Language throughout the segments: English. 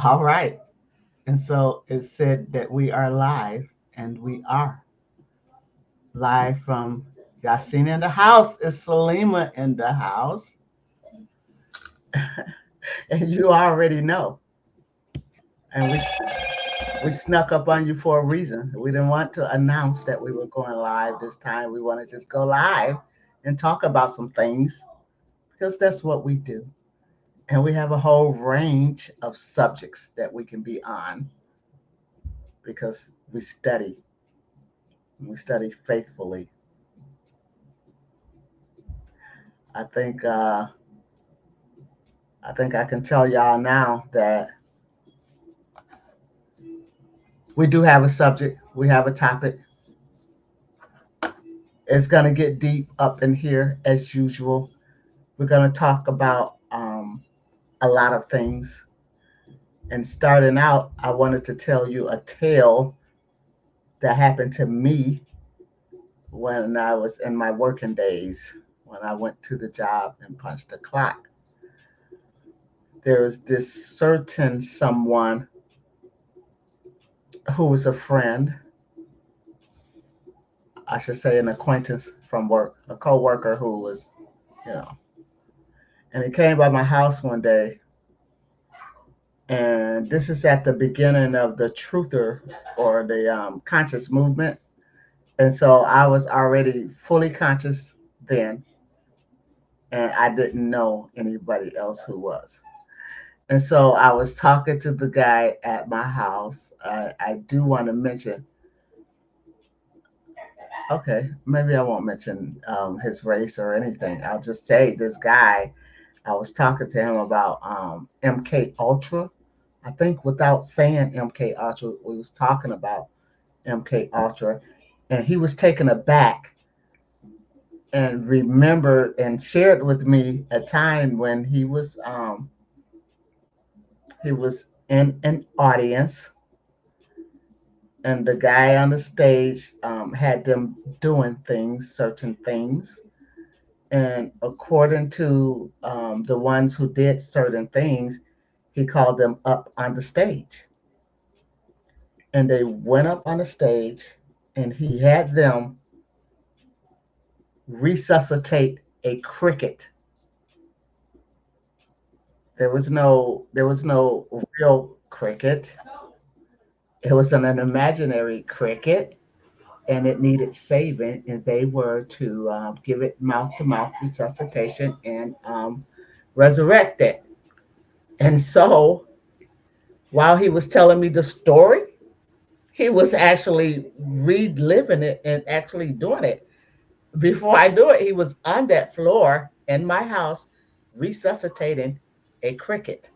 All right. And so it said that we are live, and we are live from Yahsnni in the house. Is Salima in the house? And you already know. And we snuck up on you for a reason. We didn't want to announce that we were going live this time. We want to just go live and talk about some things because that's what we do. And we have a whole range of subjects that we can be on because we study faithfully. I think I think I can tell y'all now that we do have a subject, we have a topic. It's gonna get deep up in here as usual. We're gonna talk about a lot of things. And starting out, I wanted to tell you a tale that happened to me when I was in my working days. When I went to the job and punched the clock, there was this certain someone who was a friend, I should say an acquaintance from work, a co-worker who was, you know, and he came by my house one day, and this is at the beginning of the truther or the conscious movement, and so I was already fully conscious then, and I didn't know anybody else who was. And so I was talking to the guy at my house. I do want to mention, okay, maybe I won't mention his race or anything. I'll just say this guy, I was talking to him about MK Ultra. I think without saying MK Ultra, we was talking about MK Ultra, and he was taken aback and remembered and shared with me a time when he was in an audience, and the guy on the stage had them doing things, certain things, and according to the ones who did certain things, he called them up on the stage, and they went up on the stage, and he had them resuscitate a cricket. There was no real cricket. It was an imaginary cricket, and it needed saving, and they were to give it mouth to mouth resuscitation and resurrect it. And so while he was telling me the story, he was actually reliving it and actually doing it. Before I knew it, he was on that floor in my house resuscitating a cricket,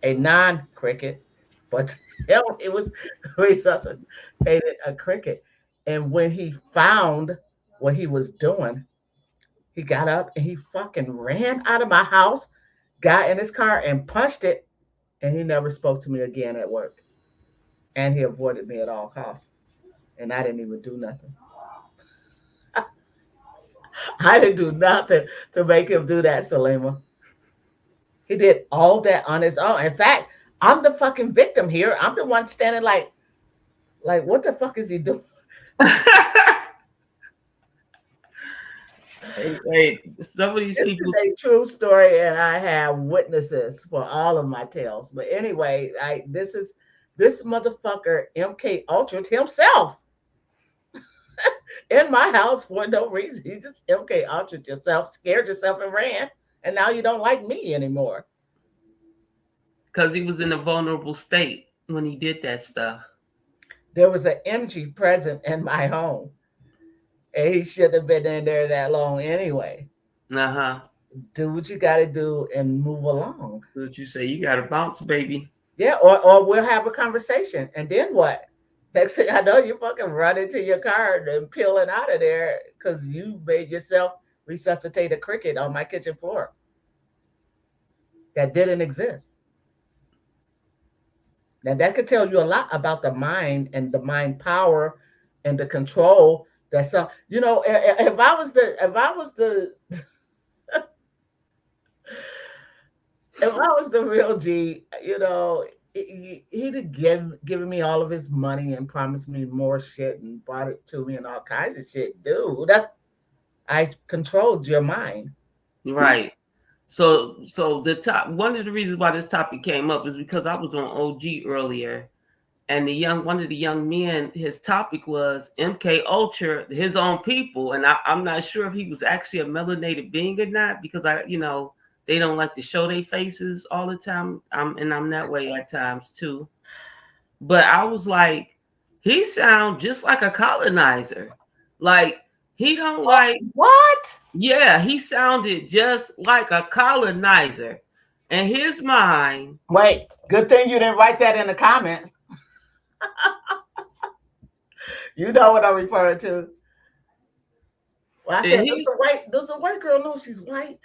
a non cricket, but it was resuscitating a cricket. And when he found what he was doing, he got up and he fucking ran out of my house, got in his car and punched it, and he never spoke to me again at work. And he avoided me at all costs. And I didn't even do nothing. I didn't do nothing to make him do that, Salima. He did all that on his own. In fact, I'm the fucking victim here. I'm the one standing like what the fuck is he doing? Wait, some of these This people. is a true story, and I have witnesses for all of my tales. But anyway, this motherfucker MK Ultra himself in my house for no reason. He just MK Ultra yourself, scared yourself, and ran. And now you don't like me anymore. Because he was in a vulnerable state when he did that stuff. There was an energy present in my home, and he shouldn't have been in there that long anyway. Uh huh. Do what you got to do and move along. What you say? You got to bounce, baby. Yeah, or we'll have a conversation, and then what? Next thing I know, you fucking run into your car and peeling out of there because you made yourself resuscitate a cricket on my kitchen floor that didn't exist. Now that could tell you a lot about the mind and the mind power and the control that some. If I was the if I was the real G, he'd have given me all of his money and promised me more shit and brought it to me and all kinds of shit. Dude, I controlled your mind. Right. So the top one of the reasons why this topic came up is because I was on OG earlier, and one of the young men, his topic was MK Ultra, his own people, and I'm not sure if he was actually a melanated being or not, because they don't like to show their faces all the time. I'm that way at times too. But I was like, he sounds just like a colonizer. Like he don't like What? yeah, he sounded just like a colonizer. And his mind. Wait, good thing you didn't write that in the comments. You know what I'm referring to. Well, I said, And he's does a white girl know she's white?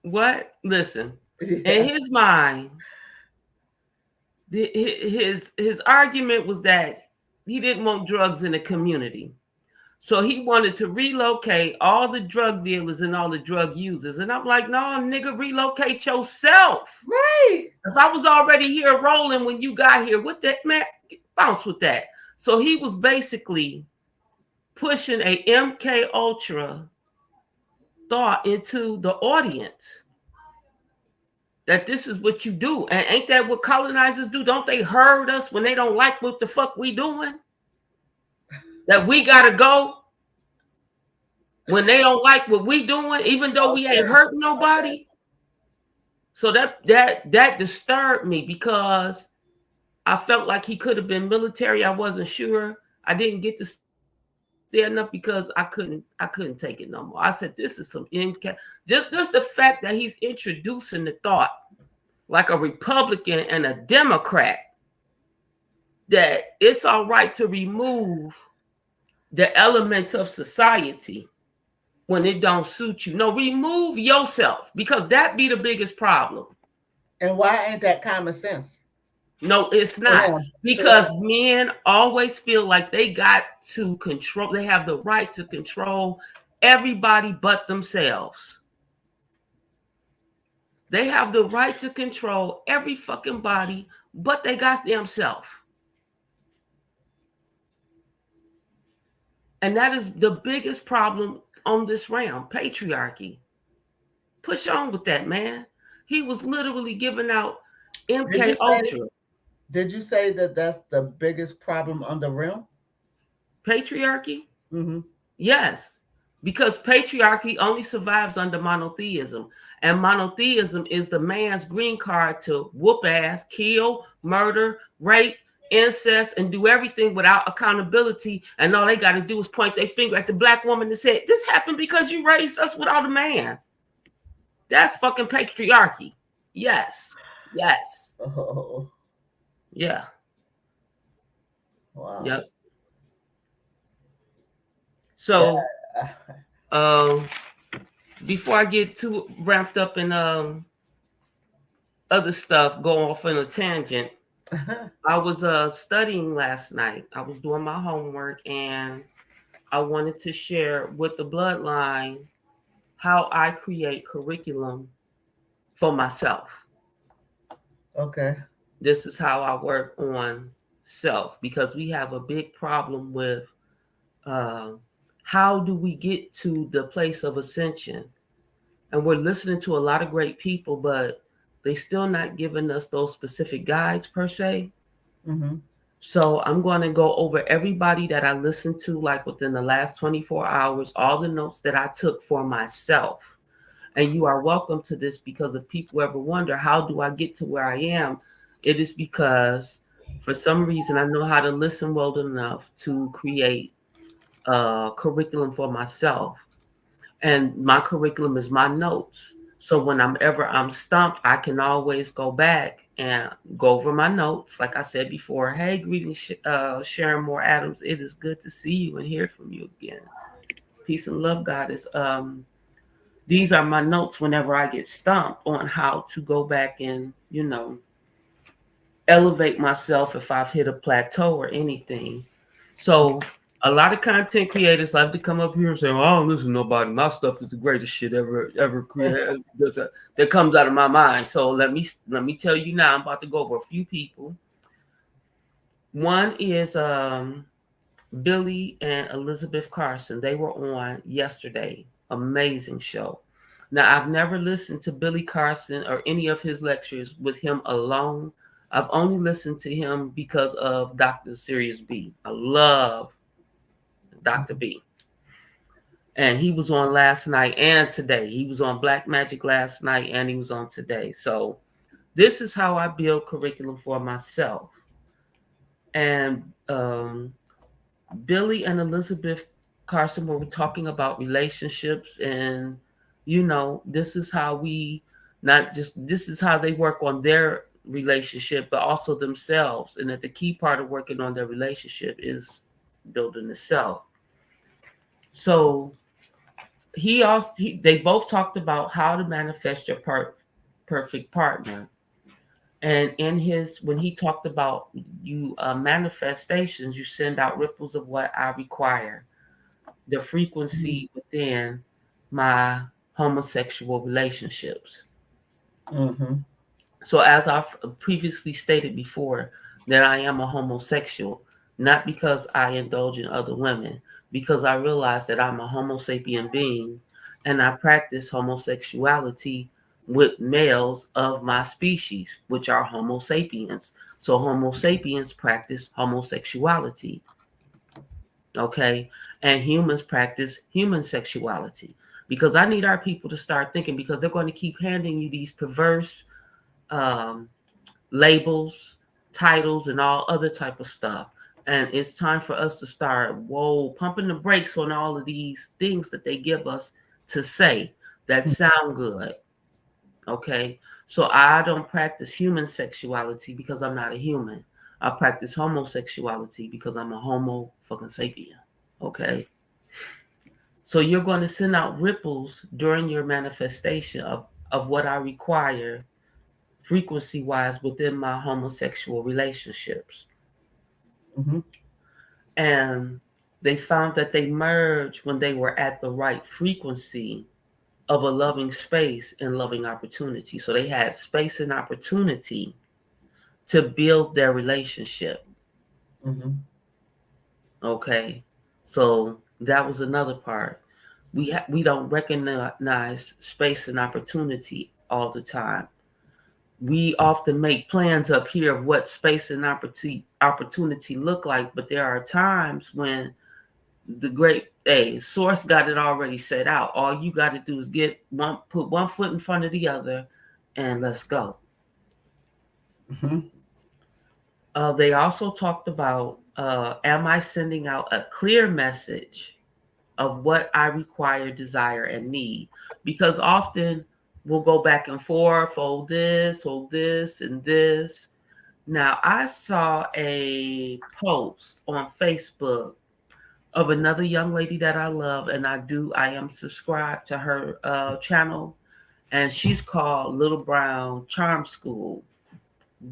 what? Listen, in Yeah. his mind, his argument was that he didn't want drugs in the community. So he wanted to relocate all the drug dealers and all the drug users. And I'm like, no, nigga, relocate yourself. Right. If I was already here rolling when you got here, what that man bounce with that. So he was basically pushing a MK Ultra thought into the audience that this is what you do. And ain't that what colonizers do? Don't they herd us when they don't like what the fuck we doing? That we gotta go when they don't like what we doing, even though we ain't hurting nobody. So that disturbed me because I felt like he could have been military. I wasn't sure. I didn't get to stay enough because I couldn't take it no more. I said, this is some just the fact that he's introducing the thought like a Republican and a Democrat that it's all right to remove the elements of society when it don't suit you. No, remove yourself, because that be the biggest problem. And why ain't that common sense? No, it's not. Because men always feel like they got to control, they have the right to control everybody but themselves. They have the right to control every fucking body but they got themselves. And that is the biggest problem on this realm, patriarchy. Push on with that, man. He was literally giving out MK Ultra. Did you say that that's the biggest problem on the realm? Patriarchy? Mm-hmm. Yes, because patriarchy only survives under monotheism. And monotheism is the man's green card to whoop ass, kill, murder, rape, incest, and do everything without accountability. And all they got to do is point their finger at the black woman and say, this happened because you raised us without a man. That's fucking patriarchy. Yes. Yes. Oh. Yeah. Wow. Yep. So, before I get too wrapped up in other stuff, go off on a tangent, I was studying last night. I was doing my homework, and I wanted to share with the bloodline how I create curriculum for myself. Okay. This is how I work on self, because we have a big problem with how do we get to the place of ascension? And we're listening to a lot of great people, but they still not giving us those specific guides per se. Mm-hmm. So I'm going to go over everybody that I listened to, like within the last 24 hours, all the notes that I took for myself. And you are welcome to this, because if people ever wonder, how do I get to where I am? It is because for some reason I know how to listen well enough to create a curriculum for myself. And my curriculum is my notes. So when I'm stumped, I can always go back and go over my notes. Like I said before, hey, greetings, Sharon Moore Adams. It is good to see you and hear from you again. Peace and love, Goddess. These are my notes whenever I get stumped on how to go back and, elevate myself if I've hit a plateau or anything. So A lot of content creators like to come up here and say, "Well, I don't listen to nobody. My stuff is the greatest shit ever created that comes out of my mind." So let me tell you now. I'm about to go over a few people. One is Billy and Elizabeth Carson. They were on yesterday. Amazing show. Now, I've never listened to Billy Carson or any of his lectures with him alone. I've only listened to him because of Dr. Sirius B. I love Dr. B. And he was on last night and today. He was on Black Magic last night and he was on today. So this is how I build curriculum for myself. And Billy and Elizabeth Carson were talking about relationships, and this is how we not just this is how they work on their relationship, but also themselves, and that the key part of working on their relationship is building the self. So they both talked about how to manifest your perfect partner. And in his when he talked about you manifestations, you send out ripples of what I require, the frequency within my homosexual relationships. Mm-hmm. So, as I've previously stated before, that I am a homosexual, not because I indulge in other women, because I realize that I'm a Homo sapien being and I practice homosexuality with males of my species, which are Homo sapiens. So, Homo sapiens practice homosexuality, okay? And humans practice human sexuality. Because I need our people to start thinking, because they're going to keep handing you these perverse um, labels, titles, and all other type of stuff. And it's time for us to start, pumping the brakes on all of these things that they give us to say that sound good. Okay. So I don't practice human sexuality because I'm not a human. I practice homosexuality because I'm a homo fucking sapien. Okay. So you're going to send out ripples during your manifestation of what I require frequency wise within my homosexual relationships. Mm-hmm. And they found that they merged when they were at the right frequency of a loving space and loving opportunity. So they had space and opportunity to build their relationship. Mm-hmm. Okay. So that was another part. We don't recognize space and opportunity all the time. We often make plans up here of what space and opportunity look like, but there are times when the great source got it already set out. All you got to do is put one foot in front of the other, and let's go. Mm-hmm. They also talked about, am I sending out a clear message of what I require, desire, and need? Because often we'll go back and forth, hold this, and this. Now, I saw a post on Facebook of another young lady that I love, and I am subscribed to her channel, and she's called Little Brown Charm School.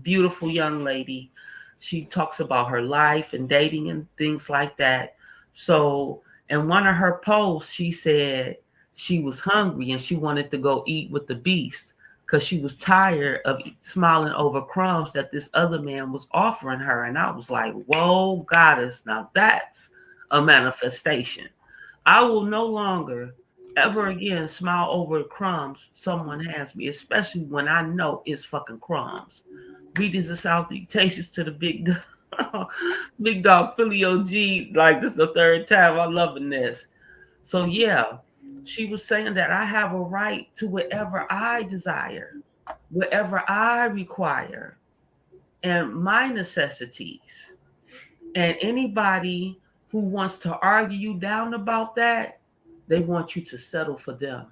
Beautiful young lady. She talks about her life and dating and things like that. So, in one of her posts, she said she was hungry and she wanted to go eat with the beast because she was tired of smiling over crumbs that this other man was offering her. And I was like, whoa, goddess, now that's a manifestation. I will no longer ever again smile over crumbs someone hands me, especially when I know it's fucking crumbs. Greetings and salutations to the big dog, big dog Philly OG. Like, this is the third time I'm loving this. So yeah, she was saying that I have a right to whatever I desire, whatever I require, and my necessities. And anybody who wants to argue you down about that, they want you to settle for them.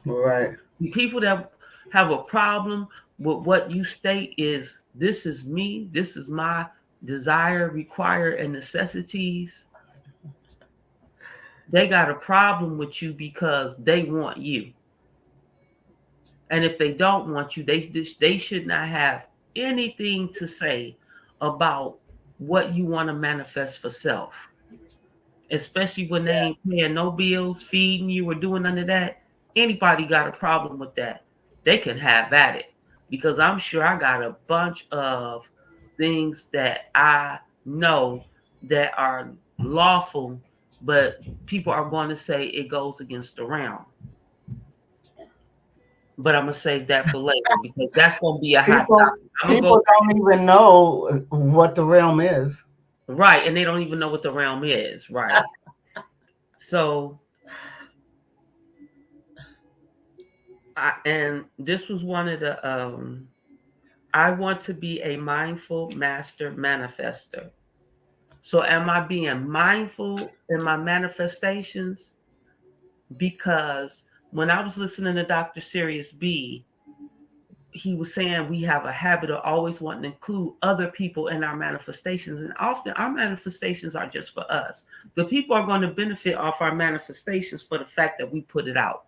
Right. The people that have a problem with what you state is, this is me, this is my desire, require, and necessities. They got a problem with you because they want you. And if they don't want you, they should not have anything to say about what you want to manifest for self, especially when they Yeah. ain't paying no bills, feeding you, or doing none of that. Anybody got a problem with that, they can have at it. Because I'm sure I got a bunch of things that I know that are lawful, but people are going to say it goes against the realm. But I'm gonna save that for later because that's gonna be a hot People topic. I'm gonna people go don't even know what the realm is. right, and they don't even know what the realm is, right? So and this was one of the I want to be a mindful master manifester. So am I being mindful in my manifestations? Because when I was listening to Dr. Sirius B, he was saying we have a habit of always wanting to include other people in our manifestations. And often our manifestations are just for us. The people are going to benefit off our manifestations for the fact that we put it out.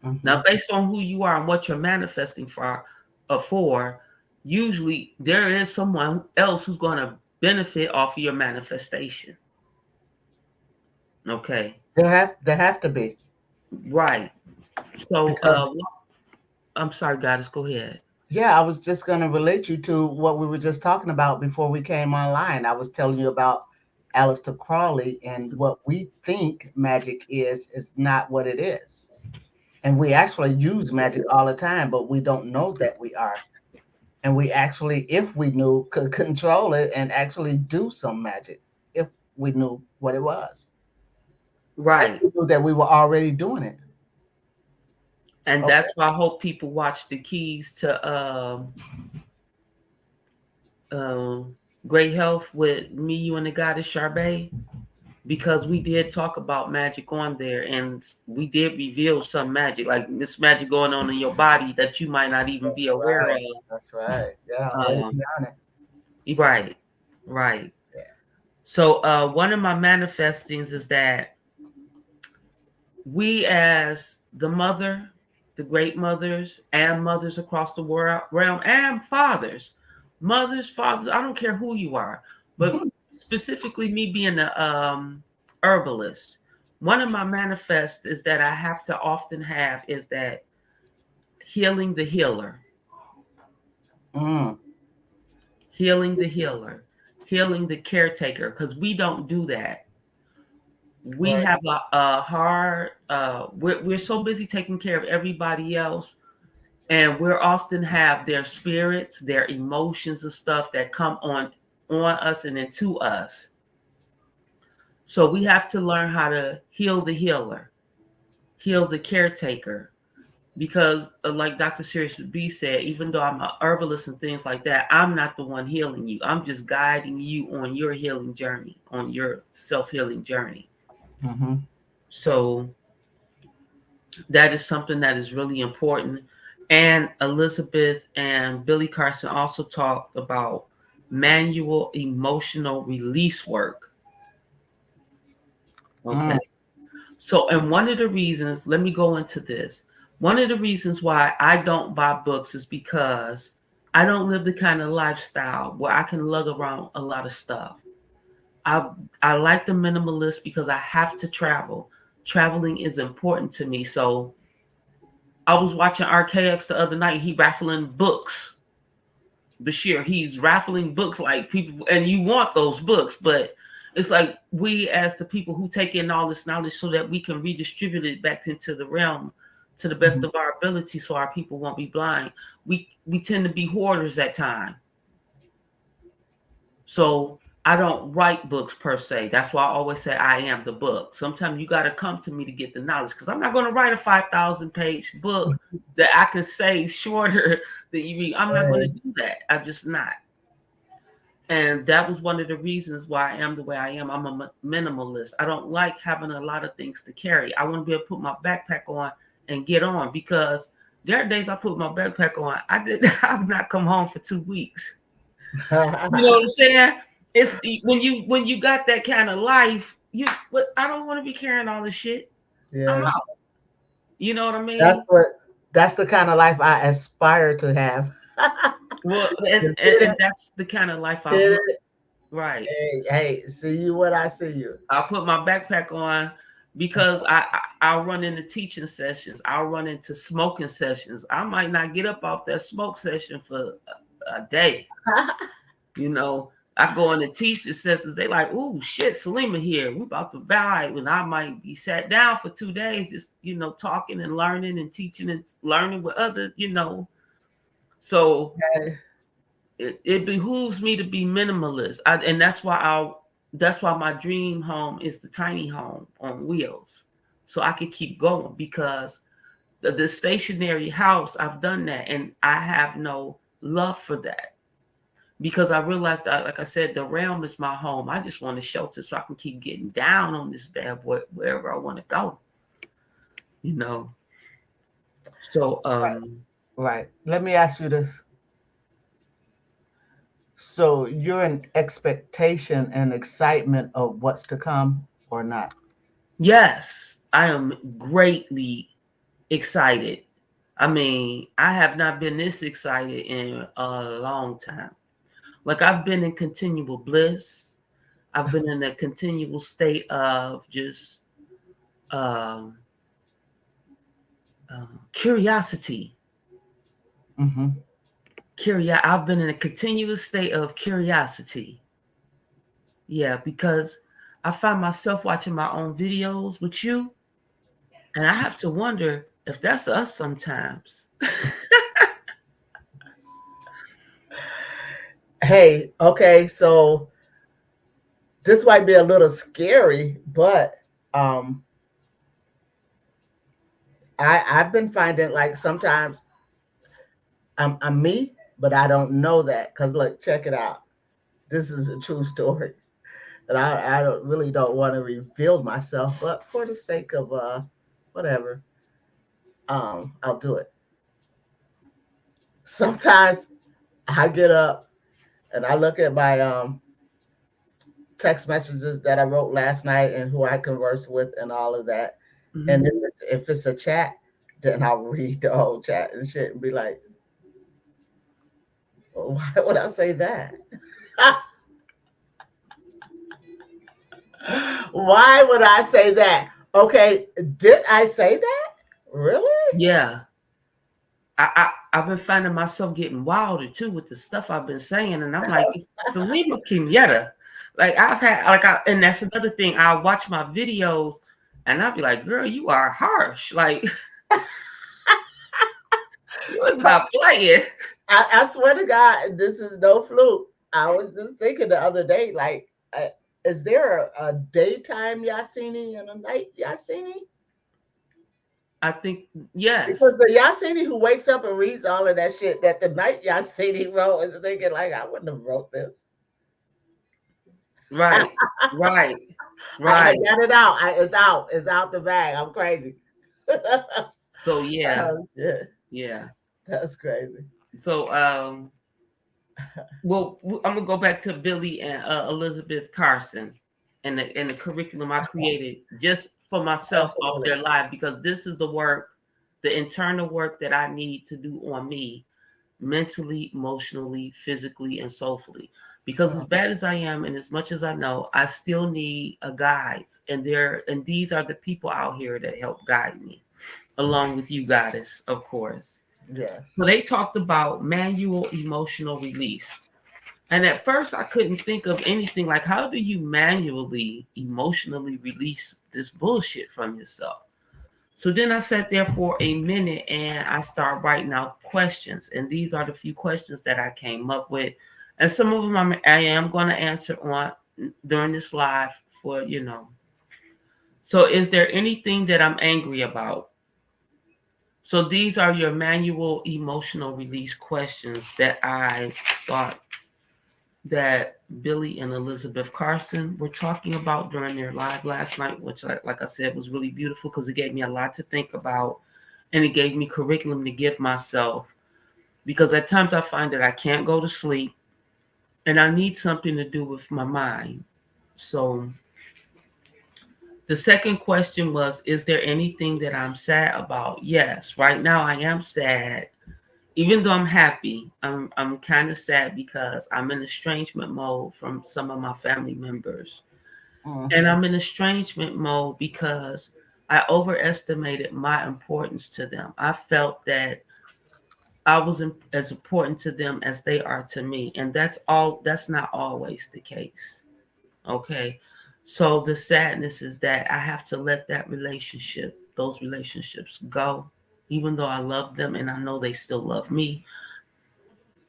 Hmm. Now, based on who you are and what you're manifesting for, usually there is someone else who's going to benefit off of your manifestation. Okay, There have to be, right. So, because I'm sorry, Goddess, go ahead. yeah, I was just going to relate you to what we were just talking about before we came online. I was telling you about Aleister Crowley, and what we think magic is not what it is. And we actually use magic all the time, but we don't know that we are. And we actually, if we knew, could control it and actually do some magic if we knew what it was. If Right. we knew that we were already doing it. And Okay. that's why I hope people watch the keys to um, great health with me, you, and the goddess Charbet, because we did talk about magic on there, and we did reveal some magic, like this magic going on in your body that you might not even be That's aware right. of. That's right. Yeah, way Um, beyond it. right, right. Yeah. So one of my manifestings is that we, as the mother, the great mothers, and mothers across the world realm, and fathers, mothers, fathers, I don't care who you are, but specifically me being a herbalist, one of my manifests is that I have to often have is that healing the healer, Mm, healing the healer, healing the caretaker, because we don't do that. We right. have a hard, we're so busy taking care of everybody else, and we're often have their spirits, their emotions and stuff that come on us and into us. So we have to learn how to heal the healer, heal the caretaker, because like Dr. Sirius B said, even though I'm a herbalist and things like that, I'm not the one healing you. I'm just guiding you on your healing journey, on your self-healing journey. Mm-hmm. So that is something that is really important. And Elizabeth and Billy Carson also talked about manual emotional release work. Okay. Mm, So, and one of the reasons, let me go into this. One of the reasons why I don't buy books is because I don't live the kind of lifestyle where I can lug around a lot of stuff. I I like the minimalist because I have to travel. Traveling is important to me. So I was watching RKX the other night. He raffling books. Bashir, he's raffling books like people, and you want those books, but it's like we, as the people who take in all this knowledge, so that we can redistribute it back into the realm to the best mhm. of our ability, so our people won't be blind. We tend to be hoarders at times. So I don't write books per se. That's why I always say I am the book. Sometimes you got to come to me to get the knowledge because I'm not going to write a 5,000-page book that I can say shorter than you read. I'm not going to Right. do that. I'm just not. And that was one of the reasons why I am the way I am. I'm a minimalist. I don't like having a lot of things to carry. I want to be able to put my backpack on and get on because there are days I put my backpack on. I've not come home for 2 weeks. You know what I'm saying? It's when you got that kind of life, but I don't want to be carrying all this shit. I'm Yeah. out. You know what I That's mean? what that's the kind of life I aspire to have. Well, You and see that's the kind of life I've lived. it? Right. Hey, see you when I see you. I'll put my backpack on because I'll run into teaching sessions. I'll run into smoking sessions. I might not get up off that smoke session for a day. You know, I go into teaching sessions. They like, "Ooh, shit, Salima here. We about to vibe," and I might be sat down for 2 days, just talking and learning and teaching and learning with other. So Okay. it behooves me to be minimalist, and that's why my dream home is the tiny home on wheels, so I can keep going because the stationary house, I've done that, and I have no love for that because I realized that, like I said, the realm is my home. I just want a shelter so I can keep getting down on this bad boy wherever I want to go. You know. So Right. Right. Let me ask you this. So you're in expectation and excitement of what's to come or not? yes, I am greatly excited. I mean, I have not been this excited in a long time. Like I've been in continual bliss. I've been in a continual state of just um, curiosity. Mm-hmm. I've been in a continuous state of curiosity. Yeah, because I find myself watching my own videos with you, and I have to wonder if that's us sometimes. Hey, okay, so this might be a little scary, but um I've been finding like sometimes I'm me, but I don't know that. Cause look, check it out. This is a true story. And I don't want to reveal myself, but for the sake of whatever, I'll do it. Sometimes I get up and I look at my text messages that I wrote last night and who I converse with and all of that. And Mhm. if it's a chat, then I'll read the whole chat and shit and be like, well, why would I say that? Why would I say that? Okay, did I say that? Really? Yeah, I've been finding myself getting wilder too with the stuff I've been saying, and I'm like, it's Salima Kenyatta. Like I've had, and that's another thing. I watch my videos, and I'll be like, "Girl, you are harsh. Like you was So not playing." I swear to God, this is no fluke. I was just thinking the other day, like, is there a daytime Yahsnni and a night Yahsnni? I think yes, Because the Yahsnni who wakes up and reads all of that shit that the night Yahsnni wrote is thinking like, I wouldn't have wrote this. right, right, I right. got it out. It's out. It's out the bag. I'm crazy. So yeah, Oh shit, yeah. that's crazy. So well, I'm gonna go back to Billy and Elizabeth Carson and the curriculum I created just for myself off Absolutely. their live because this is the work, the internal work that I need to do on me mentally, emotionally, physically, and soulfully. Because as Wow. bad as I am, and as much as I know, I still need a guide, and these are the people out here that help guide me, along with you, goddess, of course. Yes. So they talked about manual emotional release. And at first, I couldn't think of anything like how do you manually, emotionally release this bullshit from yourself? So then I sat there for a minute and I started writing out questions. And these are the few questions that I came up with. And some of them I am going to answer on during this live for. So is there anything that I'm angry about? So these are your manual emotional release questions that I thought that Billy and Elizabeth Carson were talking about during their live last night, which, like I said, was really beautiful because it gave me a lot to think about and it gave me curriculum to give myself. Because at times I find that I can't go to sleep and I need something to do with my mind. So the second question was, is there anything that I'm sad about? Yes, right now I am sad even though I'm happy, I'm kind of sad because I'm in estrangement mode from some of my family members. And Mm-hmm. I'm in estrangement mode because I overestimated my importance to them. I felt that I wasn't as important to them as they are to me. And that's not always the case. Okay. So the sadness is that I have to let those relationships go, even though I love them and I know they still love me.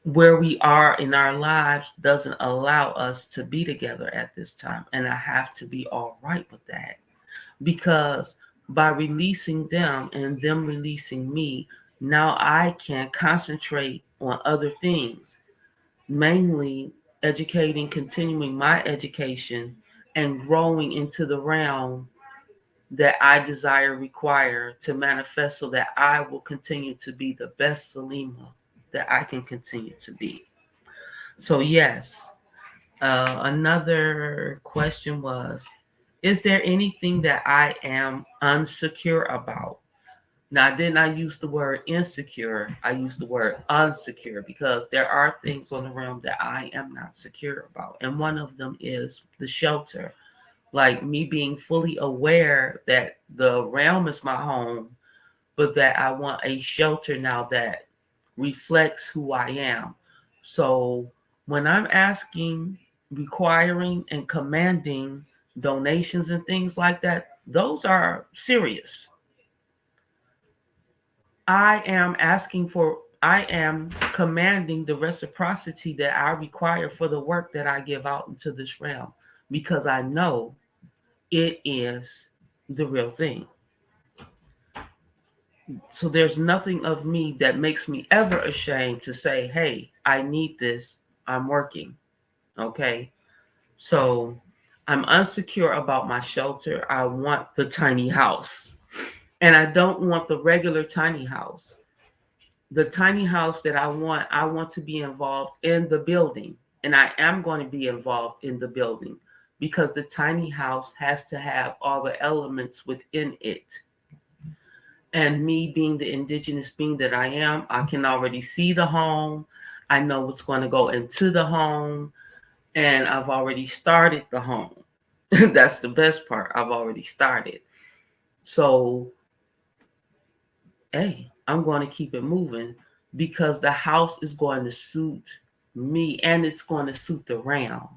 Where we are in our lives doesn't allow us to be together at this time. And I have to be all right with that, because by releasing them and them releasing me, now I can concentrate on other things, mainly educating, continuing my education, and growing into the realm that I desire, require to manifest, so that I will continue to be the best Salima that I can continue to be. So, yes, another question was, is there anything that I am unsecure about? Now, did not use the word insecure. I use the word unsecure because there are things on the realm that I am not secure about. And one of them is the shelter. Like me being fully aware that the realm is my home, but that I want a shelter now that reflects who I am. So when I'm asking, requiring, and commanding donations and things like that, those are serious. I am commanding the reciprocity that I require for the work that I give out into this realm, because I know it is the real thing. So there's nothing of me that makes me ever ashamed to say, hey, I need this. I'm working. Okay. So I'm unsecure about my shelter. I want the tiny house. And I don't want the regular tiny house. The tiny house that I want to be involved in the building. And I am going to be involved in the building, because the tiny house has to have all the elements within it. And me being the indigenous being that I am, I can already see the home. I know what's going to go into the home, and I've already started the home. That's the best part. I've already started. So, hey, I'm going to keep it moving, because the house is going to suit me and it's going to suit the realm.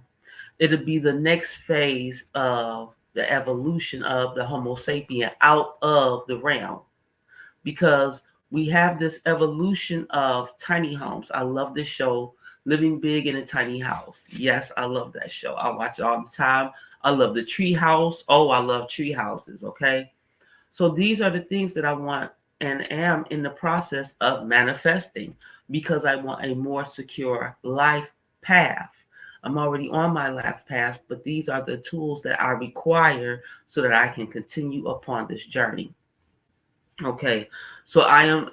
It'll be the next phase of the evolution of the Homo sapien out of the realm, because we have this evolution of tiny homes. I love this show, Living Big in a Tiny House. Yes, I love that show. I watch it all the time. I love the tree house. Oh, I love tree houses. Okay. So these are the things that I want and am in the process of manifesting, because I want a more secure life path. I'm already on my life path, but these are the tools that I require so that I can continue upon this journey. Okay, so I am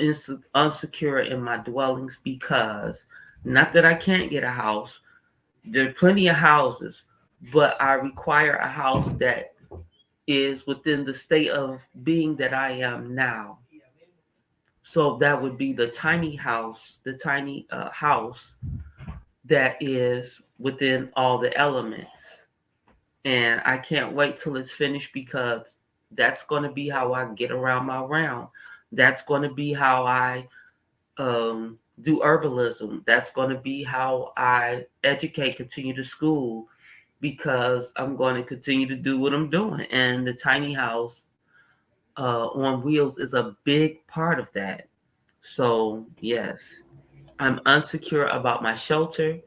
unsecure in my dwellings, because not that I can't get a house, there are plenty of houses, but I require a house that is within the state of being that I am now. So that would be the tiny house that is within all the elements. And I can't wait till it's finished, because that's going to be how I get around my realm. That's going to be how I do herbalism. That's going to be how I educate, continue to school, because I'm going to continue to do what I'm doing. And the tiny house on wheels is a big part of that. So, yes, I'm unsecure about my shelter,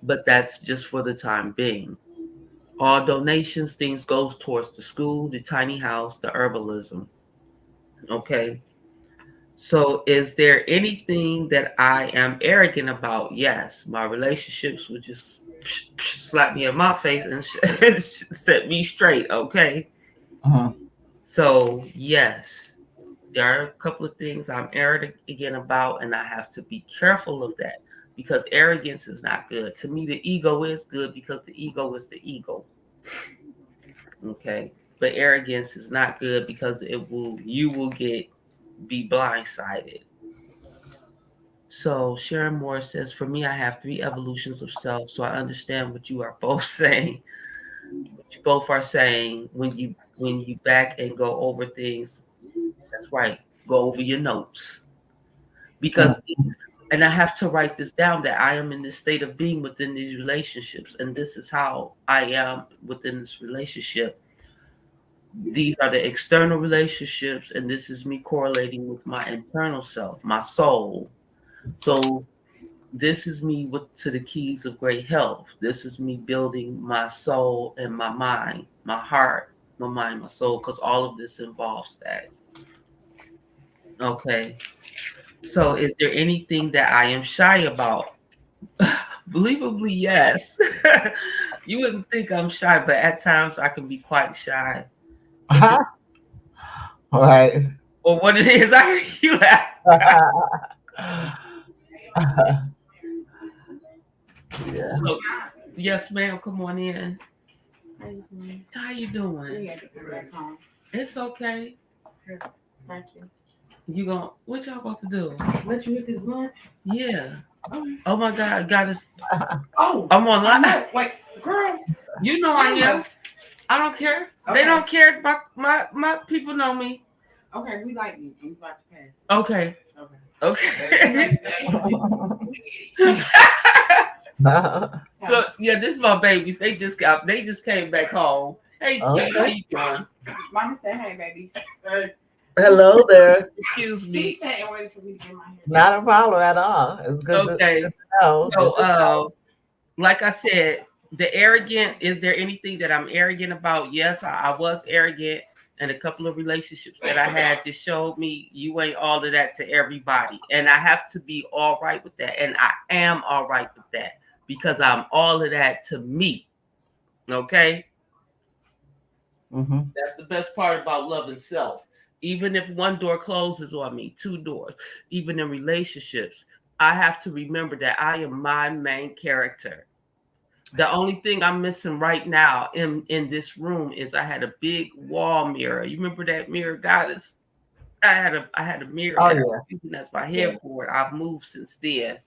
but that's just for the time being. All donations, things goes towards the school, the tiny house, the herbalism. Okay. So, is there anything that I am arrogant about? Yes, my relationships would just slap me in my face and set me straight. Okay. Uh-huh. So, yes, there are a couple of things I'm arrogant about, and I have to be careful of that, because arrogance is not good. To me, the ego is good, because the ego is the ego. Okay. But arrogance is not good, because you will be blindsided. So Sharon Moore says, for me, I have three evolutions of self. So I understand what you are both saying. What you both are saying when you back and go over things. That's right. Go over your notes because and I have to write this down that I am in this state of being within these relationships, and this is how I am within this relationship. These are the external relationships, and this is me correlating with my internal self, my soul. So this is me with to the keys of great health. This is me building my soul and my mind, my heart, my mind, my soul, because all of this involves that. Okay. So is there anything that I am shy about? Believably, yes. You wouldn't think I'm shy, but at times I can be quite shy. It de- Right. or what it is, I hear you laugh. Yeah. So, yes, ma'am, come on in. How you doing? It's okay. Thank you. You going what y'all about to do? Let you hit this blunt. Yeah. Oh my God, got us. Oh, I'm I online. know. Wait, girl. You know I am. I don't care. They Okay. don't care. My people know me. Okay, we like you. We about to pass. Okay. Okay. Okay. So yeah, this is my babies. They just came back home. Hey Kim, how Okay. you doing? Mama said, "Hey, baby." Hey. Hello there. Excuse He me. sat and waited for me to get my hair. Not a problem at all. It's good Okay. to know. So Good to know. like I said, the arrogant, is there anything that I'm arrogant about? Yes, I was arrogant. And a couple of relationships that I had just showed me you ain't all of that to everybody. And I have to be all right with that. And I am all right with that because I'm all of that to me. Okay. Hmm. That's the best part about loving self. Even if one door closes on me, two doors, even in relationships, I have to remember that I am my main character. The only thing I'm missing right now in this room is I had a big wall mirror. You remember that mirror, goddess? I had a mirror Oh that I yeah. was using as my Yeah. headboard. I've moved since then.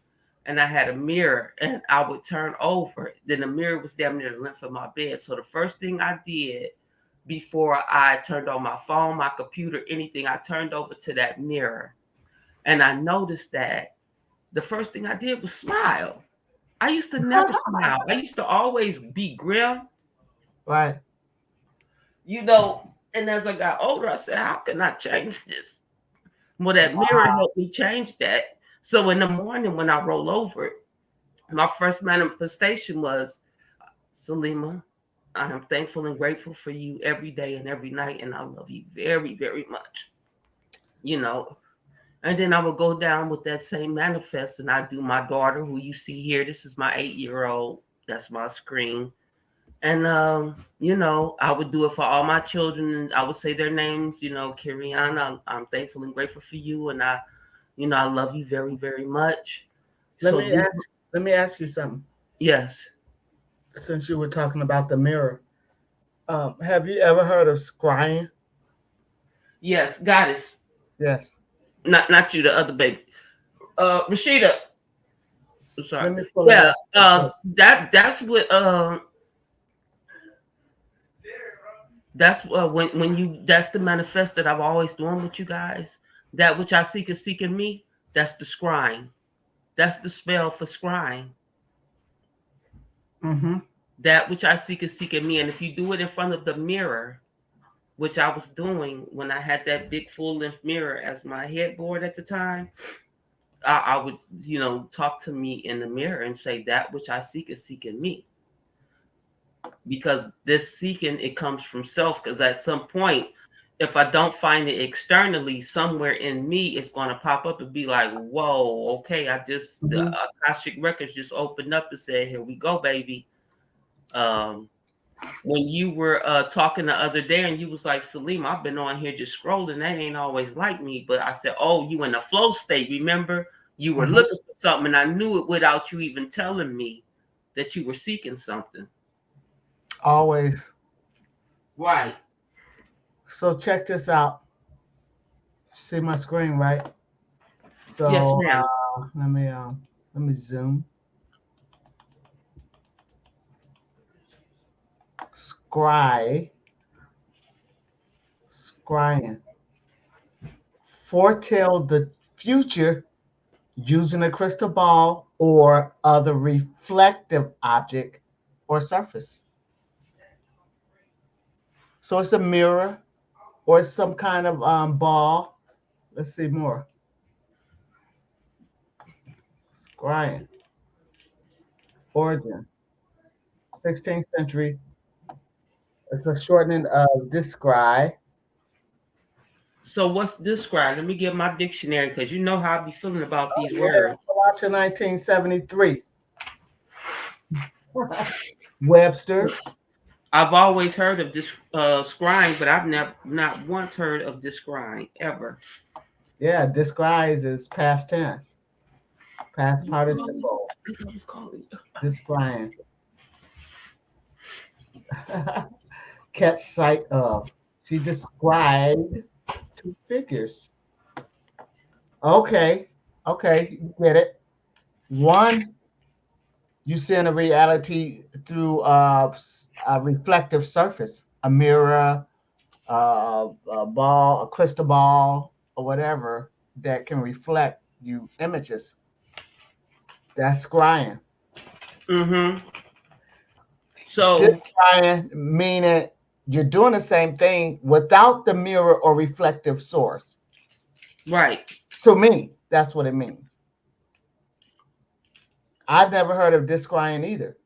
And I had a mirror and I would turn over. Then the mirror was damn near the length of my bed. So the first thing I did before I turned on my phone, my computer, anything, I turned over to that mirror. And I noticed that the first thing I did was smile. I used to never smile. I used to always be grim, Right. you know. And as I got older, I said, how can I change this? Well, that mirror helped me change that. So in the morning when I roll over, my first manifestation was, Salima, I am thankful and grateful for you every day and every night, and I love you very, very much. You know, and then I would go down with that same manifest, and I do my daughter, who you see here. This is my 8-year old. That's my screen. And I would do it for all my children, and I would say their names. Kiriana, I'm thankful and grateful for you, and I love you very, very much. Let So me this, ask. Let me ask you something. yes, Since you were talking about the mirror, have you ever heard of scrying? yes, goddess, Yes. not you, the other baby, Rashida. I'm sorry. Let me pull it Yeah, up. Okay. that's what when you that's the manifest that I've always doing with you guys. That which I seek is seeking me. That's the scrying. That's the spell for scrying. Mm-hmm. That which I seek is seeking me. And if you do it in front of the mirror, which I was doing when I had that big full length mirror as my headboard at the time, I would, talk to me in the mirror and say, that which I seek is seeking me. Because this seeking, it comes from self. Because at some point, if I don't find it externally, somewhere in me, it's going to pop up and be like, whoa, okay, the Mm-hmm. Akashic Records just opened up and said, here we go, baby. Um, when you were talking the other day and you was like, Salima, I've been on here just scrolling. That ain't always like me. But I said, oh, you in the flow state. Remember, you were Mm-hmm. looking for something and I knew it without you even telling me that you were seeking something. Always. Right. So check this out. See my screen, right? Yes, So ma'am. let me zoom. Scry, scrying. Foretell the future using a crystal ball or other reflective object or surface. So it's a mirror or it's some kind of ball. Let's see more. Scrying. Origin. 16th century. It's a shortening of descry. So what's described? Let me get my dictionary because you know how I be feeling about Oh, these yeah. words. Watching 1973. Webster. I've always heard of this scrying, but I've never not once heard of descrying ever. Yeah, describes is past tense, past participle, I was calling you. describing. Catch sight of. She described two figures. Okay, okay, you get it. One, you see in a reality through a reflective surface, a mirror, a ball, a crystal ball, or whatever that can reflect you images. That's scrying. Mm-hmm. This So scrying meaning you're doing the same thing without the mirror or reflective source. right. To me, that's what it means. I've never heard of descrying either.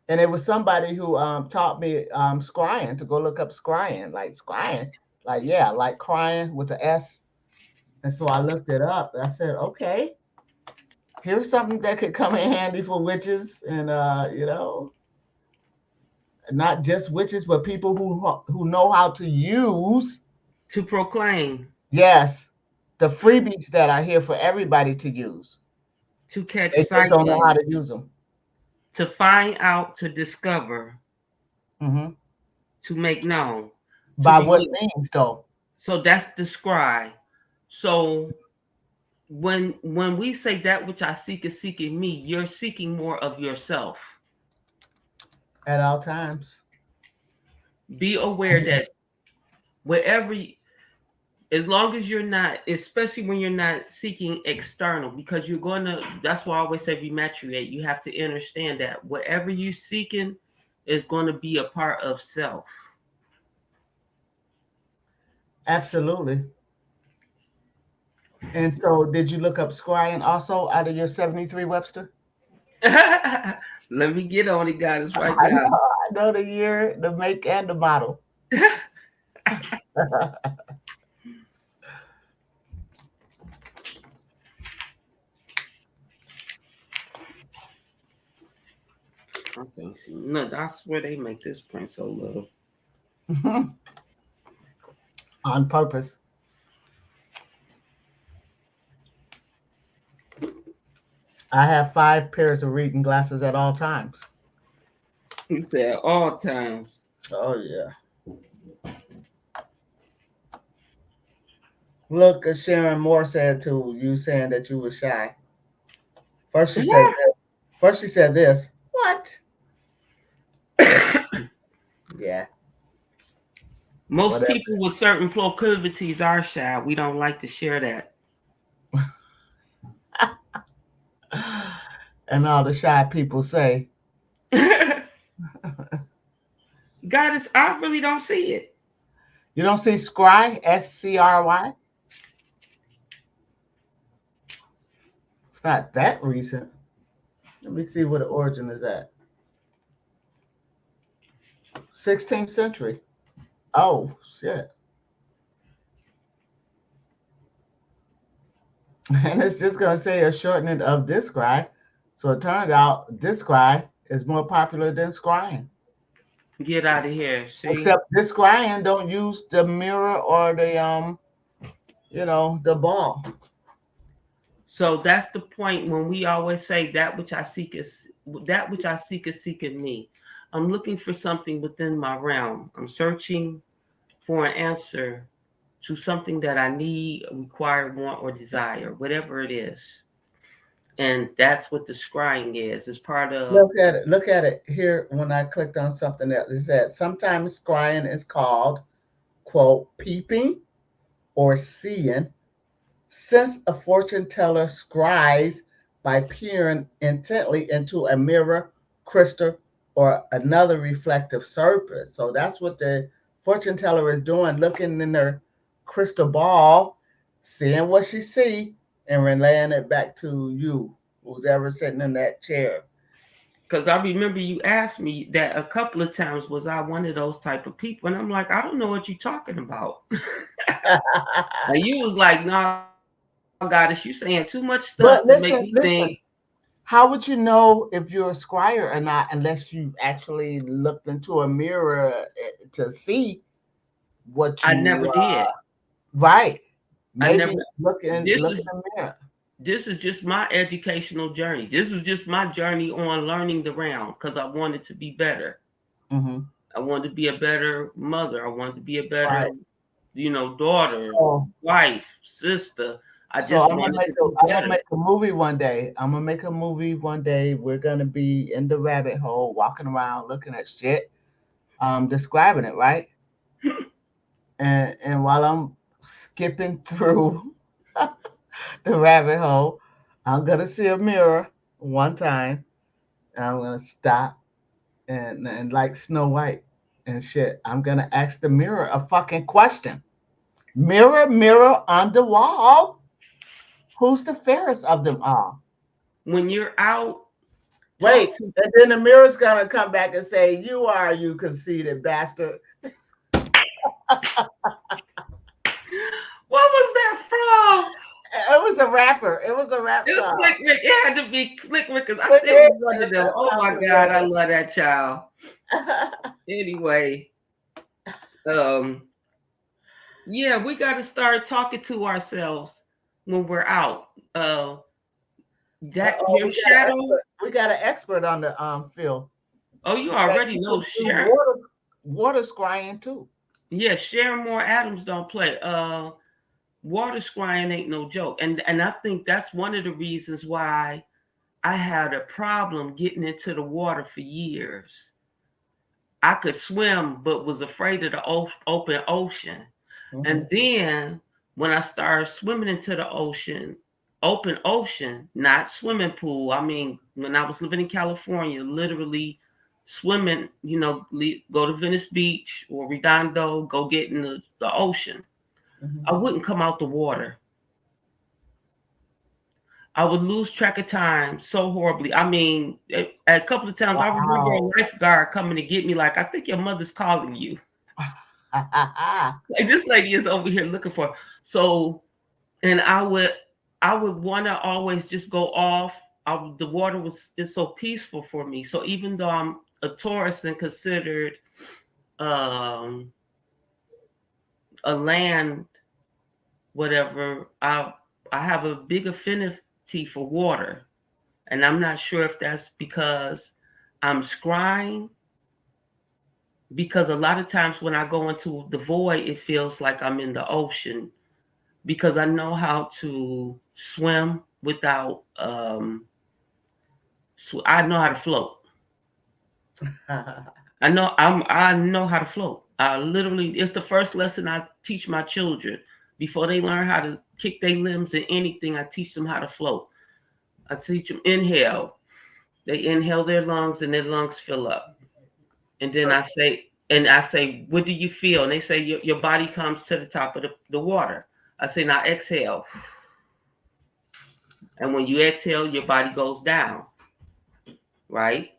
And it was somebody who taught me scrying to go look up scrying, like scrying, like yeah, like crying with the S. And so I looked it up. And I said, okay, here's something that could come in handy for witches, and not just witches, but people who know how to use, To proclaim, yes, the freebies that are here for everybody to use. to catch They just sight don't know how of, to use them. to find out, to discover, Hmm. to make known, to By what reveal. means, though? So that's describe. So when we say that which I seek is seeking me, you're seeking more of yourself. At all times. Be aware that wherever as long as you're not, especially when you're not seeking external, because you're going to, that's why I always say rematriate. You have to understand that whatever you're seeking is going to be a part of self. Absolutely. And so, did you look up scrying also out of your 73 Webster? Let me get on it, guys, right I now. know, I know the year, the make, and the model. Okay, see, no, that's where they make this print so little. On purpose. I have 5 pairs of reading glasses at all times. You said all times. Oh, yeah. Look, Sharon Moore said to you saying that you were shy. First she said this. First she said this. What? Yeah, Most whatever. people with certain proclivities are shy. We don't like to share that. And all the shy people say, Goddess, I really don't see it. you don't see scry, SCRY? It's not that recent. Let me see where the origin is at. 16th century. Oh, shit. And it's just going to say a shortening of descry. So it turned out descry is more popular than scrying. Get out of here. See? Except descrying don't use the mirror or the ball. So that's the point when we always say that which I seek is seeking me. I'm looking for something within my realm. I'm searching for an answer to something that I need, require, want, or desire, whatever it is. And that's what the scrying is. It's part of. Look at it. Look at it here. When I clicked on something else, it said sometimes scrying is called quote peeping or seeing, since a fortune teller scries by peering intently into a mirror, crystal, or another reflective surface. So that's what the fortune teller is doing, looking in her crystal ball, seeing what she see, and relaying it back to you, who's ever sitting in that chair. Because I remember you asked me that a couple of times, was I one of those type of people? And I'm like, I don't know what you're talking about. And you was like, no, goddess, you saying too much stuff to make But me think. listen, how would you know if you're a scryer or not unless you actually looked into a mirror to see what I never you did. right? I never. Maybe This look is in the mirror. this is just my educational journey. This was just my journey on learning the round because I wanted to be better. Hmm. I wanted to be a better mother. I wanted to be a Right. better, daughter, So, wife, sister. I so just wanted to be I'm gonna better. make a movie one day. I'm gonna make a movie one day. We're gonna be in the rabbit hole, walking around, looking at shit, describing it, right? And while I'm skipping through the rabbit hole, I'm gonna see a mirror one time. And I'm gonna stop and like Snow White and shit. I'm gonna ask the mirror a fucking question. Mirror, mirror on the wall, who's the fairest of them all? When you're out, Wait, talk to. and then the mirror's gonna come back and say, "You are, you conceited bastard." What was that from? It was a rapper. It was a rap It was song. Slick Rick. It had to be Slick Rick because But it was one of them. that Oh my sounded God, I love that child. good. Anyway, um, yeah, we got to start talking to ourselves when we're out. That Uh-oh, your shadow. we got an expert on the field. Oh, you That already you know. can do Share. water scrying too. Yeah, Sharon Moore Adams don't play. Water scrying ain't no joke, and I think that's one of the reasons why I had a problem getting into the water for years. I could swim, but was afraid of the open ocean. And Mhm. then when I started swimming into the ocean, open ocean, not swimming pool. I mean, when I was living in California, literally swimming, go to Venice Beach or Redondo, go get in the ocean. Mhm. I wouldn't come out the water. I would lose track of time so horribly. I mean, a couple of times I remember a Wow. lifeguard coming to get me, like, I think your mother's calling you. Like, this lady is over here looking for. So, and I would want to always just go off. The water is so peaceful for me. So even though I'm a tourist and considered um, a land whatever, I have a big affinity for water. And I'm not sure if that's because I'm scrying, because a lot of times when I go into the void, it feels like I'm in the ocean because I know how to swim without, I know how to float. I know how to float. I literally, it's the first lesson I teach my children before they learn how to kick their limbs in anything. I teach them how to float. I teach them inhale. They inhale their lungs and their lungs fill up. And then So I say, what do you feel? And they say, your body comes to the top of the water. I say, now exhale. And when you exhale, your body goes down, right?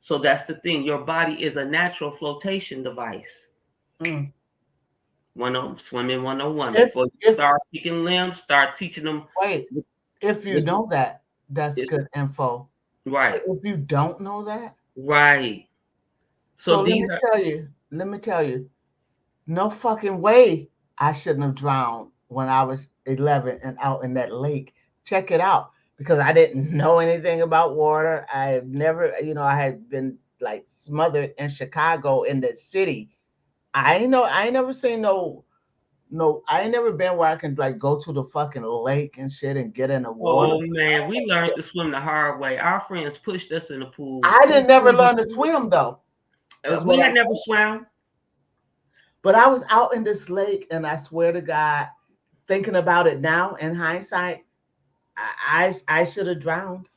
So that's the thing. Your body is a natural flotation device. mm, Swimming 101. if Before you if start picking limbs, start teaching them. wait, if you With, know that, that's it's good info. But right, if you don't know that, right. So so these are let me tell you, no fucking way I shouldn't have drowned when I was 11 and out in that lake. Check it out. Because I didn't know anything about water. I had never, I had been like smothered in Chicago in the city. I ain't never seen no no, I ain't never been where I can like go to the fucking lake and shit and get in the water. Oh man, we learned to swim the hard way. Our friends pushed us in the pool. I didn't never learn to swim though. As we But had never swam. I was out in this lake, and I swear to God, thinking about it now in hindsight, I should have drowned.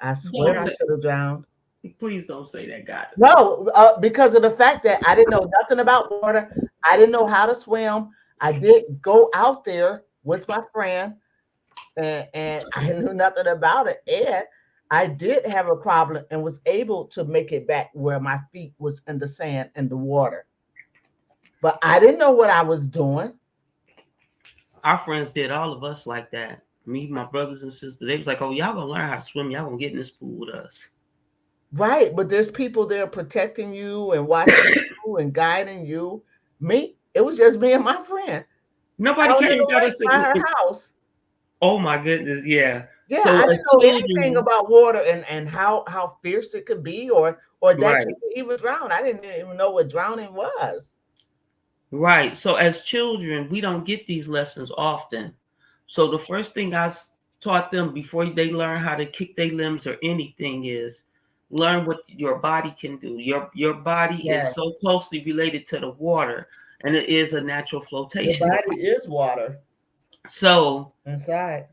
I swear I should have drowned. Please don't say that, God. No, because of the fact that I didn't know nothing about water. I didn't know how to swim. I did go out there with my friend, and I knew nothing about it. And I did have a problem and was able to make it back where my feet was in the sand and the water. But I didn't know what I was doing. Our friends did all of us like that. Me, my brothers and sisters, they was like, "Oh, y'all gonna learn how to swim. Y'all gonna get in this pool with us." Right, but there's people there protecting you and watching you and guiding you. Me, it was just me and my friend. Nobody came and got us by her house. Oh my goodness, yeah. Yeah, So I as didn't know children, anything about water and how fierce it could be, or that Right. you could even drown. I didn't even know what drowning was. right. So as children, we don't get these lessons often. So the first thing taught them before they learn how to kick their limbs or anything is learn what your body can do. Your body Yes. is so closely related to the water, and it is a natural Your flotation. body is water So inside.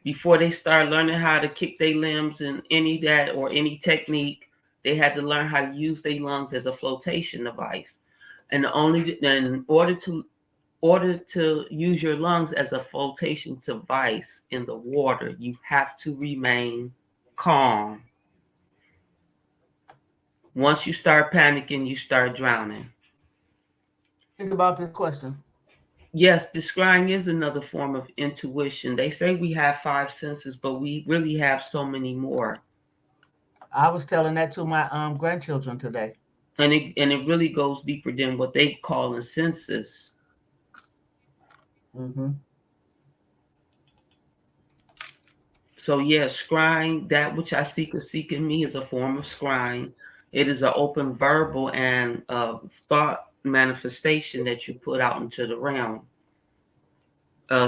before they start learning how to kick their limbs and any that or any technique, they had to learn how to use their lungs as a flotation device. And in order to use your lungs as a flotation device in the water, you have to remain calm. Once you start panicking, you start drowning. Think about this question. Yes, descrying is another form of intuition. They say we have 5 senses, but we really have so many more. I was telling that to my grandchildren today. And it really goes deeper than what they call in senses. Mm-hmm. So yeah, scrying, that which I seek in me is a form of scrying. It is an open verbal and thought manifestation that you put out into the realm.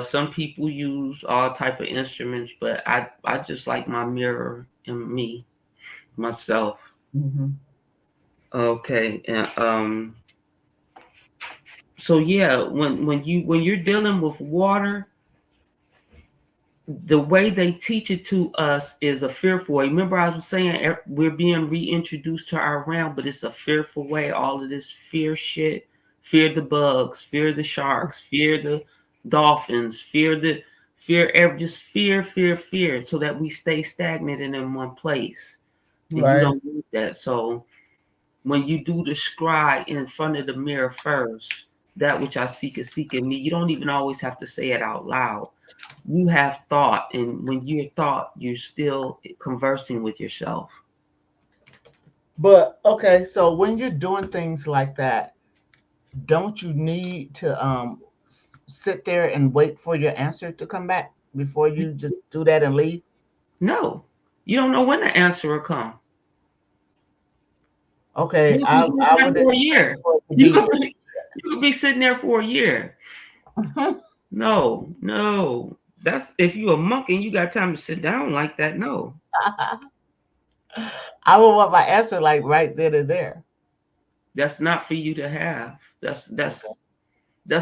Some people use all type of instruments, but I just like my mirror and me, myself. Mm-hmm. Okay, and so yeah, when you're dealing with water, the way they teach it to us is a fearful way. Remember, I was saying we're being reintroduced to our realm, but it's a fearful way. All of this fear shit, fear the bugs, fear the sharks, fear the dolphins, just fear, so that we stay stagnant and in one place. And Right. you don't need that. So when you do the scry in front of the mirror first, that which I seek is seeking me, you don't even always have to say it out loud. You have thought, and when you're thought, you're still conversing with yourself. But okay, so when you're doing things like that, don't you need to sit there and wait for your answer to come back before you just do that and leave? No, you don't know when the answer will come. Okay, You I could be sitting would there for a year. You could be sitting there for a year. No. That's if you're a monk and you got time to sit down like that. No. I would want my answer like right then and there. That's not for you to have. That's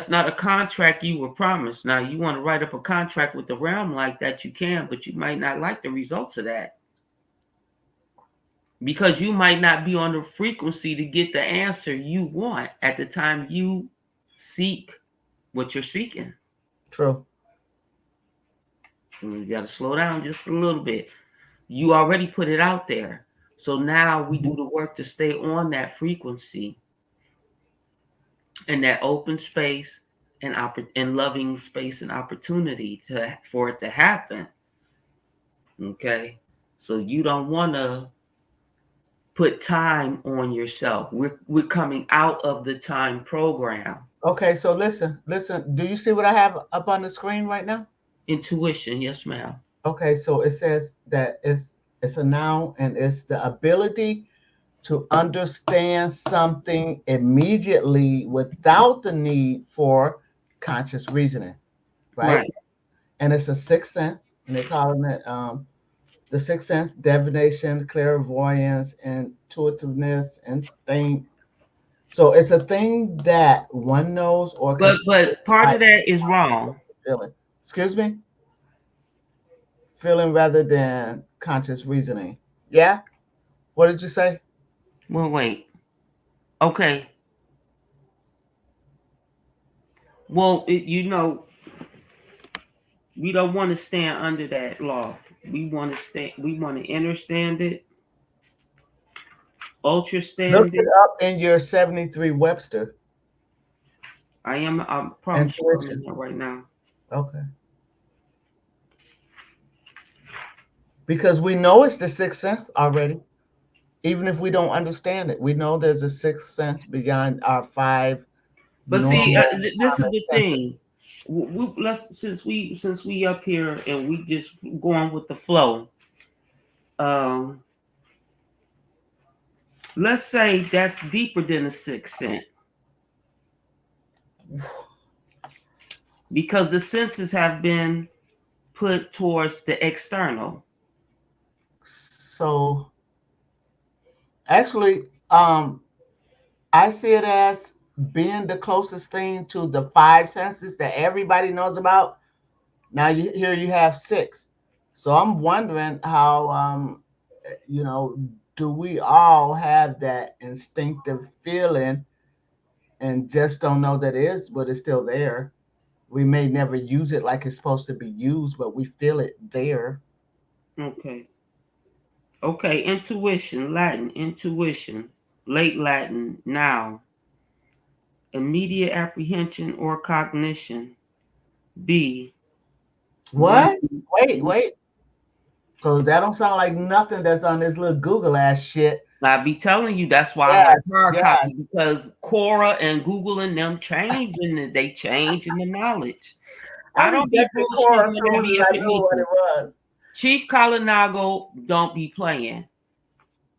not a contract you were promised. Now you want to write up a contract with the realm like that, you can, but you might not like the results of that. Because you might not be on the frequency to get the answer you want at the time you seek what you're seeking. True. You got to slow down just a little bit. You already put it out there. So now we do the work to stay on that frequency and that open space and loving space and opportunity for it to happen. Okay. So you don't want to put time on yourself. We're coming out of the time program. Okay, so listen. Do you see what I have up on the screen right now? Intuition, yes, ma'am. Okay, so it says that it's a noun and it's the ability to understand something immediately without the need for conscious reasoning, right? Right. And it's a sixth sense, and they call it the sixth sense, divination, clairvoyance, intuitiveness, instinct. So it's a thing that one knows or can But part of that is wrong. feeling. Excuse me, feeling rather than conscious reasoning. Yeah. What did you say? Well, wait. Okay. Well, we don't want to stand under that law. We want to stand. We want to understand it, Look ultrastand it it. up in your 73 Webster. I promise you, I'm in Intuition. there right now. Okay. Because we know it's the sixth sense already. Even if we don't understand it, we know there's a sixth sense beyond our five But see, normal this is common the senses. thing. Let's since we up here and we just going with the flow. Um, let's say that's deeper than the sixth sense because the senses have been put towards the external. So actually, I see it as being the closest thing to the five senses that everybody knows about. Now here you have six. So I'm wondering how you know, do we all have that instinctive feeling and just don't know that it is, but it's still there? We may never use it like it's supposed to be used, but we feel it there. Okay. Okay. Intuition, Latin, intuition, late Latin, now, immediate apprehension or cognition. B. One. What? Wait. So that don't sound like nothing that's on this little Google ass shit. I be telling you that's why I Yes, have hard yes. copy because Quora and Google and them changing it. They changing the knowledge. I I don't be rejected bullshitting Cora as when I soon as be I up and knew what listen. it was. Chief Kalinago don't be playing.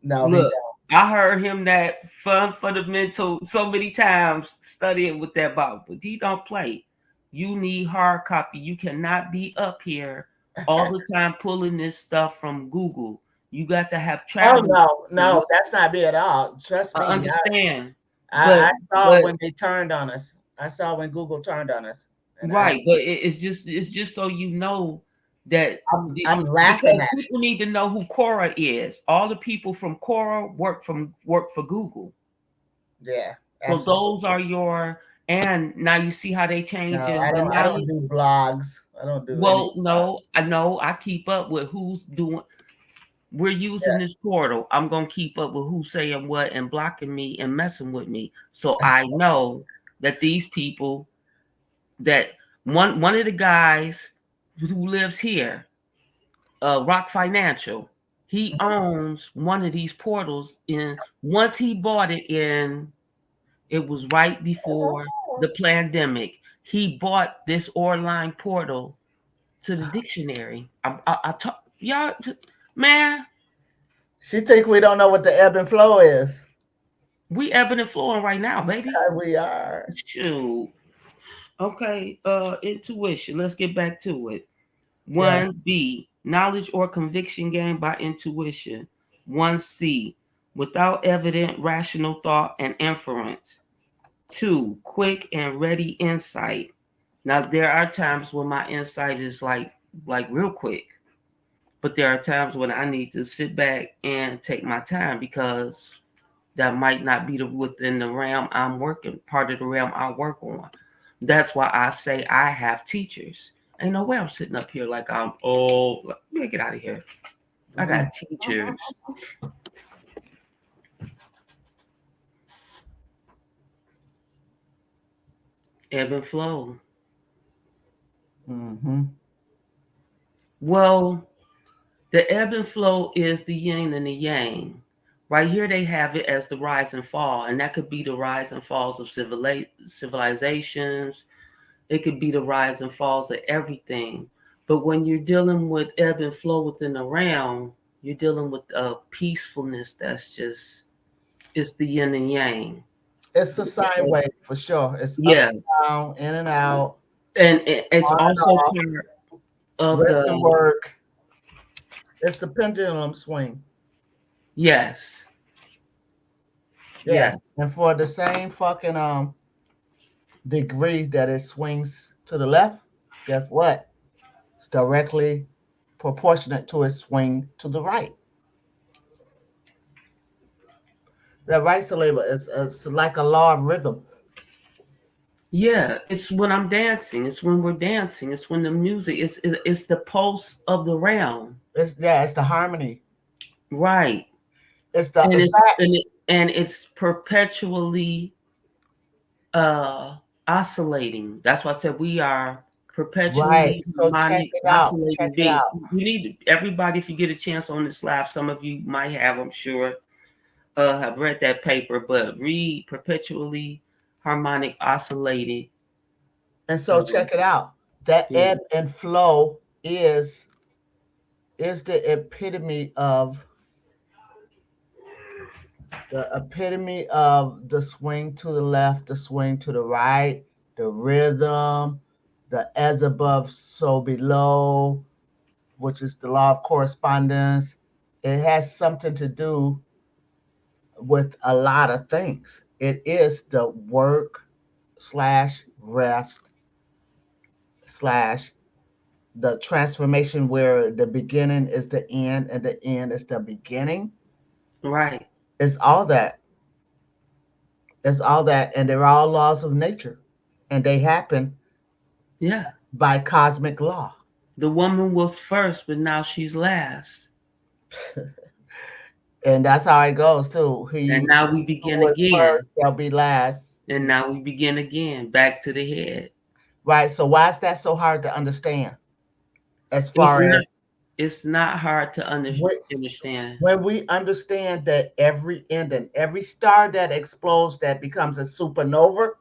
No, he Look, don't. I heard him that fundamental so many times studying with that Bible, but he don't play. You need hard copy. You cannot be up here all the time pulling this stuff from Google. You got to have Oh travel. no, no, that's not me at all. Trust I me, understand, I saw but when they turned on us. I saw when Google turned on us, and right, but it's just so you know that I'm laughing because at it. people need to know who Quora is. All the people from Quora work for Google. Yeah, So absolutely. those are your, and now you see how they No, changing the I don't knowledge. do blogs. I don't do any Well, blogs. no, I know I keep up with who's doing. We're using Yes. this portal. I'm gonna keep up with who's saying what and blocking me and messing with me. So I know that these people that one of the guys who lives here, Rock Financial, he owns one of these portals. In once he bought it in, it was right before the pandemic. He bought this online portal to the dictionary. I talk, y'all, man. She think we don't know what the ebb and flow is. We ebbing and flowing right now, baby. We are. Shoot. Okay. Intuition. Let's get back to it. Yeah. 1B, knowledge or conviction gained by intuition. 1C, without evident rational thought and inference. 2, quick and ready insight. Now there are times when my insight is like real quick, but there are times when I need to sit back and take my time because that might not be within the realm I'm working, part of the realm I work on. That's why I say I have teachers. Ain't no way I'm sitting up here like I'm let me get out of here. I Mhm. got teachers. Ebb and flow. Mhm. Well, the ebb and flow is the yin and the yang. Right here, they have it as the rise and fall, and that could be the rise and falls of civilizations. It could be the rise and falls of everything. But when you're dealing with ebb and flow within the realm, you're dealing with a peacefulness that's just. It's the yin and yang. It's a sine wave for sure. It's up Yeah, and down, in and out, and it's on and also off, part of rhythm the work. It's the pendulum swing. yes, Yeah. yes, And for the same fucking degree that it swings to the left, guess what? It's directly proportionate to its swing to the right. That right, Salima, it's like a law of rhythm. yeah. It's when I'm dancing. It's when we're dancing. It's when the music. It's the pulse of the realm, It's the harmony. right? It's the And in fact, it's perpetually oscillating. That's why I said we are right. perpetually So check harmonic it out. Check oscillating it beings. out. You need everybody, if you get a chance on this live, some of you might have, I'm sure, have read that paper, but read perpetually harmonic oscillating. And so Um, check it out. That yeah, ebb and flow is the epitome of the swing to the left, the swing to the right, the rhythm, the as above, so below, which is the law of correspondence. It has something to do with a lot of things. It is the work slash rest slash the transformation where the beginning is the end and the end is the beginning. right. It's all that. It's all that. And they're all laws of nature. And they happen Yeah. by cosmic law. The woman was first, but now she's last. And that's how it goes too. And He now we who begin was first again. shall be last. And now we begin again, back to the head. Right. So why is that so hard to understand? As It's far not as it's not hard to when, understand. when we understand that every ending, every star that explodes that becomes a supernova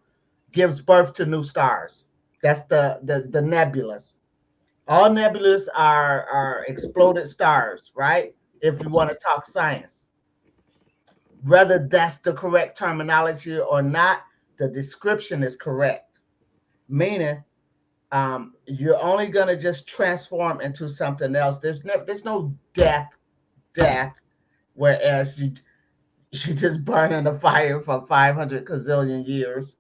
gives birth to new stars. That's the nebulas. All nebulas are exploded stars, right? If you want to talk science, whether that's the correct terminology or not, the description is correct. Meaning, you're only gonna just transform into something else. There's no death. Whereas you just burn in the fire for 500 gazillion years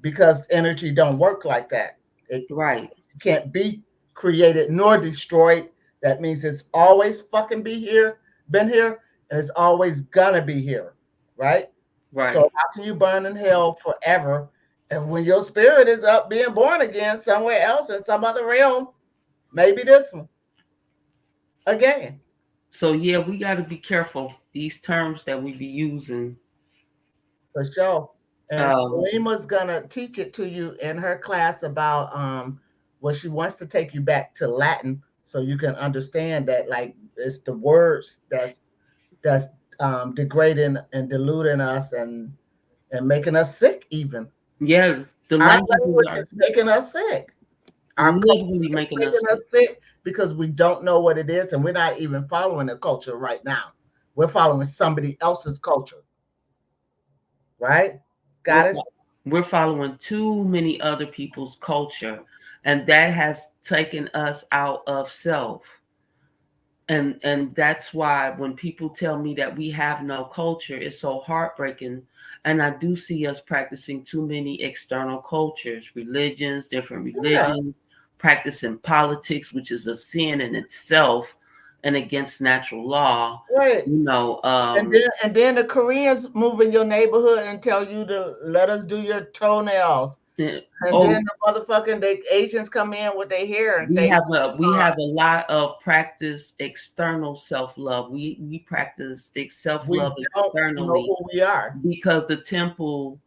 because energy don't work like that. It Right, can't be created nor destroyed. That means it's always fucking been here, and it's always gonna be here, right? So right. how can you burn in hell forever? And when your spirit is up being born again somewhere else in some other realm, maybe this one again. So yeah, we got to be careful these terms that we be using. For sure. And Um, Salima's gonna teach it to you in her class about well, she wants to take you back to Latin so you can understand that like it's the words that's degrading and diluting us and making us sick even. yeah, the Our languages language are is making us sick. Our culture literally is making making us us sick. sick because we don't know what it is and we're not even following the culture right now. We're following somebody else's culture, right? We're Got it? we're following too many other people's culture, and that has taken us out of self. And that's why when people tell me that we have no culture, it's so heartbreaking. And I do see us practicing too many external cultures, religions, different Yeah. religions, practicing politics, which is a sin in itself and against natural law. Right. You know, And then the Koreans move in your neighborhood and tell you to let us do your toenails. And then oh, the motherfucking Asians come in with their hair and say, we have a lot of practice external self-love. We practice we self-love don't know externally who we are. because the temple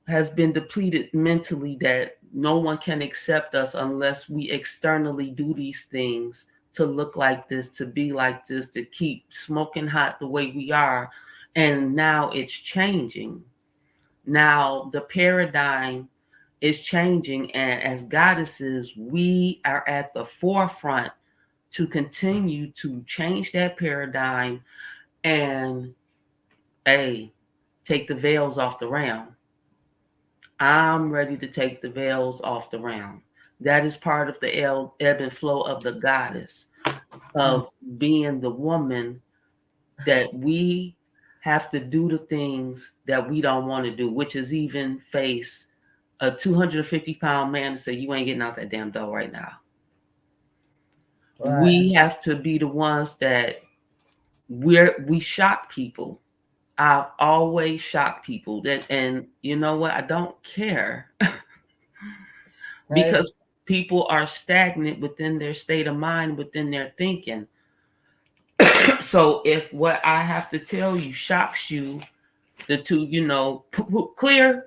has been depleted mentally, that no one can accept us unless we externally do these things to look like this, to be like this, to keep smoking hot the way we are. And now it's changing. Now the paradigm is changing. And as goddesses, we are at the forefront to continue to change that paradigm and hey, take the veils off the realm. I'm ready to take the veils off the realm. That is part of the ebb and flow of the goddess, of being the woman that we have to do the things that we don't want to do, which is even face a 250-pound man and say, you ain't getting out that damn door right now. Right. We have to be the ones that we shock people. I've always shocked people that, and you know what? I don't care Hey. because people are stagnant within their state of mind, within their thinking. So if what I have to tell you shocks you, clear,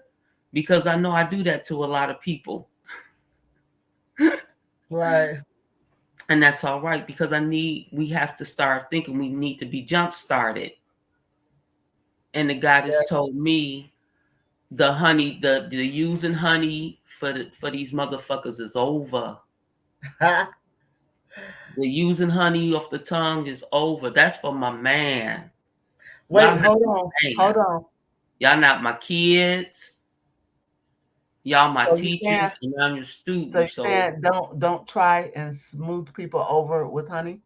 because I know I do that to a lot of people. Right. And that's all right, because we have to start thinking we need to be jump started. And the goddess told me the using honey for these motherfuckers is over. The using honey off the tongue is over. That's for my man. Wait, hold on. Hold on. Y'all not my kids. Y'all my So teachers, and I'm your student. you're saying don't try and smooth people over with honey?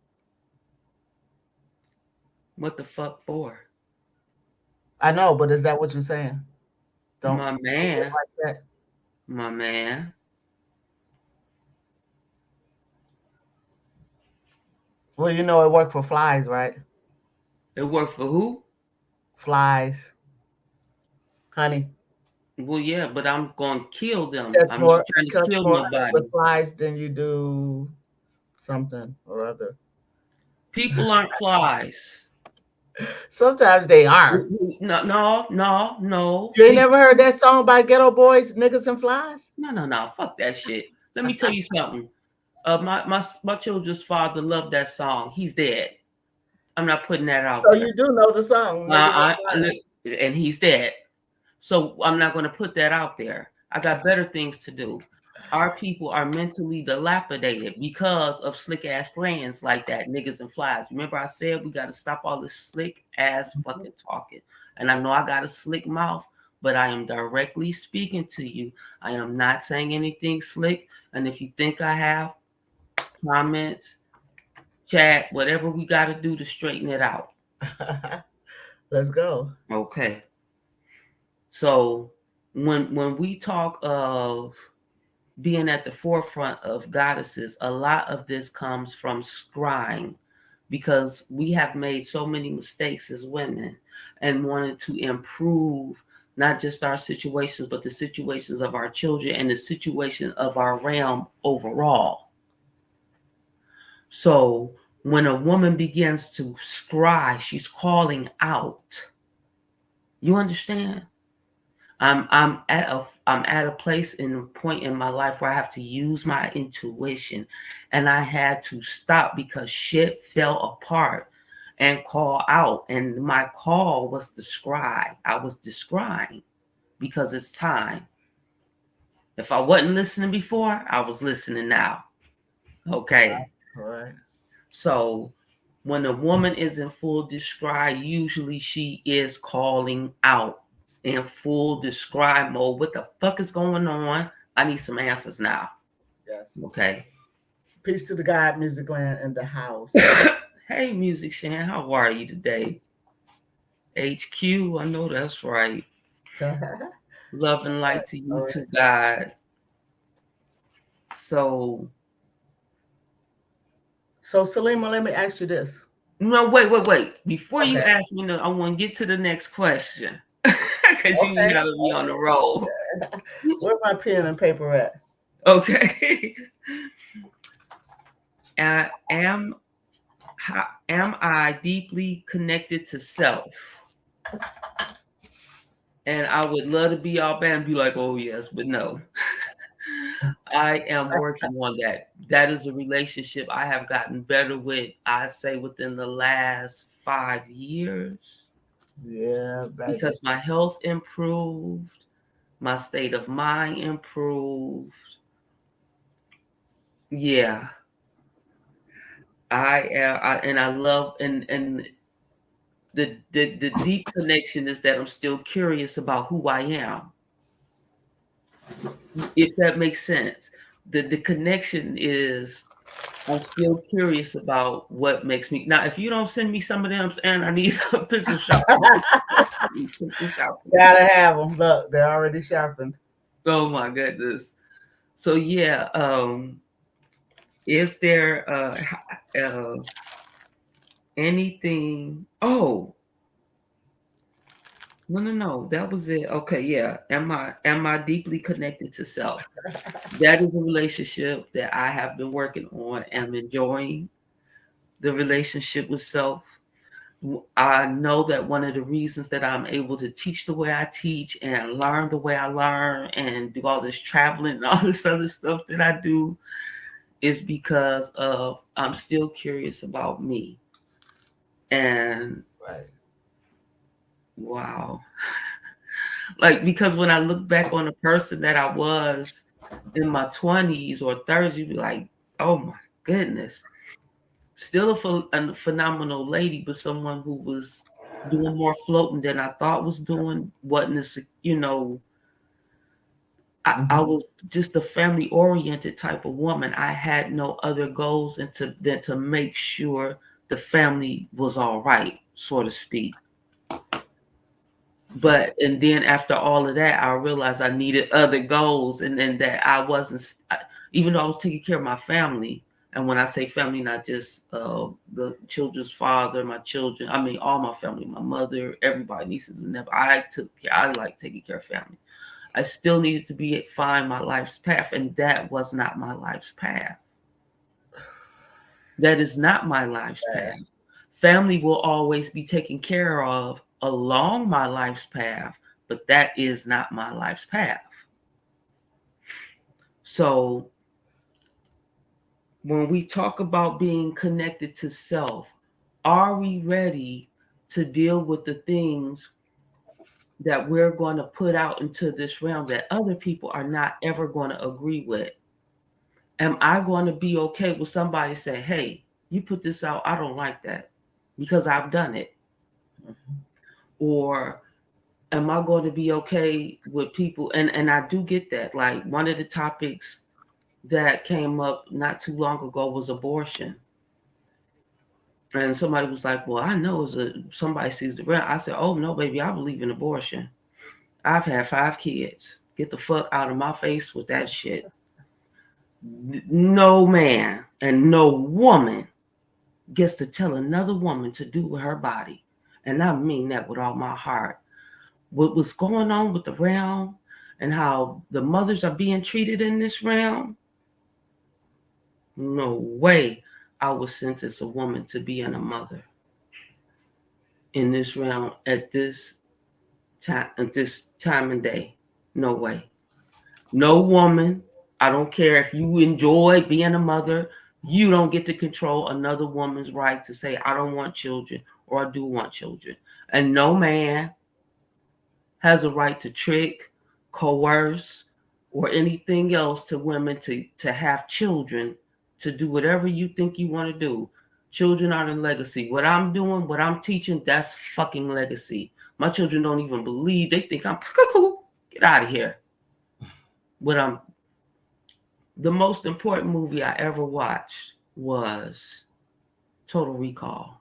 What the fuck for? I know, but is that what you're saying? Don't My man. like that. My man. Well, you know it worked for flies, right? It worked for who? Flies. Honey. Well, yeah, but I'm gonna kill them. Catch I'm more not trying to catch kill more honey nobody. with flies than you do something or other. People aren't flies. Sometimes they are. No. You ain't never heard that song by Ghetto Boys, Niggas and Flies? No. Fuck that shit. Let me tell you something. My children's father loved that song. He's dead. I'm not putting that out So there. you do know the song, Niggas and Flies. And he's dead. So I'm not going to put that out there. I got better things to do. Our people are mentally dilapidated because of slick ass lands like that, niggas and flies. Remember, I said we got to stop all this slick ass fucking talking. And I know I got a slick mouth, but I am directly speaking to you. I am not saying anything slick. And if you think I have, comments, chat, whatever we got to do to straighten it out. Let's go. Okay. So when we talk of being at the forefront of goddesses, a lot of this comes from scrying, because we have made so many mistakes as women and wanted to improve not just our situations, but the situations of our children and the situation of our realm overall. So when a woman begins to scry, she's calling out. You understand? I'm at a place in a point in my life where I have to use my intuition, and I had to stop because shit fell apart and call out. And my call was to scry. I was descrying because it's time. If I wasn't listening before, I was listening now. Okay. All right. So when a woman is in full descry, usually she is calling out in full describe mode. What the fuck is going on? I need some answers now. Yes. Okay. Peace to the God Music Land in the house. Hey, Music Shan, how are you today? HQ, I know that's right. Love and light to you too, God. So Salima, let me ask you this. No, wait. Before you ask me, I want to get to the next question. Because you gotta be on the roll. Where's my pen and paper at? Okay. Am I deeply connected to self? And I would love to be all bad and be like, oh yes, but no. I am working on that. That is a relationship I have gotten better with, I say, within the last 5 years. Yeah, baby. Because my health improved, my state of mind improved. Yeah. I love and The deep connection is that I'm still curious about who I am. If that makes sense. The connection is I'm still curious about what makes me. Now, if you don't send me some of them, and I need a pencil sharpener. Pencil sharpeners. Gotta have them. Look, they're already sharpened. Oh my goodness. So yeah, is there anything? Oh, no, that was it. Okay, yeah. Am I deeply connected to self? That is a relationship that I have been working on. Am enjoying the relationship with self. I know that one of the reasons that I'm able to teach the way I teach and learn the way I learn and do all this traveling and all this other stuff that I do is because of I'm still curious about me. And Right. wow. Like because when I look back on the person that I was in my 20s or 30s, you'd be like, oh my goodness. Still a phenomenal lady, but someone who was doing more floating than I thought was doing. Wasn't this, I was just a family oriented type of woman. I had no other goals than to make sure the family was all right, so to speak. But and then after all of that, I realized I needed other goals, and then that I wasn't, even though I was taking care of my family. And when I say family, not just the children's father, my children, I mean all my family, my mother, everybody, nieces and nephews. I like taking care of family. I still needed to find my life's path, and that was not my life's path. That is not my life's path. Family will always be taken care of along my life's path, but that is not my life's path. So when we talk about being connected to self, are we ready to deal with the things that we're going to put out into this realm that other people are not ever going to agree with? Am I going to be okay with somebody saying, hey, you put this out, I don't like that because I've done it? Mm-hmm. Or am I going to be okay with people? And I do get that. Like one of the topics that came up not too long ago was abortion. And somebody was like, well, I know somebody sees the ground. I said, oh no, baby, I believe in abortion. I've had 5 kids. Get the fuck out of my face with that shit. No man and no woman gets to tell another woman to do with her body. And I mean that with all my heart. What was going on with the realm and how the mothers are being treated in this realm, no way I would sentence a woman to being a mother in this realm at this time and day. No way. No woman, I don't care if you enjoy being a mother, you don't get to control another woman's right to say, I don't want children or I do want children. And no man has a right to trick, coerce, or anything else to women to have children, to do whatever you think you want to do. Children are the legacy. What I'm doing, what I'm teaching, that's fucking legacy. My children don't even believe. They think I'm get out of here. The most important movie I ever watched was Total Recall.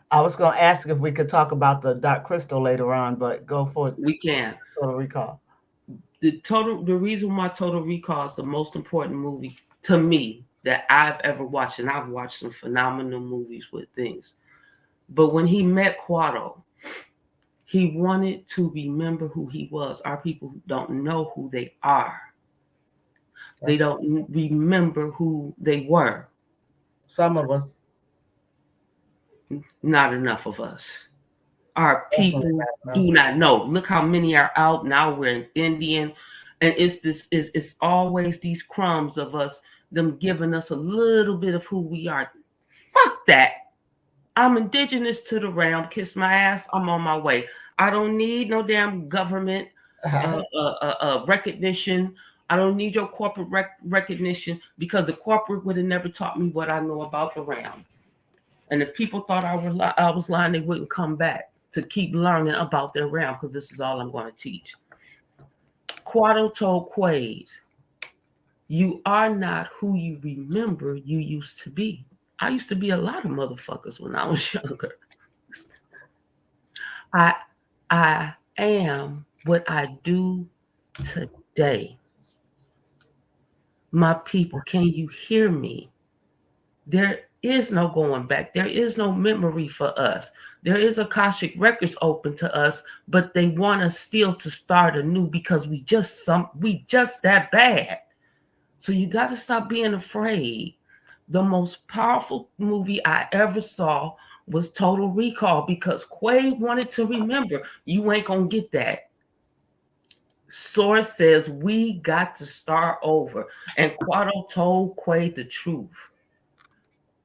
I was going to ask if we could talk about the Dark Crystal later on, but go for it. We can. Total Recall. The reason why Total Recall is the most important movie to me that I've ever watched, and I've watched some phenomenal movies with things. But when he met Quado, he wanted to remember who he was. Our people don't know who they are. They don't remember who they were. Some of us. Not enough of us. Our people do not know. Look how many are out now. We're in Indian, and it's always these crumbs of us, them giving us a little bit of who we are. Fuck that. I'm indigenous to the realm. Kiss my ass. I'm on my way. I don't need no damn government recognition. I don't need your corporate recognition because the corporate would have never taught me what I know about the realm. And if people thought I was lying, they wouldn't come back to keep learning about their realm, because this is all I'm going to teach. Quado told Quaid, you are not who you remember you used to be. I used to be a lot of motherfuckers when I was younger. I I am what I do today. My people, can you hear me? There is no going back. There is no memory for us. There is Akashic records open to us, but they want us still to start anew because we just that bad. So you got to stop being afraid. The most powerful movie I ever saw was Total Recall, because Quaid wanted to remember. You ain't gonna get that. Source says we got to start over. And Quado told Quaid the truth.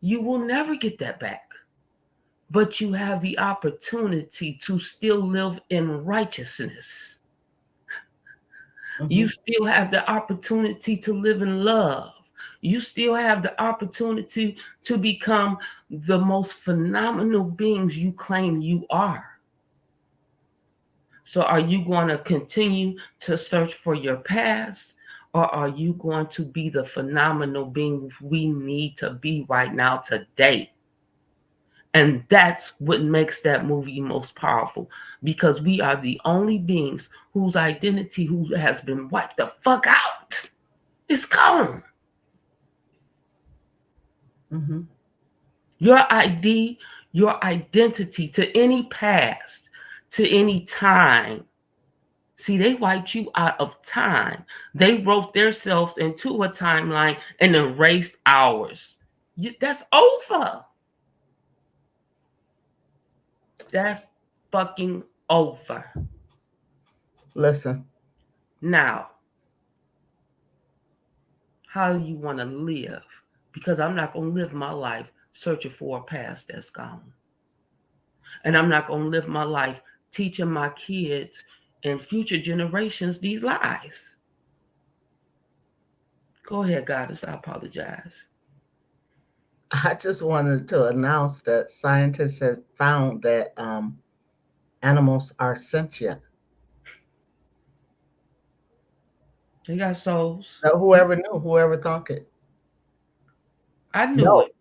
You will never get that back. But you have the opportunity to still live in righteousness. Mm-hmm. You still have the opportunity to live in love. You still have the opportunity to become the most phenomenal beings you claim you are. So are you going to continue to search for your past, or are you going to be the phenomenal being we need to be right now today? And that's what makes that movie most powerful, because we are the only beings whose identity who has been wiped the fuck out. It's gone. Mm-hmm. Your ID, your identity to any past, to any time. See, they wiped you out of time. They wrote themselves into a timeline and erased ours. That's over. That's fucking over. Listen. Now, how do you want to live? Because I'm not going to live my life searching for a past that's gone. And I'm not going to live my life teaching my kids and future generations these lies. Go ahead, Goddess. I apologize. I just wanted to announce that scientists have found that animals are sentient. They got souls. Whoever knew, whoever thought it. I knew it.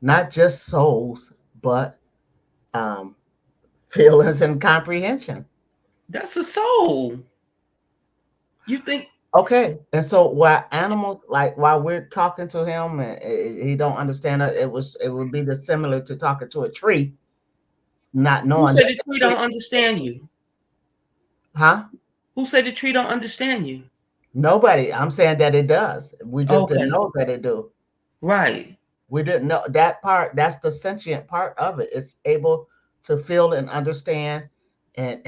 Not just souls, but feelings and comprehension. That's a soul. You think? Okay, and so while animals, like while we're talking to him and he don't understand it, it would be similar to talking to a tree, not knowing. Who said the tree don't understand you? Huh? Who said the tree don't understand you? Nobody. I'm saying that it does. We just didn't know that it do. Right. We didn't know that part. That's the sentient part of it. It's able to feel and understand. And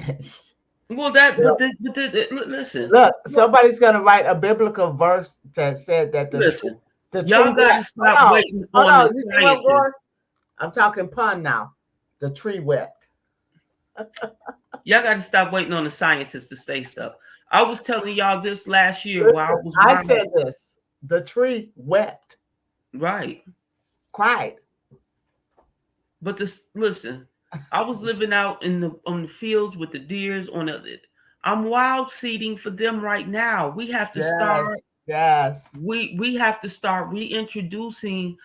well, listen. Look, somebody's gonna write a biblical verse that said that the y'all got to stop waiting on the scientists. I'm talking pun now. The tree wept. Y'all got to stop waiting on the scientists to say stuff. I was telling y'all this last year while I said this. The tree wept. Right. Cried. But listen, I was living out on the fields with the deers I'm wild seeding for them right now. We have to start. Yes. We have to start reintroducing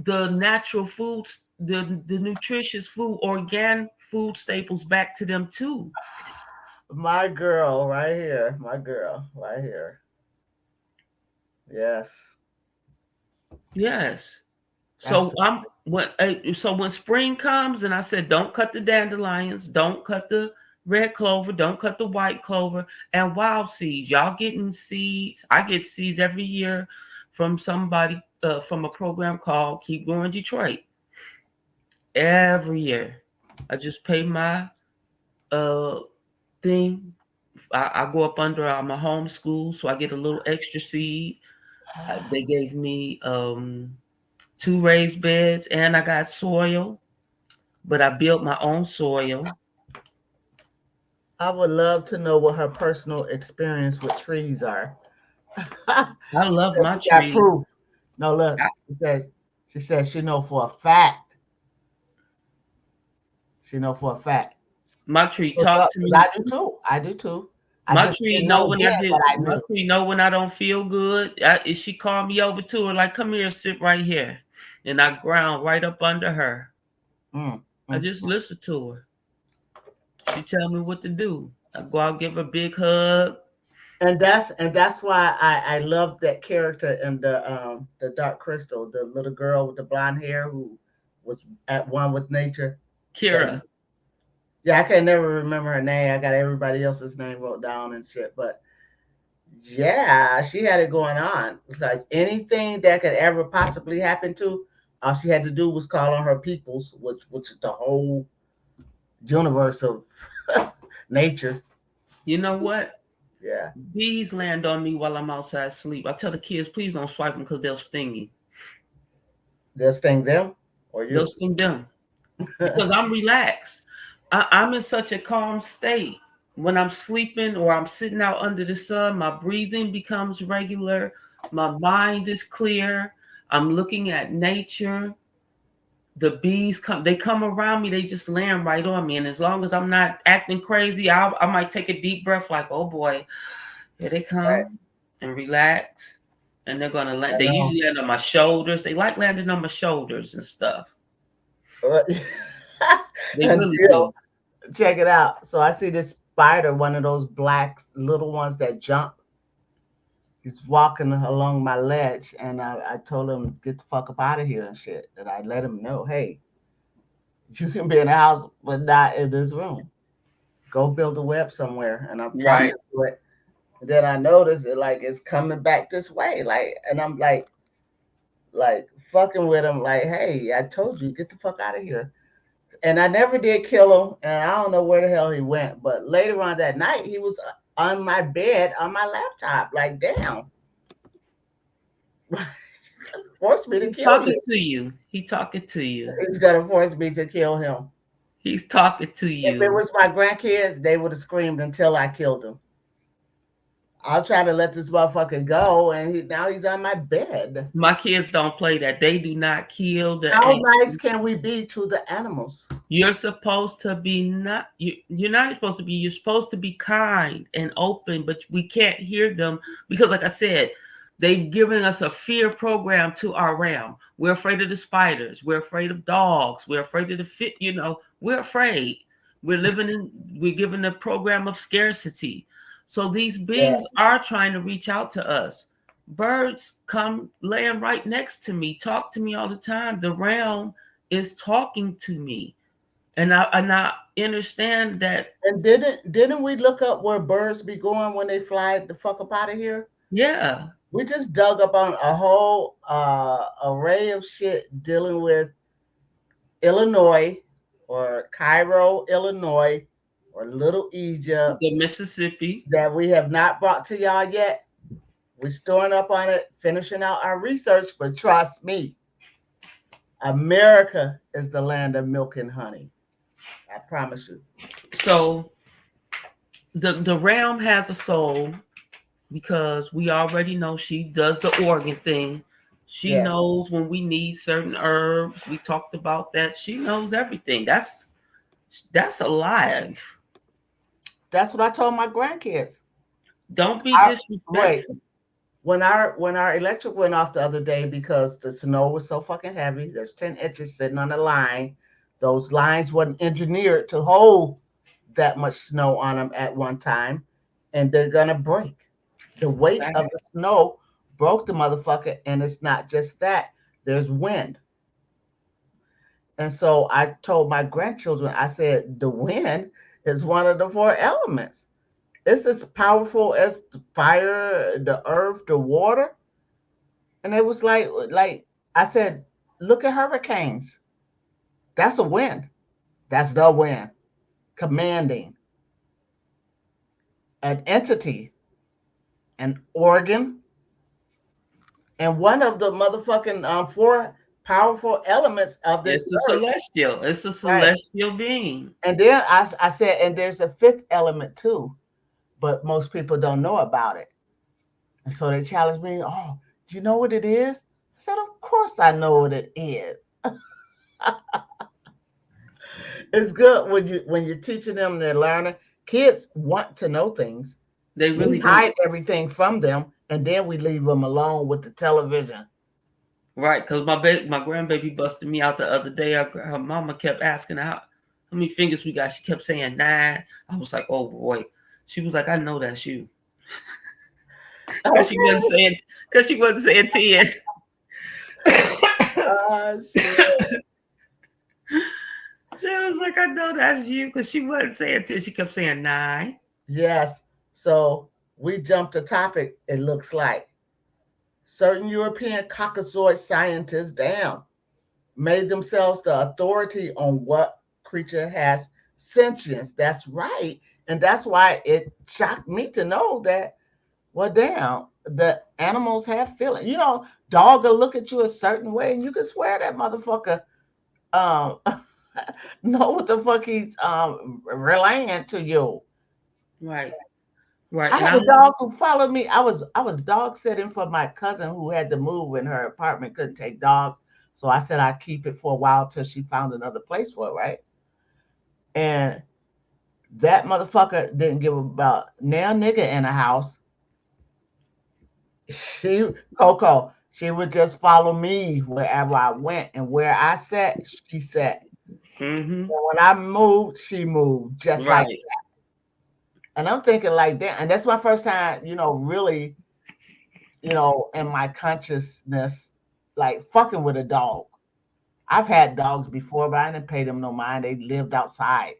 the natural foods, the nutritious food, organic food staples back to them too. My girl right here. My girl right here. Yes. Yes. So when spring comes and I said, don't cut the dandelions, don't cut the red clover, don't cut the white clover, and wild seeds. Y'all getting seeds. I get seeds every year from somebody from a program called Keep Growing Detroit. Every year. I just pay my thing. I go up under my homeschool, so I get a little extra seed. They gave me 2 raised beds, and I got soil, but I built my own soil. I would love to know what her personal experience with trees are. I love my trees. No, look, she said she knows for a fact She know for a fact. My tree What's talk up? to 'Cause me. I do too. I do too. I My just tree didn't know know when I then, did. but I My knew. tree know when I don't feel good. If she called me over to her, like, come here, sit right here, and I ground right up under her. Mm, I mm. just listen to her. She tell me what to do. I go out, give her a big hug. And that's why I love that character in the Dark Crystal, the little girl with the blonde hair who was at one with nature. That Kira, yeah, I can never remember her name. I got everybody else's name wrote down and shit, but yeah, she had it going on. Because anything that could ever possibly happen to, all she had to do was call on her peoples, which is the whole universe of nature. you know what? Yeah, Bees land on me while I'm outside asleep. I tell the kids, please don't swipe them because they'll sting you. they'll sting them or They'll you. sting them because I'm relaxed. I'm in such a calm state. When I'm sleeping or I'm sitting out under the sun, my breathing becomes regular. My mind is clear. I'm looking at nature. The bees come, they come around me, they just land right on me. And as long as I'm not acting crazy, I might take a deep breath, like, oh boy, here they Right. come, and relax. And they're gonna land. I They know. usually land on my shoulders. They like landing on my shoulders and stuff. They really Until do. check it out. So I see this spider, one of those black little ones that jump. He's walking along my ledge, and I told him get the fuck up out of here and shit. And I let him know, hey, you can be in the house, but not in this room. Go build a web somewhere. And I'm talking Right. to it. And then I noticed it like it's coming back this way, like, and I'm like fucking with him, like, hey, I told you, get the fuck out of here. And I never did kill him, and I don't know where the hell he went. But later on that night, he was on my bed on my laptop. Like, damn, forced me to He's kill talking you. to you. He talking to you. He's gonna force me to kill him. He's talking to If it you. was my grandkids, they would have screamed until I killed them. I'm trying to let this motherfucker go, and now he's on my bed. My kids don't play that. They do not kill the How animal. nice can we be to the animals? You're supposed to be not you're not supposed to be, you're supposed to be kind and open, but we can't hear them because, like I said, they've given us a fear program to our realm. We're afraid of the spiders, we're afraid of dogs, we're afraid of the fit, we're afraid. We're given a program of scarcity. So these Yeah. beings are trying to reach out to us. Birds come laying right next to me, talk to me all the time. The realm is talking to me. And I understand that. And didn't we look up where birds be going when they fly the fuck up out of here? Yeah, We just dug up on a whole array of shit dealing with Illinois or Cairo, Illinois, or Little Egypt the Mississippi. that we have not brought to y'all yet. We're storing up on it, finishing out our research, but trust me, America is the land of milk and honey. I promise you. So the realm has a soul because we already know she does the organ thing. She Yes. knows when we need certain herbs. We talked about that. She knows everything. That's alive. That's what I told my grandkids. Don't be Wait, disrespectful. when our electric went off the other day because the snow was so fucking heavy, there's 10 inches sitting on the line. Those lines wasn't engineered to hold that much snow on them at one time, and they're gonna break. The weight of the snow broke the motherfucker, and it's not just that. There's wind. And so I told my grandchildren, I said, the wind is one of the four elements. It's as powerful as the fire, the earth, the water. And it was like I said, look at hurricanes. That's a wind. That's the wind. Commanding an entity, an organ, and one of the motherfucking four powerful elements of this It's a earth. celestial. It's a Right. celestial being. And then I said, and there's a fifth element too, but most people don't know about it. And so they challenged me, oh, do you know what it is? I said, of course I know what it is. It's good when you're teaching them, they're learning. Kids want to know things. They We really do. hide everything from them, and then we leave them alone with the television. Right, because my grandbaby busted me out the other day. Her mama kept asking how many fingers we got. She kept saying 9. I was like, oh boy. She was like, I know that's you. Because she wasn't Okay. saying 10. Oh, shit. She was like, I know that's you, because she wasn't saying 10. She kept saying 9. Yes. So we jumped a topic, it looks like. Certain European Caucasoid scientists, damn, made themselves the authority on what creature has sentience. That's right. And that's why it shocked me to know that, well, damn, the animals have feelings. You know, dog will look at you a certain way, and you can swear that motherfucker um know what the fuck he's relaying to you. Right, right. I And had I a dog who followed me. I was dog sitting for my cousin who had to move in her apartment, couldn't take dogs. So I said I'd keep it for a while till she found another place for it, right? And that motherfucker didn't give about nail nigga in the house. She Coco, she would just follow me wherever I went, and where I sat, she sat. mm-hmm. And when I moved, she moved, just like. Right. And I'm thinking like that, and that's my first time, really, in my consciousness, like fucking with a dog. I've had dogs before, but I didn't pay them no mind. They lived outside.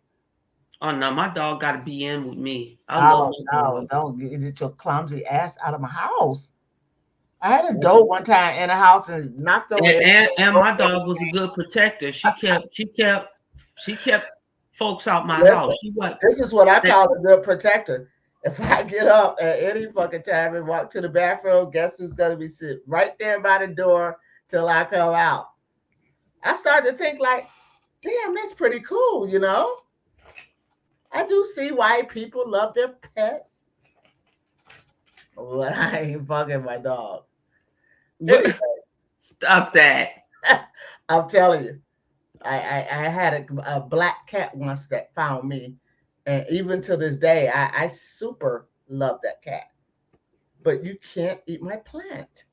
Oh no, my dog gotta be in with me. I love Oh my no, dog. don't get your clumsy ass out of my house. I had a dog one time in the house and knocked over And, everything. and and Broke my dog was a everything. good protector. She kept folks out my house. Listen, She was this is what I call a good protector. If I get up at any fucking time and walk to the bathroom, guess who's gonna be sitting right there by the door till I come out? I started to think like, damn, that's pretty cool, I do see why people love their pets, but I ain't fucking my dog. Anyway, stop that. I'm telling you, I had a black cat once that found me, and even to this day, I super love that cat. But you can't eat my plant.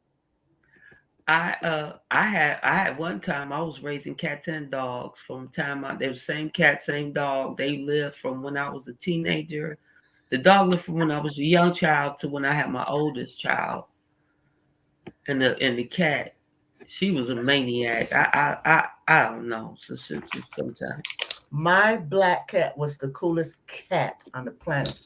I had one time I was raising cats and dogs from the time they were same cat, same dog. They lived from when I was a teenager. The dog lived from when I was a young child to when I had my oldest child. And the cat, she was a maniac. I don't know. Sometimes My black cat was the coolest cat on the planet.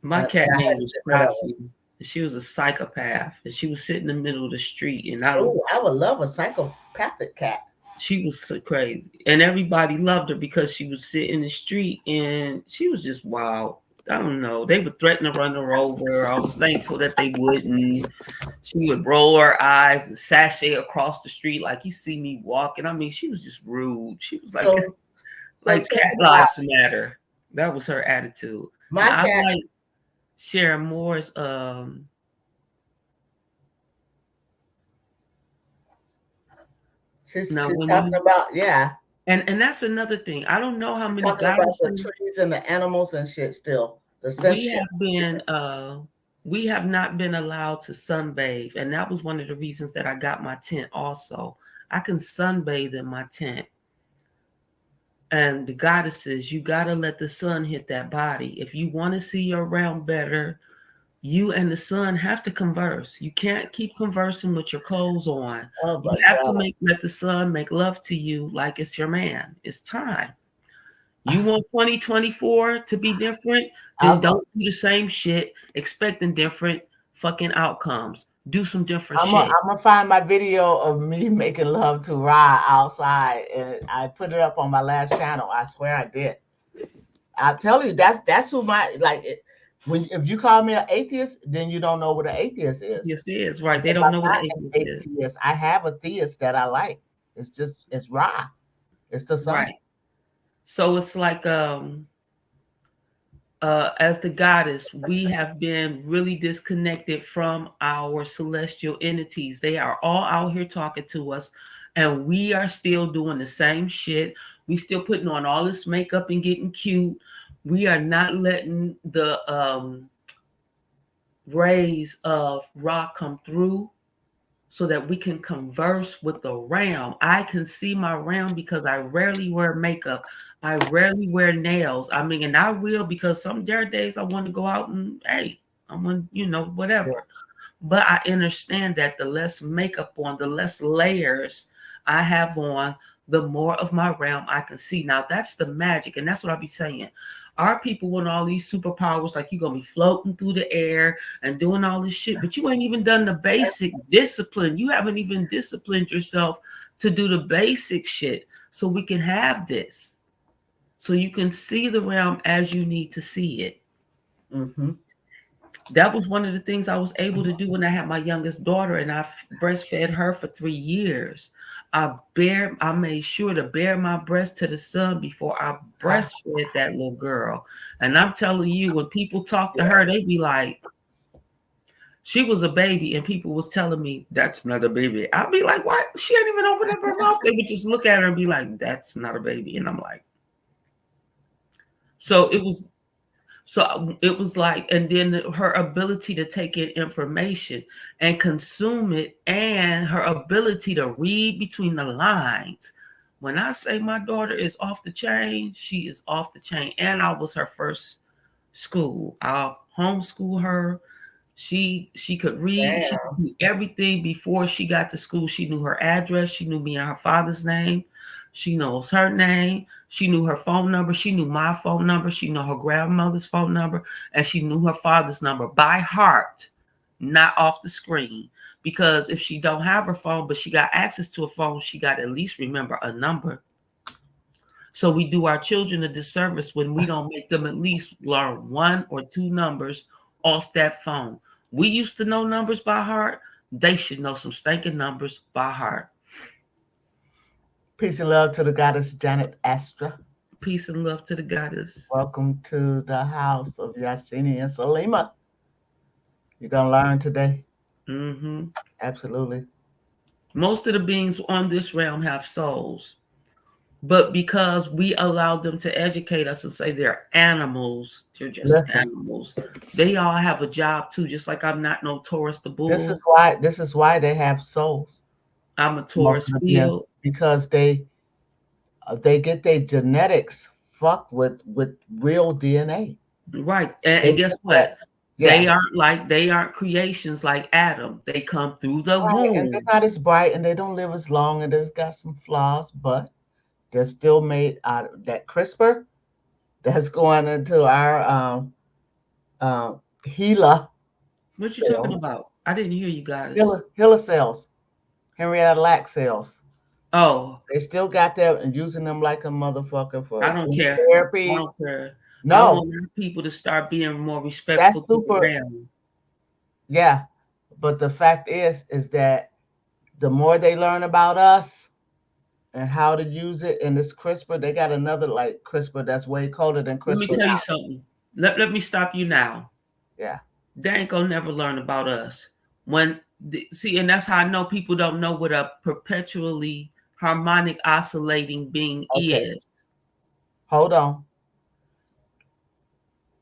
my cat And I had name to was get rid of her. Crossy. She was a psychopath, and she was sitting in the middle of the street, and I don't. Oh, I would love a psychopathic cat. She was so crazy, and everybody loved her because she would sit in the street, and she was just wild. I don't know. They would threaten to run her over. I was thankful that they wouldn't. She would roll her eyes and sashay across the street like you see me walking. I mean, she was just rude. She was like, So, so like check cat it out. lives matter. That was her attitude. My Now I cat, like Sharon Moore's. she's Now when talking you about, yeah, and that's another thing. I don't know how she's many talking about the goddesses trees and the animals and shit still. The we sentient. have been. We have not been allowed to sunbathe, and that was one of the reasons that I got my tent. Also, I can sunbathe in my tent. And the goddesses, you gotta let the sun hit that body. If you want to see your realm better, you and the sun have to converse. You can't keep conversing with your clothes on. Oh You my have to God. let the sun make love to you like it's your man. It's time. You want 2024 to be different, then I'm, don't do the same shit expecting different fucking outcomes. Do some different I'm gonna shit. I'm gonna find my video of me making love to Ra outside, and I put it up on my last channel. I swear I did. I'm telling you, that's who my like. When if you call me an atheist, then you don't know what an atheist is. Yes, it is right. They Because don't I'm know what not an an atheist is. atheist. I have a theist that I like. It's Ra. It's the sun. Right. So it's like as the goddess, we have been really disconnected from our celestial entities. They are all out here talking to us, and we are still doing the same shit. We still putting on all this makeup and getting cute. We are not letting the rays of Ra come through so that we can converse with the realm. I can see my realm because I rarely wear makeup. I rarely wear nails. I mean, and I will because some there are days I want to go out and hey, I want, whatever. But I understand that the less makeup on, the less layers I have on, the more of my realm I can see. Now that's the magic, and that's what I be saying. Our people want all these superpowers, like you're gonna be floating through the air and doing all this shit, but you ain't even done the basic discipline. You haven't even disciplined yourself to do the basic shit so we can have this. So you can see the realm as you need to see it. Mm-hmm. That was one of the things I was able to do when I had my youngest daughter, and I breastfed her for 3 years. I made sure to bare my breast to the sun before I breastfed that little girl. And I'm telling you, when people talk to her, they be like, she was a baby, and people was telling me that's not a baby. I'd be like, what? She ain't even opened up her mouth. They would just look at her and be like, that's not a baby. And I'm like, so it was like, and then her ability to take in information and consume it, and her ability to read between the lines. When I say my daughter is off the chain, she is off the chain. And I was her first school. I'll homeschool her. She could read. Damn. She could do everything before she got to school. She knew her address. She knew me and her father's name. She knows her name. She knew her phone number. She knew my phone number. She knew her grandmother's phone number. And she knew her father's number by heart, not off the screen. Because if she don't have her phone, but she got access to a phone, she got to at least remember a number. So we do our children a disservice when we don't make them at least learn 1 or 2 numbers off that phone. We used to know numbers by heart. They should know some stinking numbers by heart. Peace and love to the goddess Janet Astra. Peace and love to the goddess. Welcome to the house of Yahsnni and Salima. You're going to learn today? Mm-hmm. Absolutely. Most of the beings on this realm have souls. But because we allow them to educate us and say they're animals, they're just animals. They all have a job too, just like I'm not no Taurus the bull. This is why they have souls. I'm a Taurus field. Because they get their genetics fucked with real DNA. Right. And guess what? Yeah. They aren't creations like Adam. They come through the womb. And they're not as bright, and they don't live as long, and they've got some flaws, but they're still made out of that CRISPR that's going into our HeLa. What you talking about? I didn't hear you guys. HeLa cells, Henrietta Lacks cells. Oh, they still got them and using them like a motherfucker for I don't care. Therapy. I don't care. No, I want people to start being more respectful. That's super. Yeah, but the fact is that the more they learn about us and how to use it in this CRISPR, they got another like CRISPR that's way colder than CRISPR. Let me tell you something. Let me stop you now. Yeah. They ain't gonna never learn about us. And that's how I know people don't know what a perpetually harmonic oscillating being is. Hold on.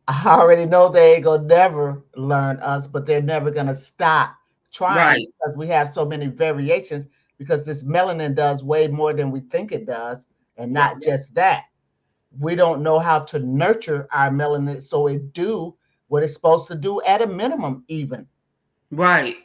I already know they ain't gonna never learn us, but they're never gonna stop trying because we have so many variations, because this melanin does way more than we think it does. And not just that. We don't know how to nurture our melanin so it do what it's supposed to do at a minimum even. Right.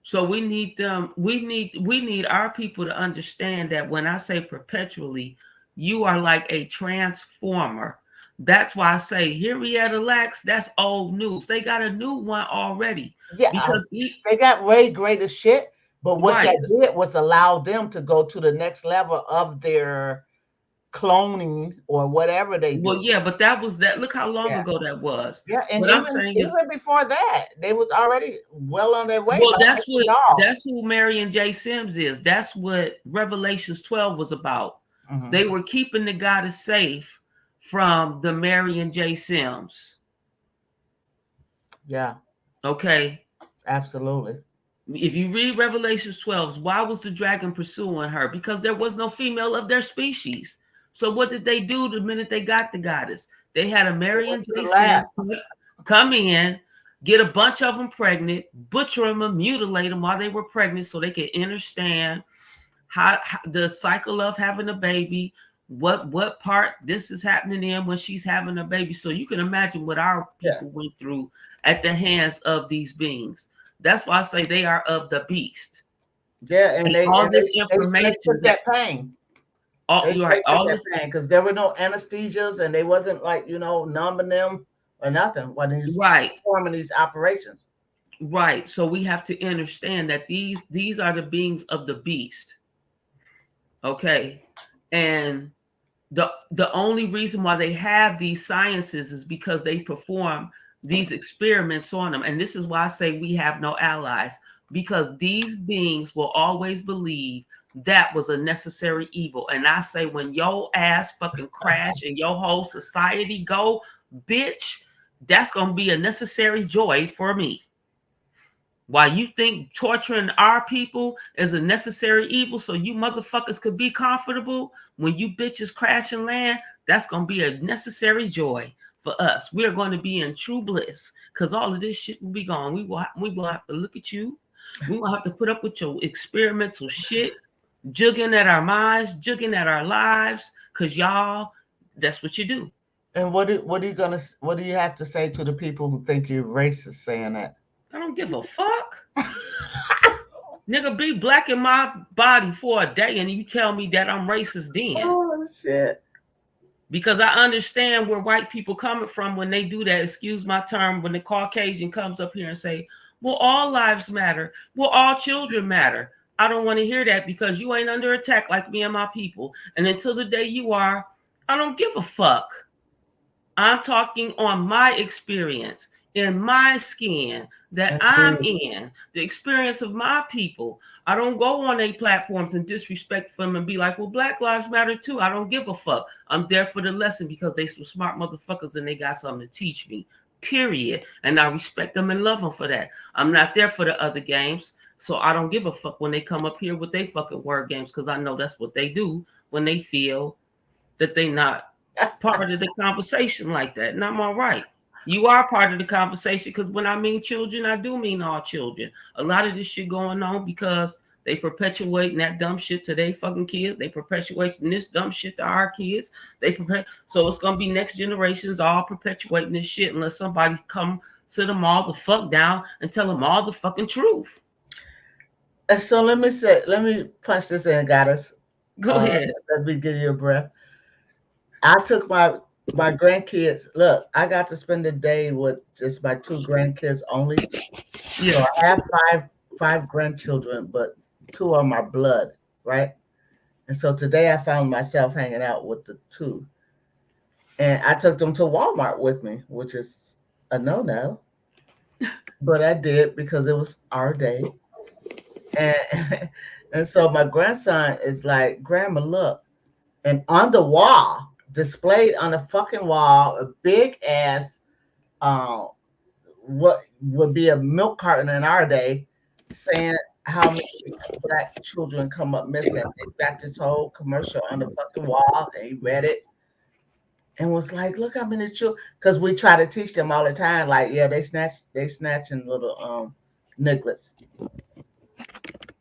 So we need them. We need our people to understand that when I say perpetually, you are like a transformer. That's why I say Henrietta Lacks, that's old news. They got a new one already. Yeah, because they got way greater shit. But what that did was allow them to go to the next level of their cloning or whatever they do. Well, yeah, but that was that. Look how long ago that was. Yeah, and even before that, they was already well on their way. Well, that's who Mary and J. Sims is. That's what Revelations 12 was about. Mm-hmm. They were keeping the goddess safe from the Mary and J. Sims. Yeah. Okay. Absolutely. If you read Revelations 12, why was the dragon pursuing her? Because there was no female of their species. So what did they do the minute they got the goddess? They had a Marion The J. lab. Sims come in, get a bunch of them pregnant, butcher them and mutilate them while they were pregnant so they could understand how the cycle of having a baby, what part this is happening in when she's having a baby. So you can imagine what our people went through at the hands of these beings. That's why I say they are of the beast. Yeah, and all this information took that pain. You're right. All this pain because there were no anesthesias and they wasn't like numbing them or nothing while these performing these operations. Right. So we have to understand that these are the beings of the beast. Okay. And the only reason why they have these sciences is because they perform these experiments on them. And this is why I say we have no allies, because these beings will always believe that was a necessary evil. And I say, when your ass fucking crash and your whole society go, bitch, that's going to be a necessary joy for me. While you think torturing our people is a necessary evil so you motherfuckers could be comfortable, when you bitches crash and land, that's going to be a necessary joy for us. We're going to be in true bliss because all of this shit will be gone. We will have to look at you. We will have to put up with your experimental shit, jugging at our minds, jugging at our lives, because y'all, that's what you do. And what do you have to say to the people who think you're racist saying that? I don't give a fuck. Nigga, be black in my body for a day and you tell me that I'm racist then. Oh, shit. Because I understand where white people coming from when they do that. Excuse my term, when the Caucasian comes up here and say, well, all lives matter. Well, all children matter. I don't want to hear that because you ain't under attack like me and my people. And until the day you are, I don't give a fuck. I'm talking on my experience, in my skin that I'm in, the experience of my people. I don't go on their platforms and disrespect them and be like, well, Black Lives Matter too. I don't give a fuck. I'm there for the lesson because they some smart motherfuckers and they got something to teach me, period. And I respect them and love them for that. I'm not there for the other games. So I don't give a fuck when they come up here with their fucking word games because I know that's what they do when they feel that they not part of the conversation like that. And I'm all right. You are part of the conversation because when I mean children, I do mean all children. A lot of this shit going on because they perpetuating that dumb shit to their fucking kids. They perpetuating this dumb shit to our kids. So it's going to be next generations all perpetuating this shit unless somebody come sit them all the fuck down and tell them all the fucking truth. So let me punch this in, goddess. Go ahead. Let me give you a breath. I took my grandkids. Look, I got to spend the day with just my 2 grandkids only. Yeah. So I have five grandchildren, but 2 are my blood, right? And so today I found myself hanging out with the 2. And I took them to Walmart with me, which is a no-no. But I did because it was our day. And so my grandson is like, Grandma, look. And on the wall, displayed on a fucking wall, a big ass, what would be a milk carton in our day, saying how many Black children come up missing. They got this whole commercial on the fucking wall, and he read it and was like, "Look how many children." Because we try to teach them all the time, like, yeah, they snatching little nigglets.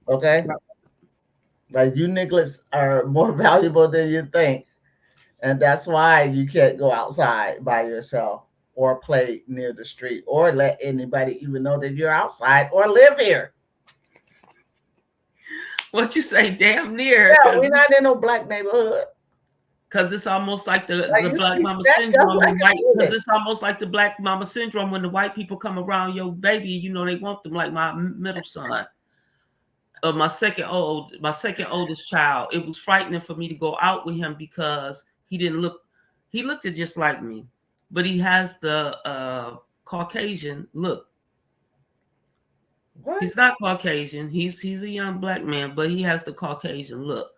Okay, like you nigglets are more valuable than you think. And that's why you can't go outside by yourself or play near the street or let anybody even know that you're outside or live here. What you say, damn near? Yeah, we're not in no Black neighborhood. Because it's almost like the Black Mama syndrome. Because it's almost like the Black Mama syndrome when the white people come around your baby, you know, they want them like my middle son. My second oldest child. It was frightening for me to go out with him because he looked just like me, but he has the Caucasian look. What? He's not Caucasian. He's a young Black man, but he has the Caucasian look.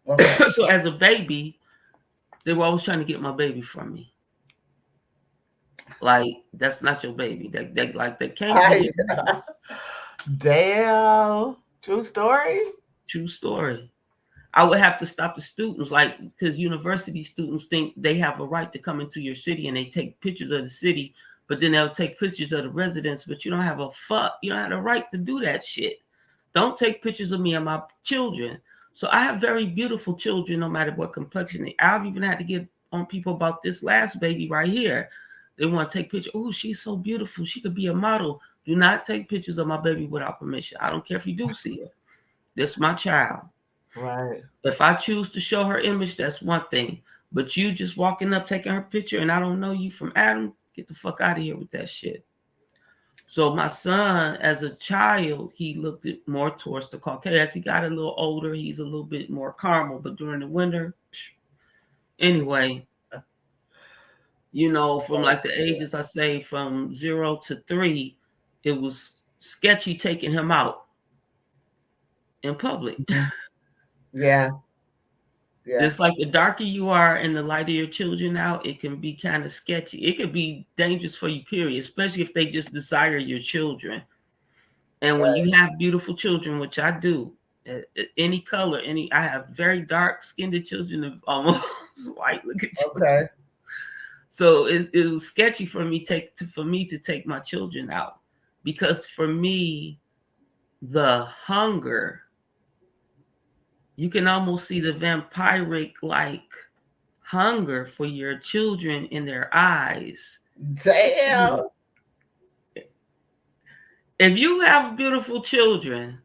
Okay. So as a baby, they were always trying to get my baby from me. Like, that's not your baby. They can't. Damn. True story? True story. I would have to stop the students, like, because university students think they have a right to come into your city and they take pictures of the city, but then they'll take pictures of the residents, but you don't have you don't have the right to do that shit. Don't take pictures of me and my children. So I have very beautiful children, no matter what complexion they. I've even had to get on people about this last baby right here. They want to take pictures. Oh, she's so beautiful. She could be a model. Do not take pictures of my baby without permission. I don't care if you do see her. That's my child. Right. If I choose to show her image, that's one thing. But you just walking up, taking her picture, and I don't know you from Adam, get the fuck out of here with that shit. So my son, as a child, he looked more towards the Caucasian. As he got a little older, he's a little bit more caramel. But during the winter, anyway, you know, from like the ages, I say from 0 to 3, it was sketchy taking him out in public. Yeah. Yeah. It's like the darker you are and the lighter your children out, it can be kind of sketchy. It could be dangerous for you, period, especially if they just desire your children. And when you have beautiful children, which I do, any color, I have very dark skinned children of almost white looking children. Okay. So it was sketchy for me to take my children out, because for me, the hunger, you can almost see the vampiric like hunger for your children in their eyes. Damn. If you have beautiful children,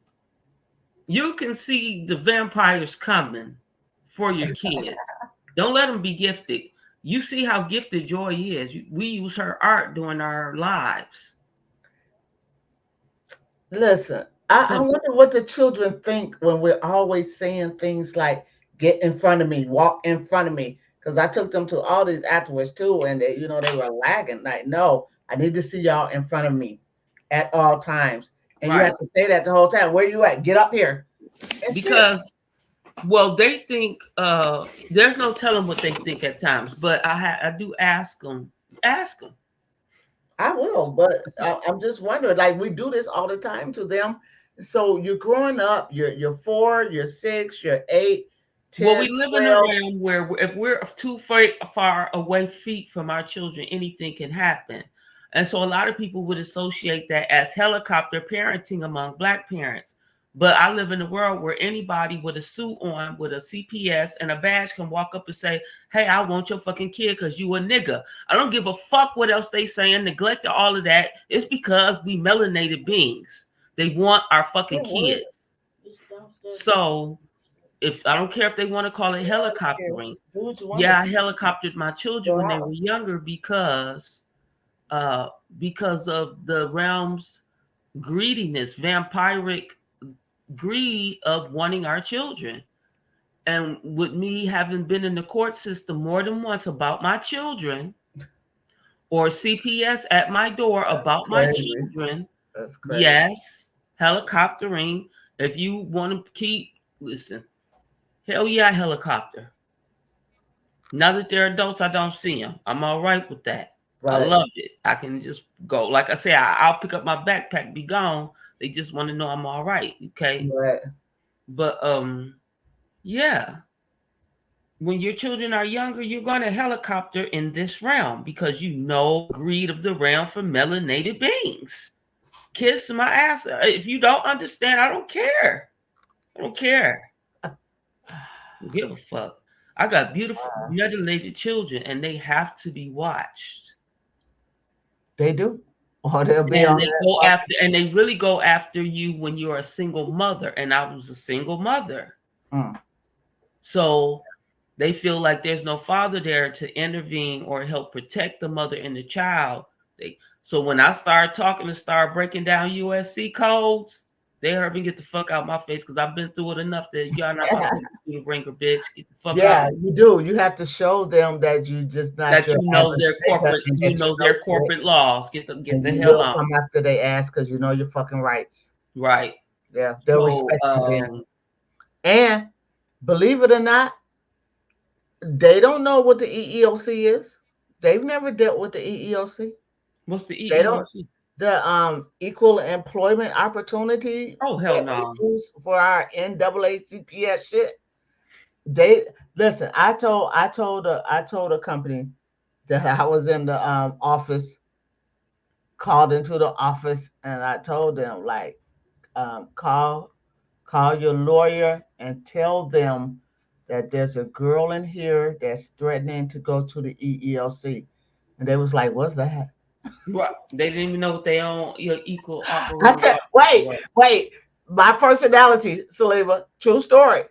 you can see the vampires coming for your kids. Don't let them be gifted. You see how gifted Joy is. We use her art during our lives. Listen, I wonder what the children think when we're always saying things like, get in front of me, walk in front of me. Because I took them to all these afterwards too, and they were lagging. Like, no, I need to see y'all in front of me at all times. And you have to say that the whole time. Where you at? Get up here. Because, well, they think, there's no telling what they think at times, but I do ask them. Ask them. I will, but I'm just wondering, like, we do this all the time to them. So you're growing up, you're 4, you're 6, you're 8, 10, well, we live 12. in a realm where if we're too far away feet from our children, anything can happen. And so a lot of people would associate that as helicopter parenting among Black parents. But I live in a world where anybody with a suit on, with a CPS and a badge can walk up and say, hey, I want your fucking kid because you a nigga. I don't give a fuck what else they saying. Neglect all of that. It's because we melanated beings. They want our fucking kids. So if I don't care if they want to call it helicoptering. Yeah, I helicoptered my children when they were younger because of the realm's greediness, vampiric greed of wanting our children. And with me having been in the court system more than once about my children, or CPS at my door about my children, that's crazy. Yes, helicoptering. If you want to listen, hell yeah, helicopter. Now that they're adults, I don't see them. I'm all right with that. Right. I love it. I can just go. Like I say, I'll pick up my backpack, be gone. They just want to know I'm all right. Okay. Right. But yeah. When your children are younger, you're going to helicopter in this realm because you know greed of the realm for melanated beings. Kiss my ass. If you don't understand, I don't care. I don't care. I don't give a fuck. I got beautiful melanated children, and they have to be watched. They do. Or they'll be and they go after, and they really go after you when you're a single mother. And I was a single mother. So they feel like there's no father there to intervene or help protect the mother and the child. So when I started talking and start breaking down USC codes, they heard me get the fuck out of my face because I've been through it enough that y'all not about to ringer, bitch. Get the fuck out. Yeah, you do. You have to show them that you just not that you know their corporate, their corporate laws. Get the hell out. Come after they ask because you know your fucking rights. Right. Yeah, they'll respect you. And believe it or not, they don't know what the EEOC is. They've never dealt with the EEOC. What's the EEOC? They don't, the Equal Employment Opportunity. Oh, hell no. For our NAACP shit. They listen. I told a company that I was in the office, called into the office, and I told them like, call your lawyer and tell them that there's a girl in here that's threatening to go to the EEOC. And they was like, what's that? Right. They didn't even know what they own your equal I operating said, law wait, was. wait. My personality, Salima, true story.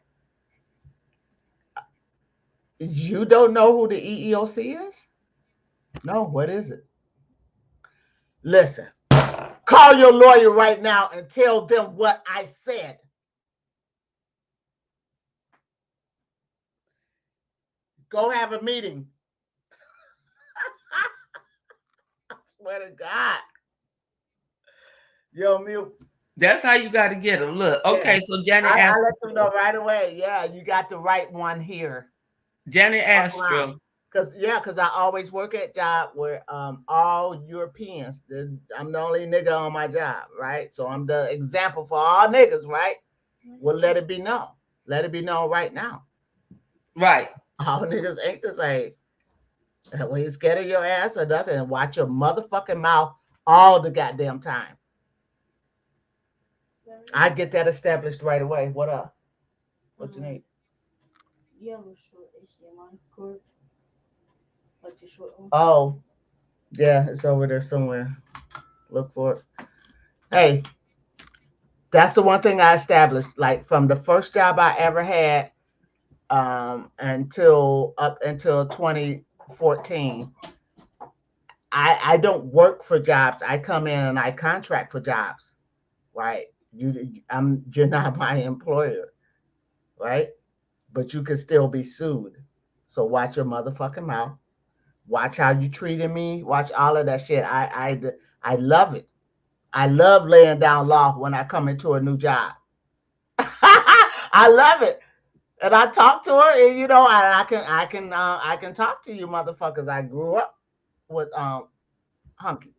You don't know who the EEOC is? No, what is it? Listen, call your lawyer right now and tell them what I said. Go have a meeting. I swear to God. Yo, mute. That's how you got to get them. Look, Yeah. okay. So Janet I Astra, let them know right away. Yeah, you got the right one here. Janet Fuck around. Astra. Cause I always work at job where all Europeans. I'm the only nigga on my job, right? So I'm the example for all niggas, right? Well, let it be known. Let it be known right now. Right. All niggas ain't the same. When you scared of your ass or nothing, and watch your motherfucking mouth all the goddamn time. I get that established right away. What up? What you need? You have a short HDMI cord, like the short one. Oh, yeah, it's over there somewhere. Look for it. Hey, that's the one thing I established. Like from the first job I ever had, until up until 2014, I don't work for jobs. I come in and I contract for jobs. Right? You're not my employer, right? But you can still be sued. So watch your motherfucking mouth. Watch how you treated me. Watch all of that shit. I love it. I love laying down law when I come into a new job. I love it. And I talk to her, and I can talk to you motherfuckers. I grew up with Hunky.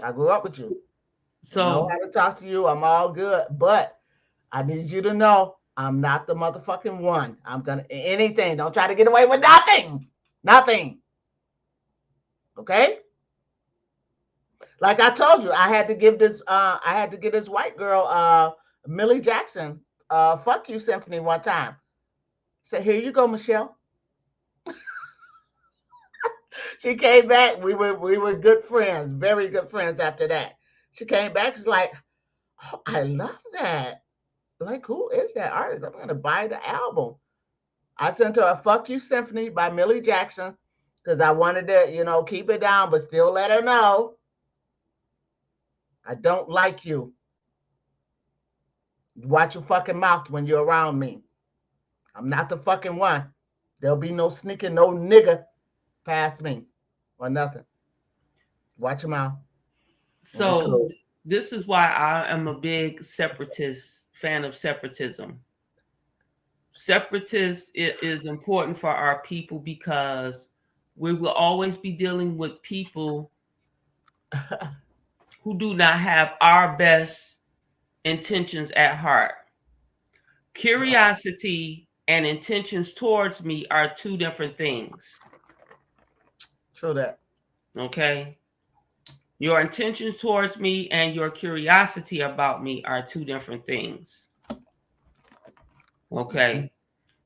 I grew up with you. I know So how to talk to you. I'm all good, but I need you to know I'm not the motherfucking one. I'm gonna anything. Don't try to get away with nothing. Nothing. Okay? Like I told you, I had to give this white girl Millie Jackson fuck you symphony one time. Say, here you go, Michelle. She came back. We were good friends, very good friends after that. She came back, she's like, oh, I love that. Like, who is that artist? I'm gonna buy the album. I sent her a Fuck You Symphony by Millie Jackson because I wanted to, keep it down, but still let her know I don't like you. Watch your fucking mouth when you're around me. I'm not the fucking one. There'll be no sneaking, no nigga past me or nothing. Watch your mouth. And we so cool. this is why I am a big separatist fan of separatism. Separatist is important for our people because we will always be dealing with people who do not have our best intentions at heart. Curiosity and intentions towards me are two different things. True that. Okay. Your intentions towards me and your curiosity about me are two different things. Okay.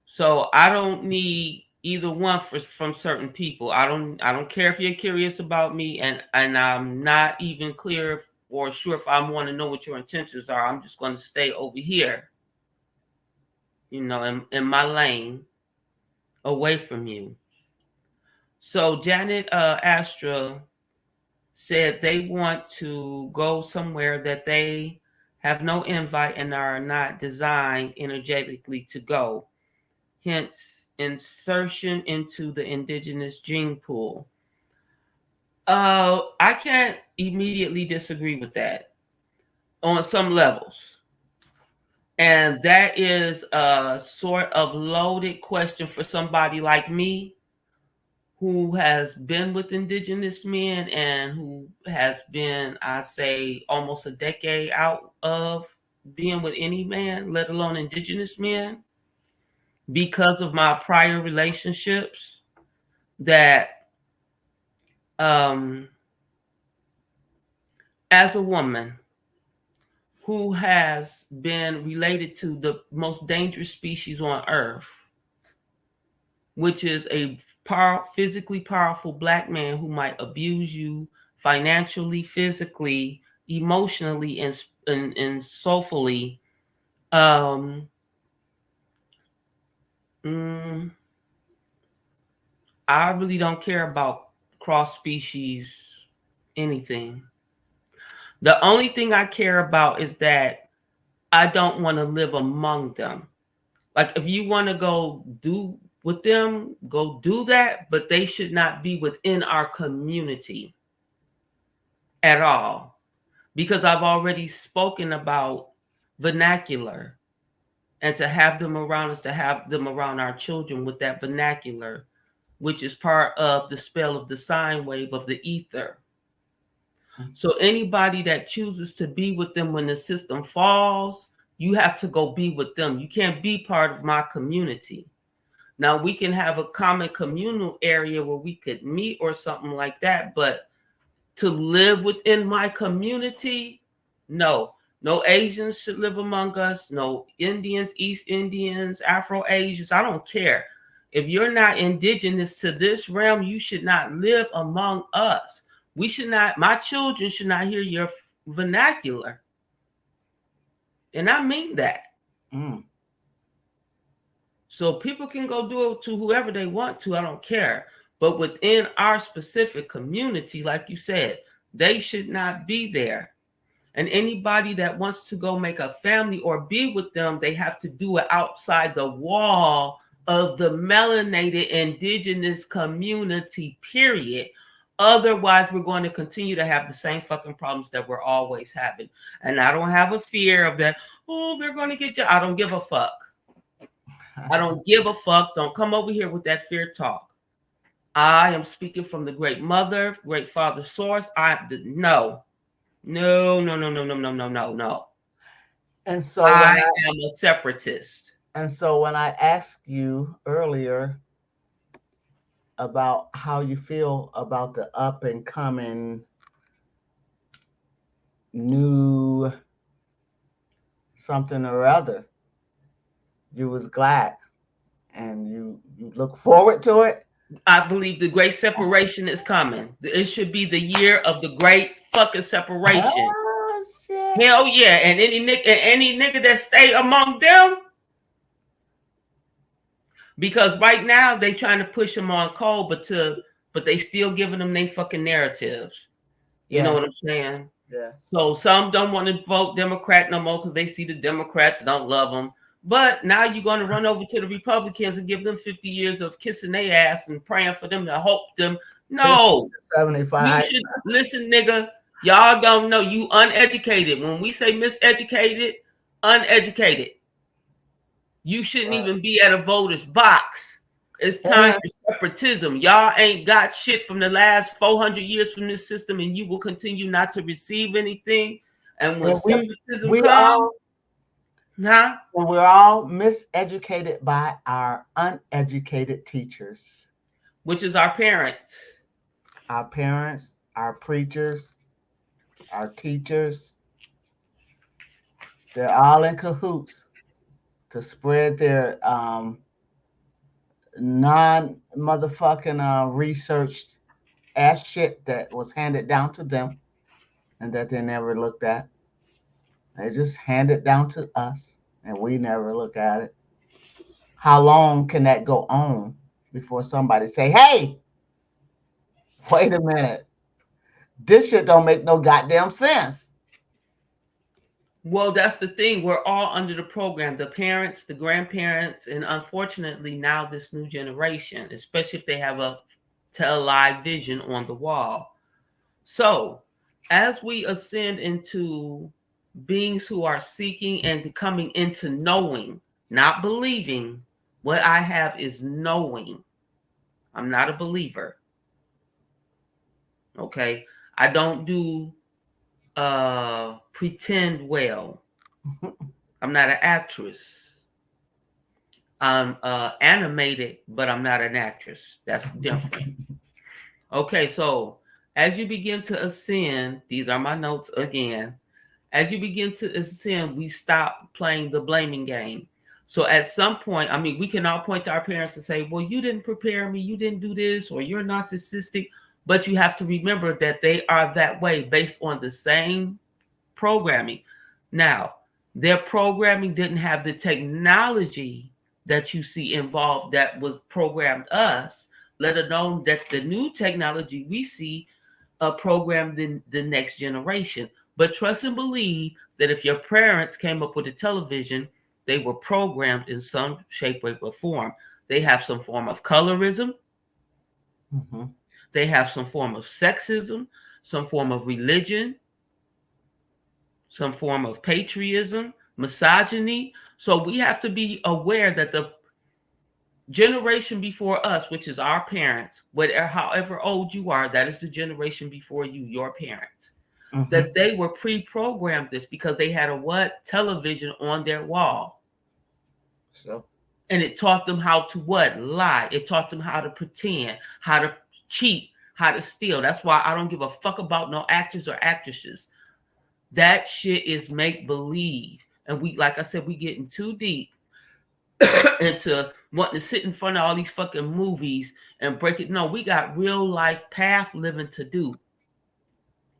So I don't need either one from certain people. I don't care if you're curious about me, and I'm not even clear or sure if I want to know what your intentions are. I'm just going to stay over here, in my lane, away from you. So Janet Astra said they want to go somewhere that they have no invite and are not designed energetically to go. Hence, insertion into the indigenous gene pool. I can't immediately disagree with that on some levels. And that is a sort of loaded question for somebody like me who has been with indigenous men and who has been, I say, almost a decade out of being with any man, let alone indigenous men. because of my prior relationships that as a woman who has been related to the most dangerous species on earth, which is a physically powerful black man who might abuse you financially, physically, emotionally, and soulfully. Um, mm, I really don't care about cross species anything. The only thing I care about is that I don't want to live among them. Like, if you want to go do with them, go do that, but they should not be within our community at all. Because I've already spoken about vernacular, and to have them around us, to have them around our children with that vernacular, which is part of the spell of the sine wave of the ether. So anybody that chooses to be with them when the system falls, you have to go be with them. You can't be part of my community. Now, we can have a common communal area where we could meet or something like that, but to live within my community, no. No Asians should live among us. No Indians, East Indians, Afro Asians. I don't care. If you're not indigenous to this realm, you should not live among us. We should not, my children should not hear your vernacular. And I mean that. Mm. So people can go do it to whoever they want to. I don't care. But within our specific community, like you said, they should not be there. And anybody that wants to go make a family or be with them, they have to do it outside the wall of the melanated indigenous community, period. Otherwise, we're going to continue to have the same fucking problems that we're always having. And I don't have a fear of that. Oh, they're going to get you. I don't give a fuck. I don't give a fuck. Don't come over here with that fear talk. I am speaking from the great mother, great father source. No. And so I am a separatist. And so when I asked you earlier about how you feel about the up and coming new something or other, you was glad and you look forward to it. I believe the great separation is coming. It should be the year of the great fucking separation. Oh, shit. Hell yeah. And any nigga that stay among them, because right now they trying to push them on cold, but they still giving them they fucking narratives. You know what I'm saying? Yeah. So some don't want to vote Democrat no more because they see the Democrats don't love them. But now you're going to run over to the Republicans and give them 50 years of kissing their ass and praying for them to hope them. No. 75. You should listen, nigga. Y'all don't know. You uneducated. When we say miseducated, uneducated. You shouldn't even be at a voter's box. It's time for separatism. Y'all ain't got shit from the last 400 years from this system, and you will continue not to receive anything. And when separatism comes, we're all miseducated by our uneducated teachers, which is our parents. Our parents, our preachers, our teachers. They're all in cahoots to spread their non-motherfucking researched ass shit that was handed down to them and that they never looked at. They just hand it down to us and we never look at it. How long can that go on before somebody say, hey, wait a minute, this shit don't make no goddamn sense? Well, that's the thing. We're all under the program, the parents, the grandparents, and unfortunately now this new generation, especially if they have a television on the wall. So as we ascend into beings who are seeking and coming into knowing, not believing, what I have is knowing. I'm not a believer. Okay. I don't do pretend well. I'm not an actress. I'm animated, but I'm not an actress. That's different. Okay, so as you begin to ascend, these are my notes again. As you begin to ascend, we stop playing the blaming game. So at some point, I mean, we can all point to our parents and say, well, you didn't prepare me, you didn't do this, or you're narcissistic. But you have to remember that they are that way based on the same programming. Now, their programming didn't have the technology that you see involved that was programmed us, let alone that the new technology we see programmed in the next generation. But trust and believe that if your parents came up with a television, they were programmed in some shape, way, or form. They have some form of colorism. Mm-hmm. They have some form of sexism, some form of religion, some form of patriotism, misogyny. So we have to be aware that the generation before us, which is our parents, whatever, however old you are, that is the generation before you, your parents, Mm-hmm. that they were pre-programmed this because they had a what? Television on their wall. So, And it taught them how to what? Lie. It taught them how to pretend, how to cheat, how to steal. That's why I don't give a fuck about no actors or actresses. That shit is make believe. And we, like I said, we getting too deep into wanting to sit in front of all these fucking movies and break it. No, we got real life path living to do.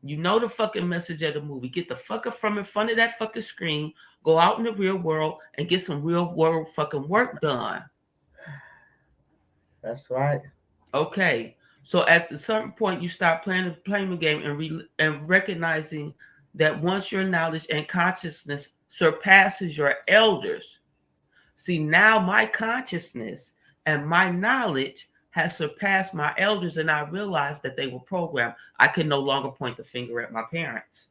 You know the fucking message of the movie. Get the fucker from in front of that fucking screen. Go out in the real world and get some real world fucking work done. that's right. Okay. So at a certain point, you stop playing the game and recognizing that once your knowledge and consciousness surpasses your elders. See, now my consciousness and my knowledge has surpassed my elders, and I realized that they were programmed. I can no longer point the finger at my parents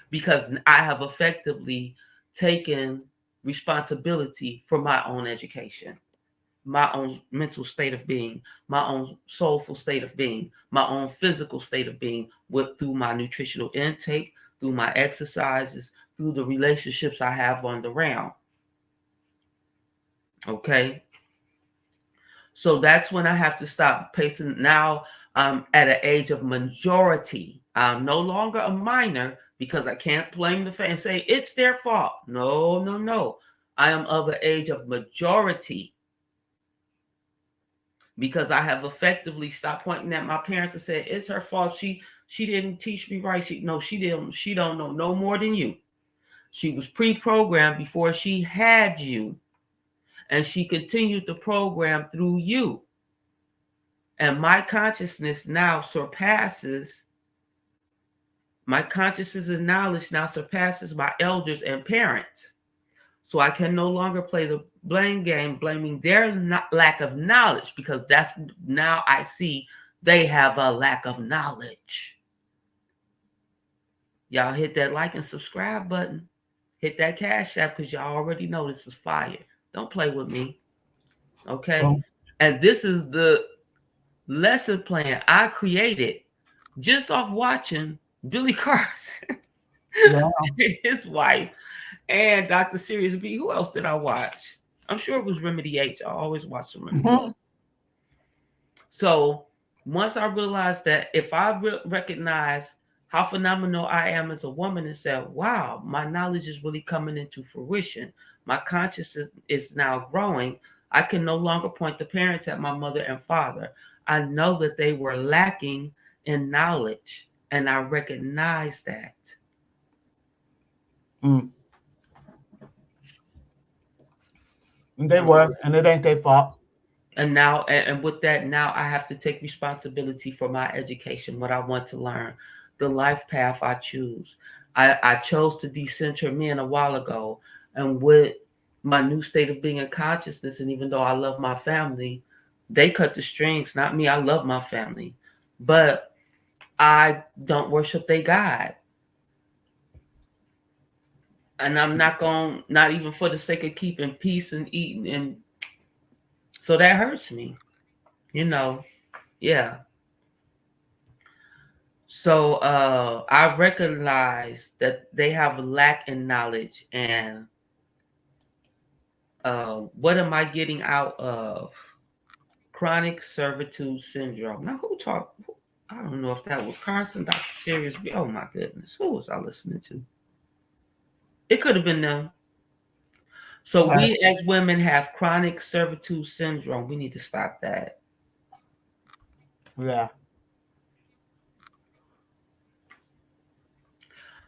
because I have effectively taken responsibility for my own education, my own mental state of being, my own soulful state of being, my own physical state of being, through my nutritional intake, through my exercises, through the relationships I have on the round. Okay. So that's when I have to stop pacing. Now I'm at an age of majority. I'm no longer a minor because I can't blame the fan and say it's their fault. No, no, no. I am of an age of majority because I have effectively stopped pointing at my parents and said it's her fault. She didn't teach me right. She don't know no more than you. She was pre-programmed before she had you, and she continued the program through you. And my consciousness and knowledge now surpasses my elders and parents. So I can no longer play the blame game, blaming their lack of knowledge, because that's now I see they have a lack of knowledge. Y'all hit that like and subscribe button. Hit that cash app because y'all already know this is fire. Don't play with me. Okay? Well, and this is the lesson plan I created just off watching Billy Carson, yeah. his wife, and Dr. Sirius B. Who else did I watch? I'm sure it was Remedy H. I always watch some Remedy. Mm-hmm. So once I realized that if I recognize how phenomenal I am as a woman and said, wow, my knowledge is really coming into fruition, my consciousness is now growing, I can no longer point the parents at my mother and father. I know that they were lacking in knowledge, and I recognize that. Mm. They were, and it ain't their fault. And now, and with that, now I have to take responsibility for my education, what I want to learn, the life path I choose. I chose to decenter men a while ago, and with my new state of being and consciousness, and even though I love my family, they cut the strings, not me. I love my family, but I don't worship their God. And I'm not going, not even for the sake of keeping peace and eating. And so that hurts me, you know. Yeah. So I recognize that they have a lack in knowledge, and What am I getting out of chronic servitude syndrome? Now, who talked? I don't know if that was Carson, Dr. Sirius. Oh my goodness, who was I listening to? It could have been them. So we as women have chronic servitude syndrome. We need to stop that. Yeah.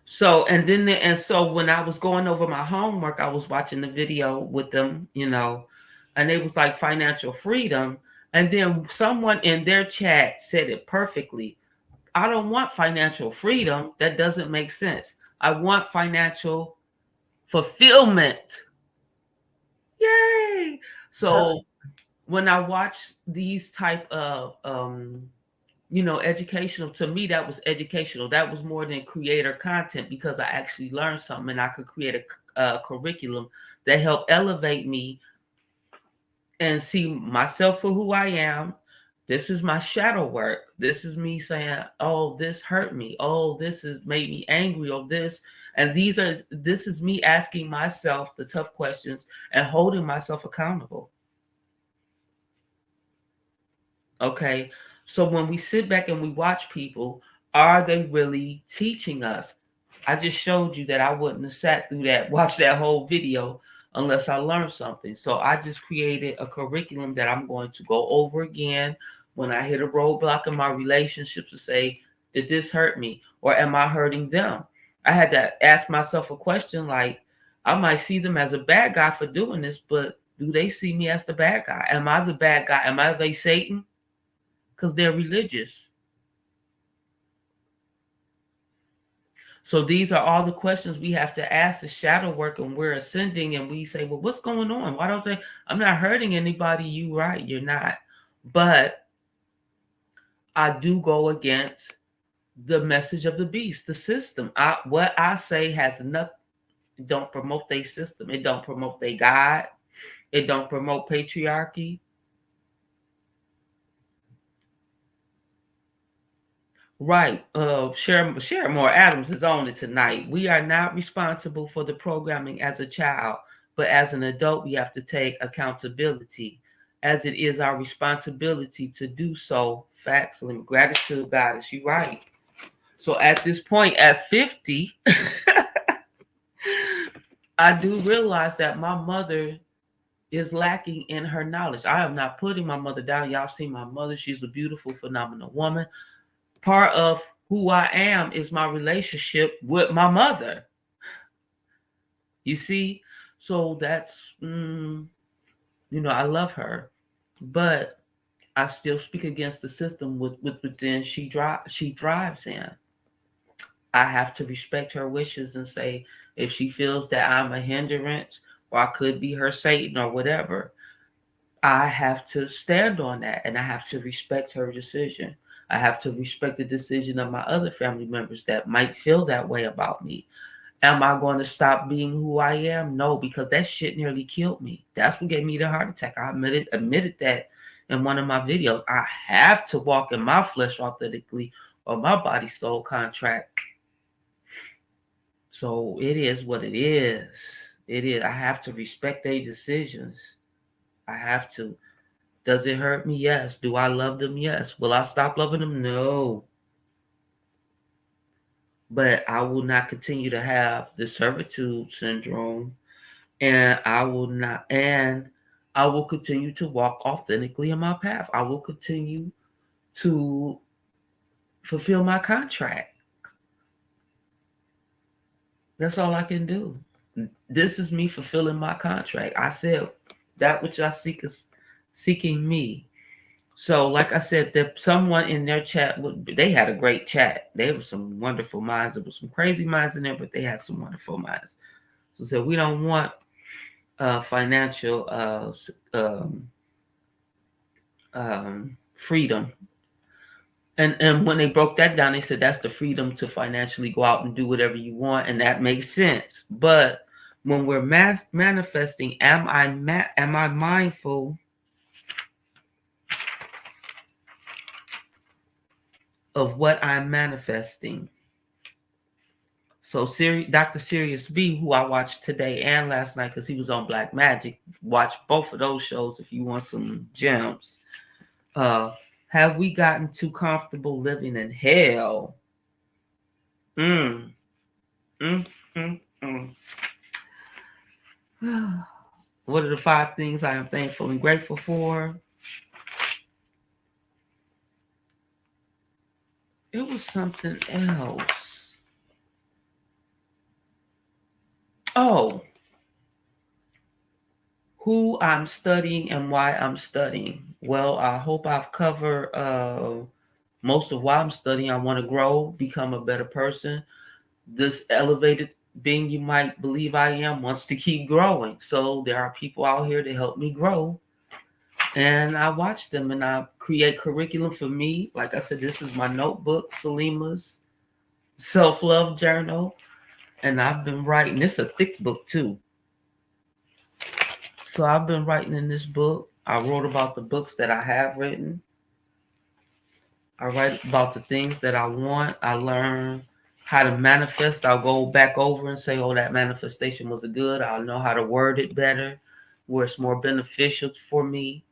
So and so when I was going over my homework, I was watching the video with them, and it was like financial freedom. And then someone in their chat said it perfectly. I don't want financial freedom. That doesn't make sense. I want financial fulfillment. Yay! So when I watch these type of educational, to me that was educational. That was more than creator content because I actually learned something and I could create a curriculum that helped elevate me and see myself for who I am. This is my shadow work. This is me saying, oh, this hurt me. Oh, this has made me angry. Oh, this. And this is me asking myself the tough questions and holding myself accountable. Okay. So when we sit back and we watch people, are they really teaching us? I just showed you that I wouldn't have sat through that, watched that whole video unless I learned something. So I just created a curriculum that I'm going to go over again when I hit a roadblock in my relationships to say, did this hurt me or am I hurting them? I had to ask myself a question like, I might see them as a bad guy for doing this, but do they see me as the bad guy? Am I the bad guy? Am I they Satan? Because they're religious. So these are all the questions we have to ask the shadow work, and we're ascending and we say, well, what's going on? Why don't they? I'm not hurting anybody. You right, you're not. But I do go against the message of the beast, the system. What I say has nothing, don't promote their system. It don't promote their God. It don't promote patriarchy. Right. Share Adams is on it tonight. We are not responsible for the programming as a child, but as an adult, we have to take accountability, as it is our responsibility to do so. Facts, and gratitude, goddess. You right. So at this point, at 50, I do realize that my mother is lacking in her knowledge. I am not putting my mother down. Y'all seen my mother. She's a beautiful, phenomenal woman. Part of who I am is my relationship with my mother. You see? So that's, I love her, but I still speak against the system within she thrives in. I have to respect her wishes and say, if she feels that I'm a hindrance or I could be her Satan or whatever, I have to stand on that and I have to respect her decision. I have to respect the decision of my other family members that might feel that way about me. Am I going to stop being who I am? No, because that shit nearly killed me. That's what gave me the heart attack. I admitted that in one of my videos. I have to walk in my flesh authentically or my body soul contract. So it is what it is. It is. I have to respect their decisions. I have to. Does it hurt me? Yes. Do I love them? Yes. Will I stop loving them? No. But I will not continue to have the servitude syndrome, and I will continue to walk authentically in my path. I will continue to fulfill my contract. That's all I can do. This is me fulfilling my contract. I said that which I seek is seeking me. So, like I said, someone in their chat, they had a great chat. There were some wonderful minds. There were some crazy minds in there, but they had some wonderful minds. So we don't want financial freedom. And when they broke that down, they said that's the freedom to financially go out and do whatever you want, and that makes sense. But when we're manifesting, am I mindful of what I'm manifesting? So Dr. Sirius B, who I watched today and last night because he was on Black Magic, watch both of those shows if you want some gems. Have we gotten too comfortable living in hell? Mm, mm, mm, mm. What are the 5 things I am thankful and grateful for? It was something else. Oh, who I'm studying and why I'm studying. Well, I hope I've covered most of why I'm studying. I want to grow, become a better person. This elevated being you might believe I am wants to keep growing. So there are people out here to help me grow. And I watch them and I create curriculum for me. Like I said, this is my notebook, Salima's self-love journal. And I've been writing. It's a thick book too. So I've been writing in this book. I wrote about the books that I have written. I write about the things that I want. I learn how to manifest. I'll go back over and say, oh, that manifestation was a good. I'll know how to word it better, where it's more beneficial for me.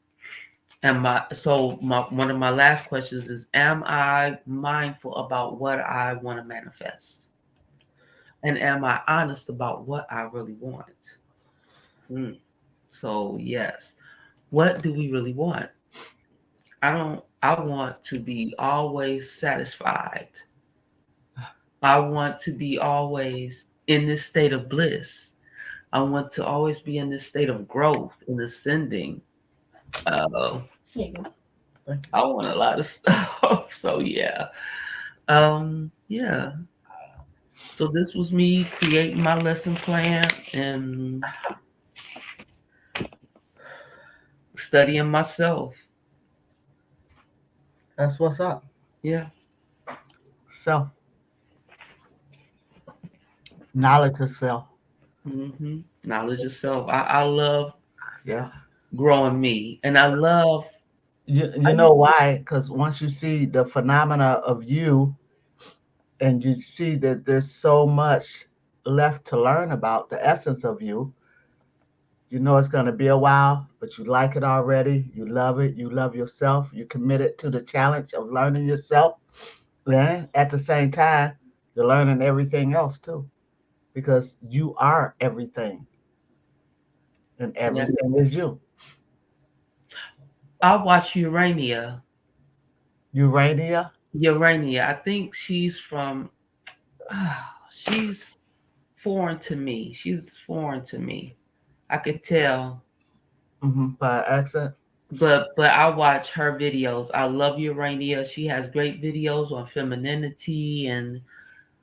And one of my last questions is, am I mindful about what I want to manifest? And am I honest about what I really want? So yes. What do we really want? I want to be always satisfied. I want to be always in this state of bliss. I want to always be in this state of growth and ascending. There you go. I want a lot of stuff. So yeah. Yeah. So this was me creating my lesson plan and studying myself. That's what's up. Yeah. Self. Knowledge of self. Knowledge of self. I love Yeah. growing me. And I love You know why? Because once you see the phenomena of you and you see that there's so much left to learn about the essence of you, you know it's going to be a while, but you like it already. You love it. You love yourself. You're committed to the challenge of learning yourself. And at the same time, you're learning everything else too, because you are everything, and everything is you. I watch Urania. Urania? Urania. I think she's from. She's foreign to me. She's foreign to me. I could tell. By accent? But I watch her videos. I love Urania. She has great videos on femininity and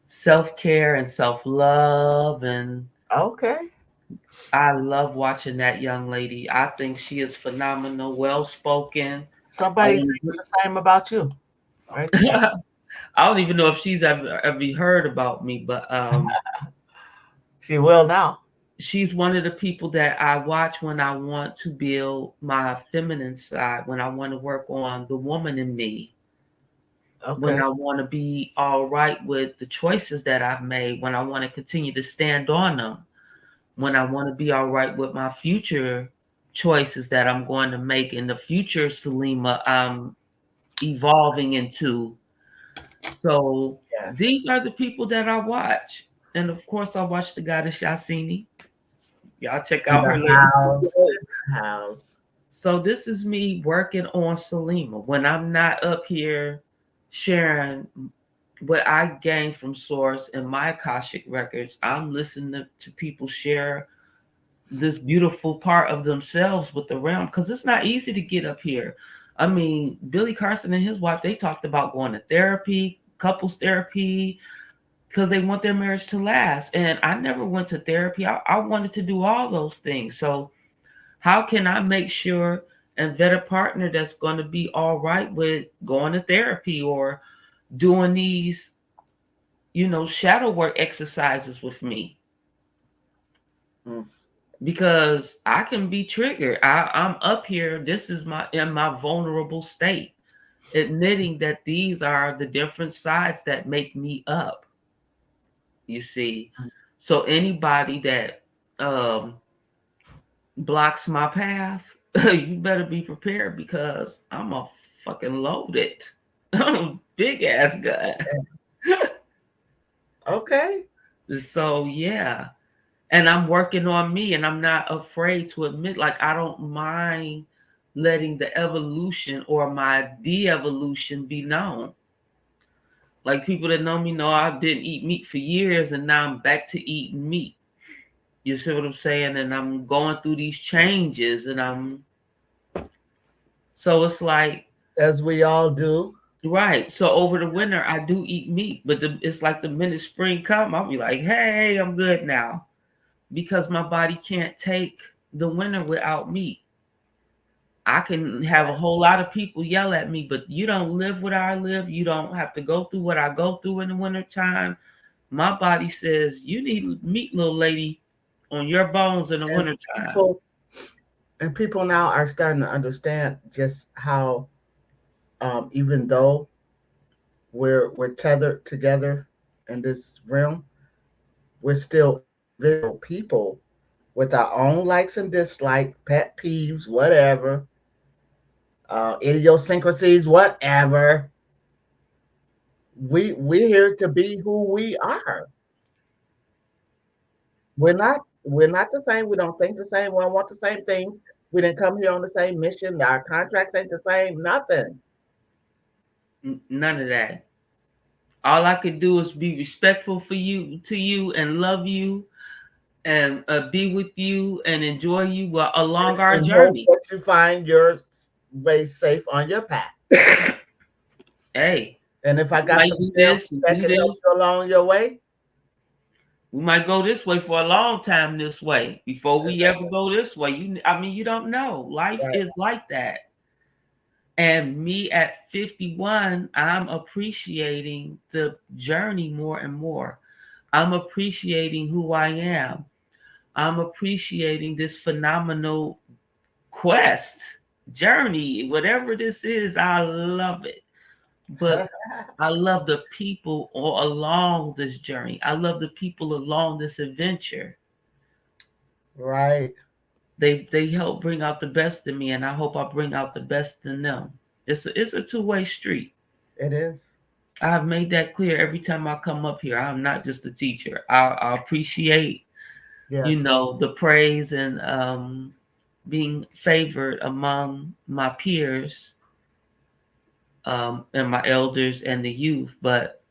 self-care and self-love, and Okay. I love watching that young lady. I think she is phenomenal, well-spoken. Somebody thinks the same about you, right? I don't even know if she's ever heard about me, but She will now. she's one of the people that I watch when I want to build my feminine side, when I want to work on the woman in me, when Okay. I want to be all right with the choices that I've made, when I want to continue to stand on them, when I want to be all right with my future choices that I'm going to make in the future, Salima, I'm evolving into. So Yes. these are the people that I watch. And of course, I watch the goddess Yahsnni. Y'all check In out the her house. latest. In the house. So this is me working on Salima. When I'm not up here sharing what I gain from Source and my Akashic records, I'm listening to people share this beautiful part of themselves with the realm, because it's not easy to get up here. I mean, Billy Carson and his wife, they talked about going to therapy, couples therapy, because they want their marriage to last. And I never went to therapy. I wanted to do all those things. So how can I make sure and vet a partner that's going to be all right with going to therapy or doing these, shadow work exercises with me? Mm. Because I can be triggered. I'm up here. This is in my vulnerable state, admitting that these are the different sides that make me up. You see, so anybody that um, blocks my path, you better be prepared because I'm a fucking loaded, big ass guy. Okay. So yeah, and I'm working on me, and I'm not afraid to admit, like I don't mind letting the evolution or my de-evolution be known. Like people that know me know I didn't eat meat for years, and now I'm back to eating meat. You see what I'm saying? And I'm going through these changes, and so it's like, As we all do. right. So over the winter, I do eat meat, but it's like the minute spring come, I'll be like, hey, I'm good now because my body can't take the winter without meat. I can have a whole lot of people yell at me, but you don't live what I live. You don't have to go through what I go through in the wintertime. My body says you need meat, little lady, on your bones in the And wintertime. people now are starting to understand just how, even though we're tethered together in this realm, we're still individual people with our own likes and dislikes, pet peeves, whatever, idiosyncrasies, whatever. We're here to be who we are. We're not the same. We don't think the same. We don't want the same thing. We didn't come here on the same mission. Our contracts ain't the same. Nothing. None of that. All I could do is be respectful for you to you and love you and be with you and enjoy you along our And hope journey. that you find your way safe on your path. Hey, And if I we got might some do tips this and that do can help this. you along your way, We might go this way for a long time this way before we ever go this way. You don't know. Life right? is like that. And me at 51, I'm appreciating the journey more and more. I'm appreciating who I am. I'm appreciating this phenomenal quest, journey, whatever this is. I love it. But I love the people all along this journey. I love the people along this adventure. Right. They help bring out the best in me, and I hope I bring out the best in them. It's a two-way street. It is. I've made that clear every time I come up here. I'm not just a teacher. I appreciate, Yes. the praise and being favored among my peers, and my elders and the youth. But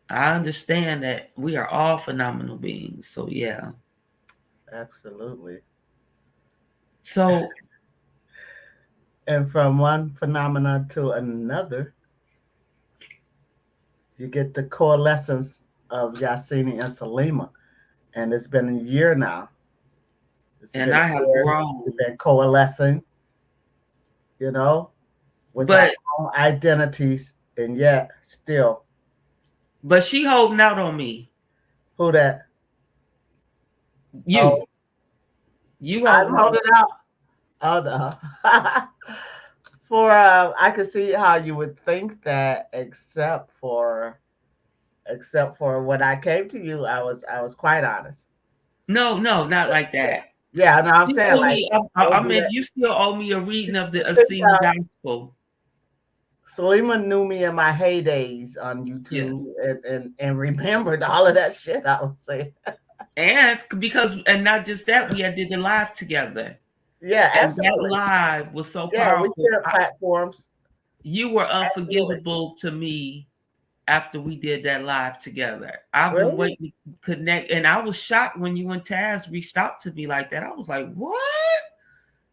I understand that we are all phenomenal beings. So yeah. Absolutely. So And from one phenomenon to another, you get the coalescence of Yahsnni and Salima. And it's been a year now. It's and been a I have year. We've grown. been coalescing, you know, with our But own identities, and yet still, she holding out on me. who that? You. Oh, You I'm holding out. holding out. Oh no. For I could see how you would think that, except for when I came to you, I was quite honest. No, no, not like Yeah, that. yeah. No, I'm You saying owe like, me. don't I do mean, that. you still owe me a reading of the Sit Yahsnni down. Gospel. Salima knew me in my heydays on YouTube Yes, and remembered all of that shit I was saying. and not just that, we had did the live together, Yeah, and that absolutely. live was so Yeah, we powerful. share platforms. You were Absolutely. unforgettable to me after we did that live together. I've been Really? waiting to connect, and I was shocked when you and Taz reached out to me like that. I was like, "What?"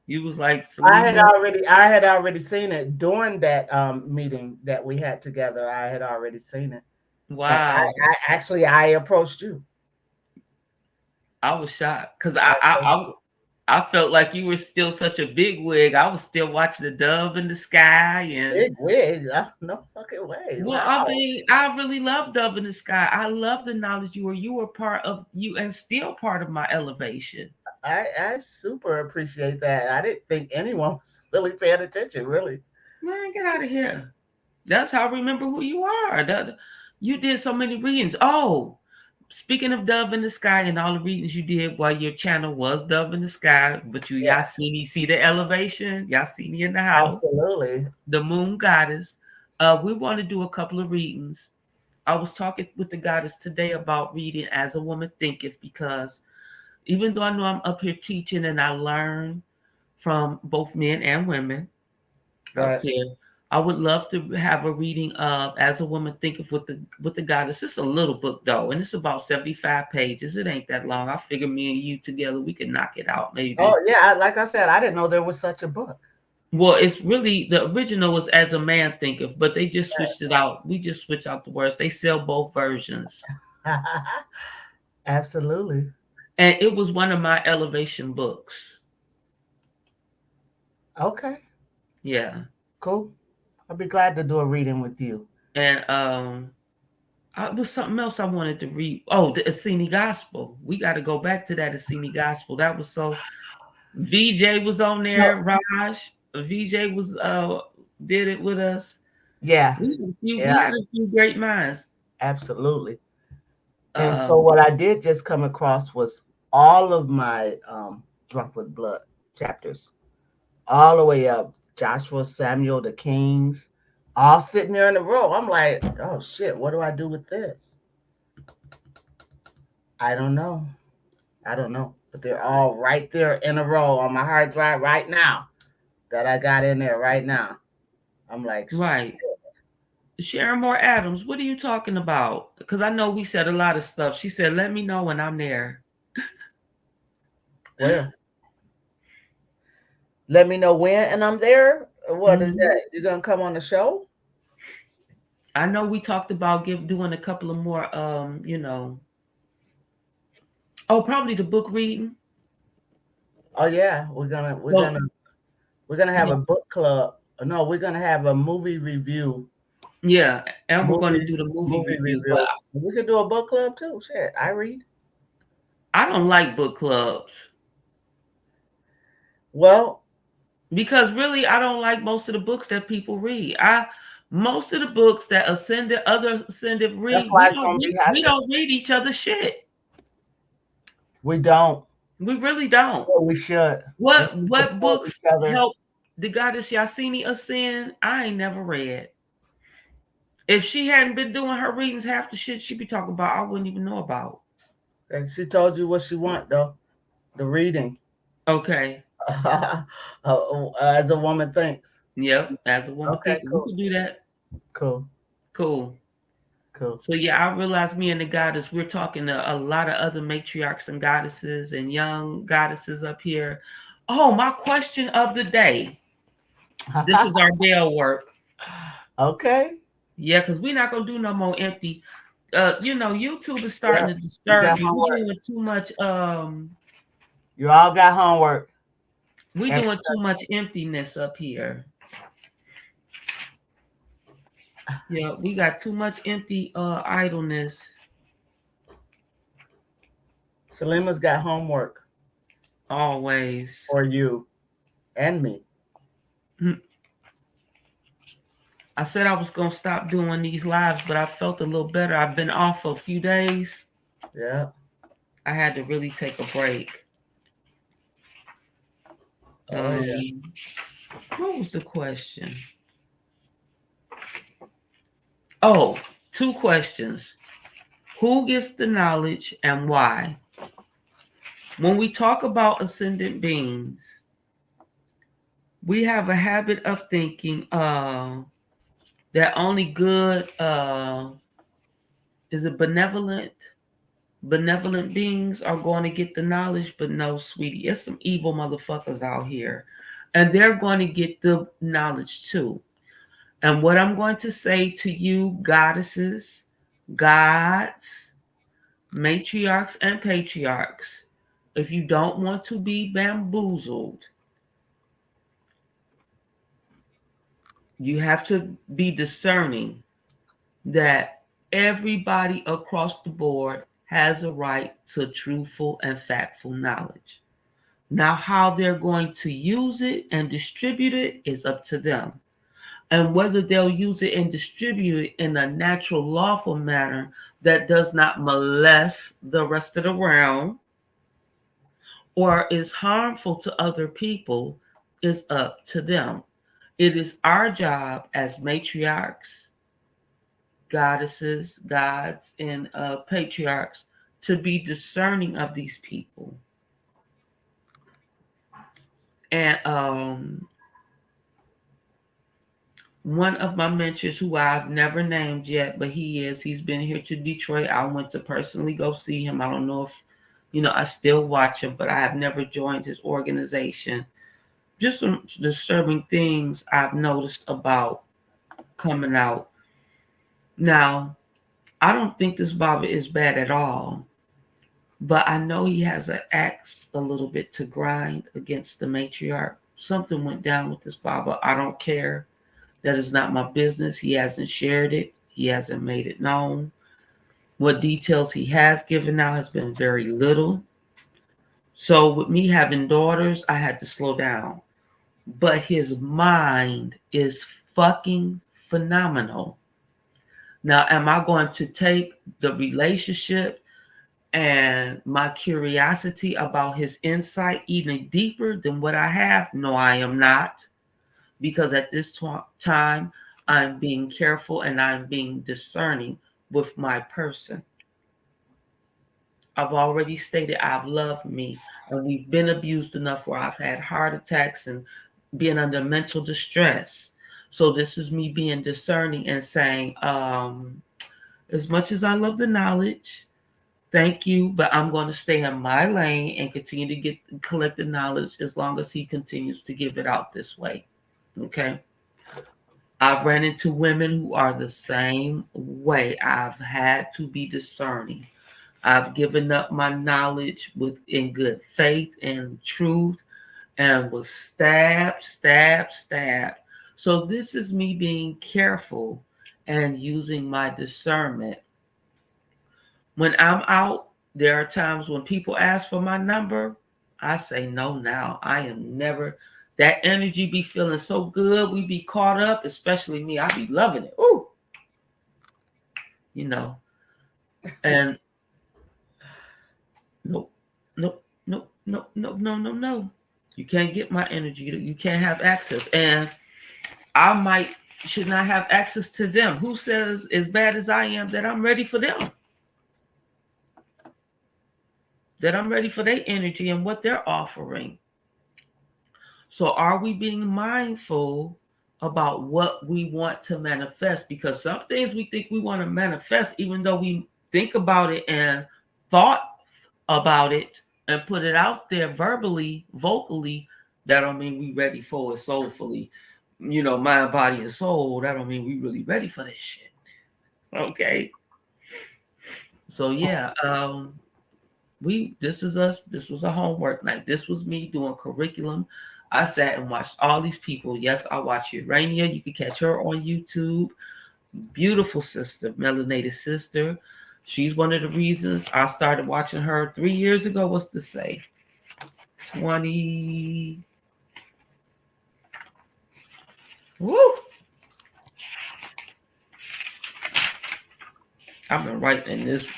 You was like, "Salima." I had already seen it during that meeting that we had together. I had already seen it. And Wow, I approached you. I was shocked because I approached you. I felt like you were still such a big wig. I was still watching the dove in the sky, and Big wig. No fucking way. well, I Wow. mean, I really love dove in the sky. I love the knowledge you were part of you and still part of my elevation. I super appreciate that. I didn't think anyone was really paying attention, really. Man, get out of here. That's how I remember who you are. You did so many readings. Oh, speaking of Dove in the Sky and all the readings you did while your channel was Dove in the Sky, but Yeah, Yahsnni, see the elevation, Yahsnni in the house, absolutely. the moon goddess. We want to do a couple of readings. I was talking with the goddess today about reading As a Woman Thinketh, because even though I know I'm up here teaching and I learn from both men and women up Right. here, I would love to have a reading of As a Woman Thinketh with the goddess. It's a little book though, and it's about 75 pages. It ain't that long. I figure me and you together we can knock it out maybe. Oh yeah, like I said, I didn't know there was such a book. Well, it's really, the original was As a Man Thinketh, but they just switched it out. We just switched out the words. They sell both versions. Absolutely. And it was one of my elevation books. Okay, Yeah. cool. I'll be glad to do a reading with you. And was something else I wanted to read. Oh, the Yahsnni Gospel. We got to go back to that Yahsnni Gospel. That was so. VJ was on No, there. Raj, VJ was did it with us. yeah, We yeah, had a few great minds. absolutely. And so Um, what I did just come across was all of my Drunk with Blood chapters, all the way up. Joshua, Samuel, the Kings, all sitting there in a row. I'm like, oh shit, what do I do with this? I don't know. I don't know. But they're all right there in a row on my hard drive right now that I got in there right now. I'm like, right. Sharon Moore Adams, what are you talking about? Because I know we said a lot of stuff. She said, let me know when I'm there. where? Let me know when and I'm there. What is that? You're gonna come on the show? I know we talked about doing a couple of more, oh, probably the book reading. Oh yeah, we're gonna have Yeah, a book club. No, we're gonna have a movie review. yeah, and we're going to Movie do the movie movie review. But review. We could do a book club too. Shit, I read. I don't like book clubs Well, because really I don't like most of the books that people read. Most of the books that other ascended that's read, why it's gonna be we happening. don't read each other's shit. We don't. We really don't. But we should. We should What support books each other. help the goddess Yahsnni ascend? I ain't never read. If she hadn't been doing her readings, half the shit she'd be talking about, I wouldn't even know about. And she told you what she want though. The reading. Okay. As a woman thinks. Yep. As a woman Okay, thinking, we cool. could do that. Cool. Cool. Cool. So yeah, I realized me and the goddess, we're talking to a lot of other matriarchs and goddesses and young goddesses up here. Oh, my question of the day. This is our Dale work. Okay. Yeah, because we're not gonna do no more empty. YouTube is starting Yeah. to You disturb got me. We're homework. doing too much. You all got homework. We're And doing too much emptiness up here. Yeah, we got too much empty idleness Salima's got homework always. for you and me. I said I was gonna stop doing these lives, but I felt a little better. I've been off for a few days. Yeah. I had to really take a break. Oh yeah. What was the question? Oh, two questions. Who gets the knowledge and why? When we talk about ascendant beings, we have a habit of thinking that only good is it benevolent beings are going to get the knowledge, but no, sweetie, it's some evil motherfuckers out here, and they're going to get the knowledge too. And what I'm going to say to you, goddesses, gods, matriarchs, and patriarchs, if you don't want to be bamboozled, you have to be discerning that everybody across the board has a right to truthful and factful knowledge. Now, how they're going to use it and distribute it is up to them. and whether they'll use it and distribute it in a natural, lawful manner that does not molest the rest of the realm or is harmful to other people is up to them. It is our job as matriarchs, goddesses, gods, and patriarchs to be discerning of these people. And one of my mentors who I've never named yet, but he's been here to Detroit. I went to personally go see him. I don't know if, I still watch him, but I have never joined his organization. Just some disturbing things I've noticed about coming out. Now, I don't think this Baba is bad at all, but I know he has an axe a little bit to grind against the matriarch. Something went down with this Baba. I don't care. That is not my business. He hasn't shared it. He hasn't made it known. What details he has given out has been very little. So with me having daughters, I had to slow down. But his mind is fucking phenomenal. Now, am I going to take the relationship and my curiosity about his insight even deeper than what I have? No, I am not. Because at this time, I'm being careful and I'm being discerning with my person. I've already stated I've loved me, and we've been abused enough where I've had heart attacks and being under mental distress. So this is me being discerning and saying, as much as I love the knowledge, thank you, but I'm going to stay in my lane and continue to collect the knowledge as long as he continues to give it out this way. Okay. I've ran into women who are the same way. I've had to be discerning. I've given up my knowledge in good faith and truth and was stabbed. So this is me being careful and using my discernment. When I'm out, there are times when people ask for my number. I say no now. I am never. That energy be feeling so good. We be caught up, especially me. I be loving it. Ooh. And nope. No. You can't get my energy. You can't have access. And I should not have access to them. Who says, as bad as I am, that I'm ready for them? That I'm ready for their energy and what they're offering. So are we being mindful about what we want to manifest? Because some things we think we want to manifest, even though we think about it and thought about it and put it out there verbally, vocally, that don't mean we ready for it soulfully. Mind, body, and soul, that don't mean we really ready for this shit. Okay. So yeah, this is us. This was a homework night. This was me doing curriculum. I sat and watched all these people. Yes, I watched Urania. You can catch her on YouTube. Beautiful sister, melanated sister. She's one of the reasons I started watching her 3 years ago. What's to say? 20. Woo! I've been writing this.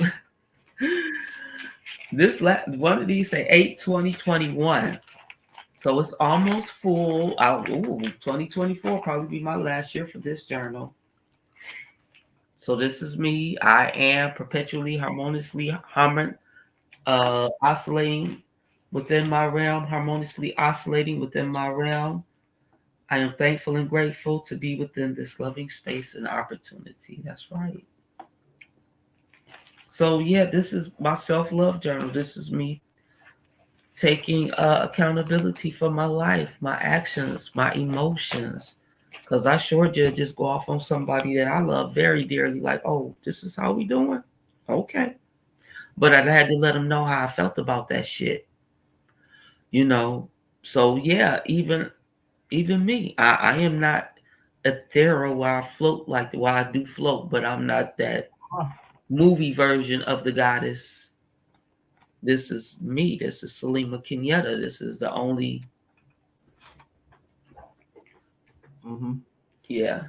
One of these say 8/20/21. So it's almost full. 2024 probably be my last year for this journal. So this is me. I am perpetually harmoniously oscillating within my realm, harmoniously oscillating within my realm. I am thankful and grateful to be within this loving space and opportunity. That's right. So yeah, this is my self-love journal. This is me taking accountability for my life, my actions, my emotions. Because I sure did just go off on somebody that I love very dearly, like, oh, this is how we doing? Okay. But I had to let them know how I felt about that shit. So yeah, even me, I am not ethereal where I float like I do float, but I'm not that movie version of the goddess. This is me. This is Salima Kenyatta. This is the only. Mm-hmm. Yeah.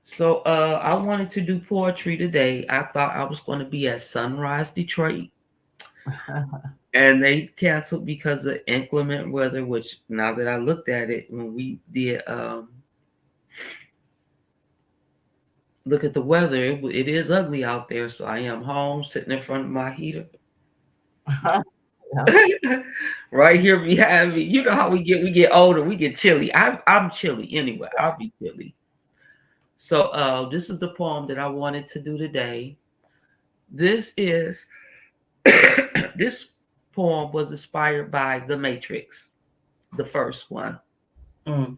So I wanted to do poetry today. I thought I was going to be at Sunrise, Detroit, and they canceled because of inclement weather. Which now that I looked at it, when we did look at the weather, it is ugly out there. So I am home sitting in front of my heater. Yeah. Right here behind me. You know how we get older, we get chilly. I'm chilly anyway. I'll be chilly. So this is the poem that I wanted to do today. This is this poem was inspired by The Matrix, the first one. Mm.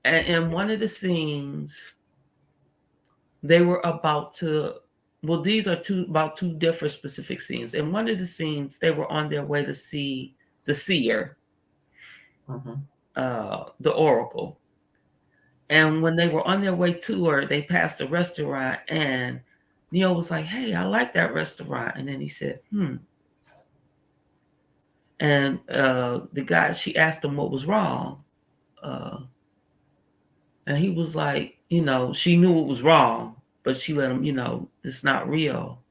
And in one of the scenes, they were about to well, these are two different specific scenes. In one of the scenes, they were on their way to see the seer, Mhm. the oracle. And when they were on their way to her, they passed a restaurant, and Neo was like, "Hey, I like that restaurant." And then he said, "Hmm." And the guy, she asked him what was wrong. Uh, and he was like, she knew it was wrong, but she let him, it's not real.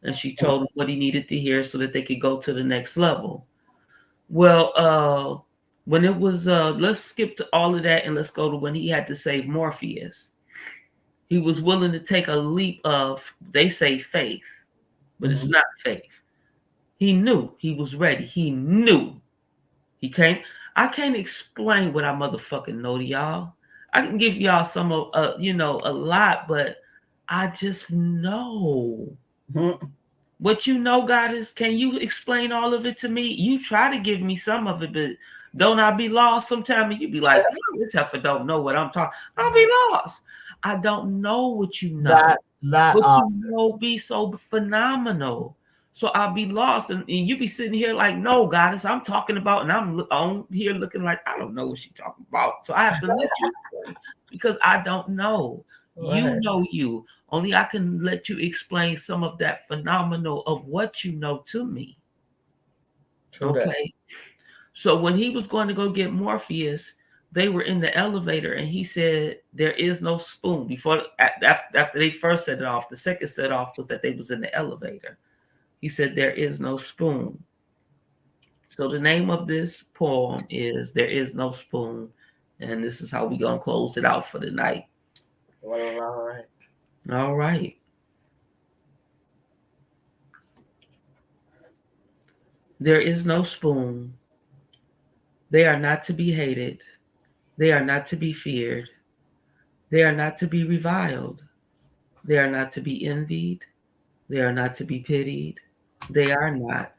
And she told him what he needed to hear so that they could go to the next level. Well, when it was, let's skip to all of that and let's go to when he had to save Morpheus. He was willing to take a leap of, they say faith, but it's Mhm. not faith. He knew he was ready. He knew he can't. I can't explain what I motherfucking know to y'all. I can give y'all some of, a lot, but I just know. Mhm. What you know, Goddess, can you explain all of it to me? You try to give me some of it, but don't I be lost sometimes? And you be like, this heifer don't know what I'm talking. I'll be lost. I don't know what you know. That What you know be so phenomenal. So I'll be lost, and you be sitting here like, no, Goddess, I'm talking about, and I'm on here looking like I don't know what she's talking about. So I have to let you explain because I don't know. You right. know you. Only I can let you explain some of that phenomenal of what you know to me. True that. Okay. So when he was going to go get Morpheus, they were in the elevator and he said, there is no spoon. Before after they first set it off, the second set off was that they was in the elevator. He said, there is no spoon. So the name of this poem is There Is No Spoon. And this is how we gonna close it out for the night. Well, all right. All right. There is no spoon. They are not to be hated. They are not to be feared. They are not to be reviled. They are not to be envied. They are not to be pitied. They are not.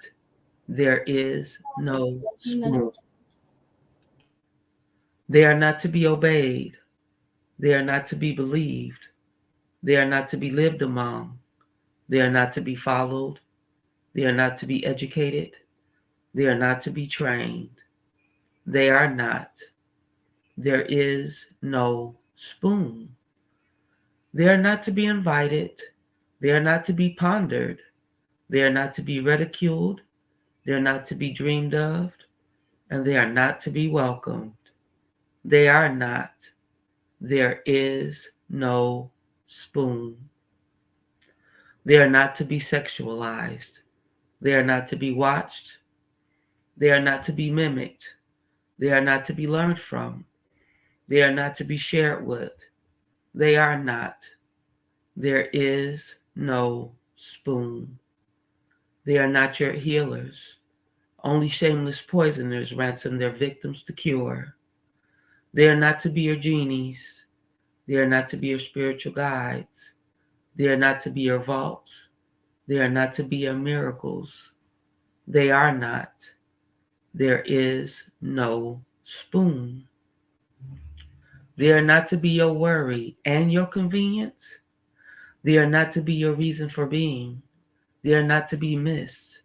There is no spoon. No. They are not to be obeyed. They are not to be believed. They are not to be lived among. They are not to be followed. They are not to be educated. They are not to be trained. They are not. There is no spoon. They are not to be invited. They are not to be pondered. They are not to be ridiculed. They are not to be dreamed of. And they are not to be welcomed. They are not. There is no spoon. They are not to be sexualized. They are not to be watched. They are not to be mimicked. They are not to be learned from. They are not to be shared with. They are not. There is no spoon. They are not your healers. Only shameless poisoners ransom their victims to cure. They are not to be your genies. They are not to be your spiritual guides. They are not to be your vaults. They are not to be your miracles. They are not. There is no spoon. They are not to be your worry and your convenience. They are not to be your reason for being. They are not to be missed.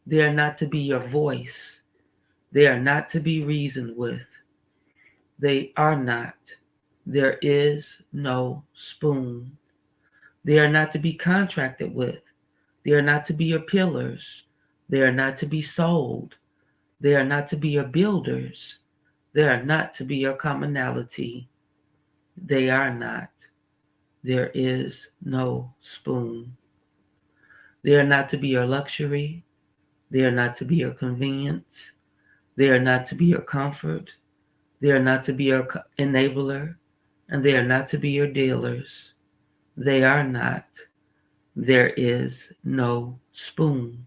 They are not to be your voice. They are not to be reasoned with. They are not. There is no spoon. They are not to be contracted with. They are not to be your pillars. They are not to be sold. They are not to be your builders. They are not to be your commonality. They are not. There is no spoon. They are not to be your luxury. They are not to be your convenience. They are not to be your comfort. They are not to be your enabler. And they are not to be your dealers. They are not. There is no spoon.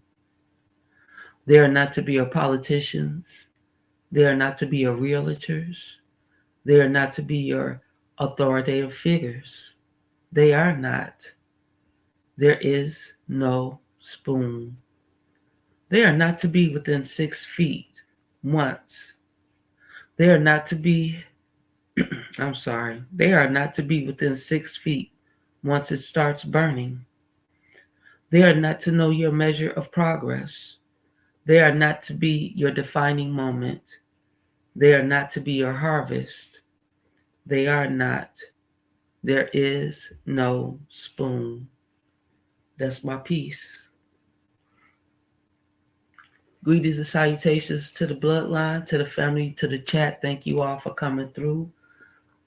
They are not to be your politicians. They are not to be your realtors. They are not to be your authoritative figures. They are not. There is no spoon. They are not to be within 6 feet once. They are not to be, I'm sorry, they are not to be within 6 feet once it starts burning. They are not to know your measure of progress. They are not to be your defining moment. They are not to be your harvest. They are not. There is no spoon. That's my piece. Greetings and salutations to the bloodline, to the family, to the chat. Thank you all for coming through.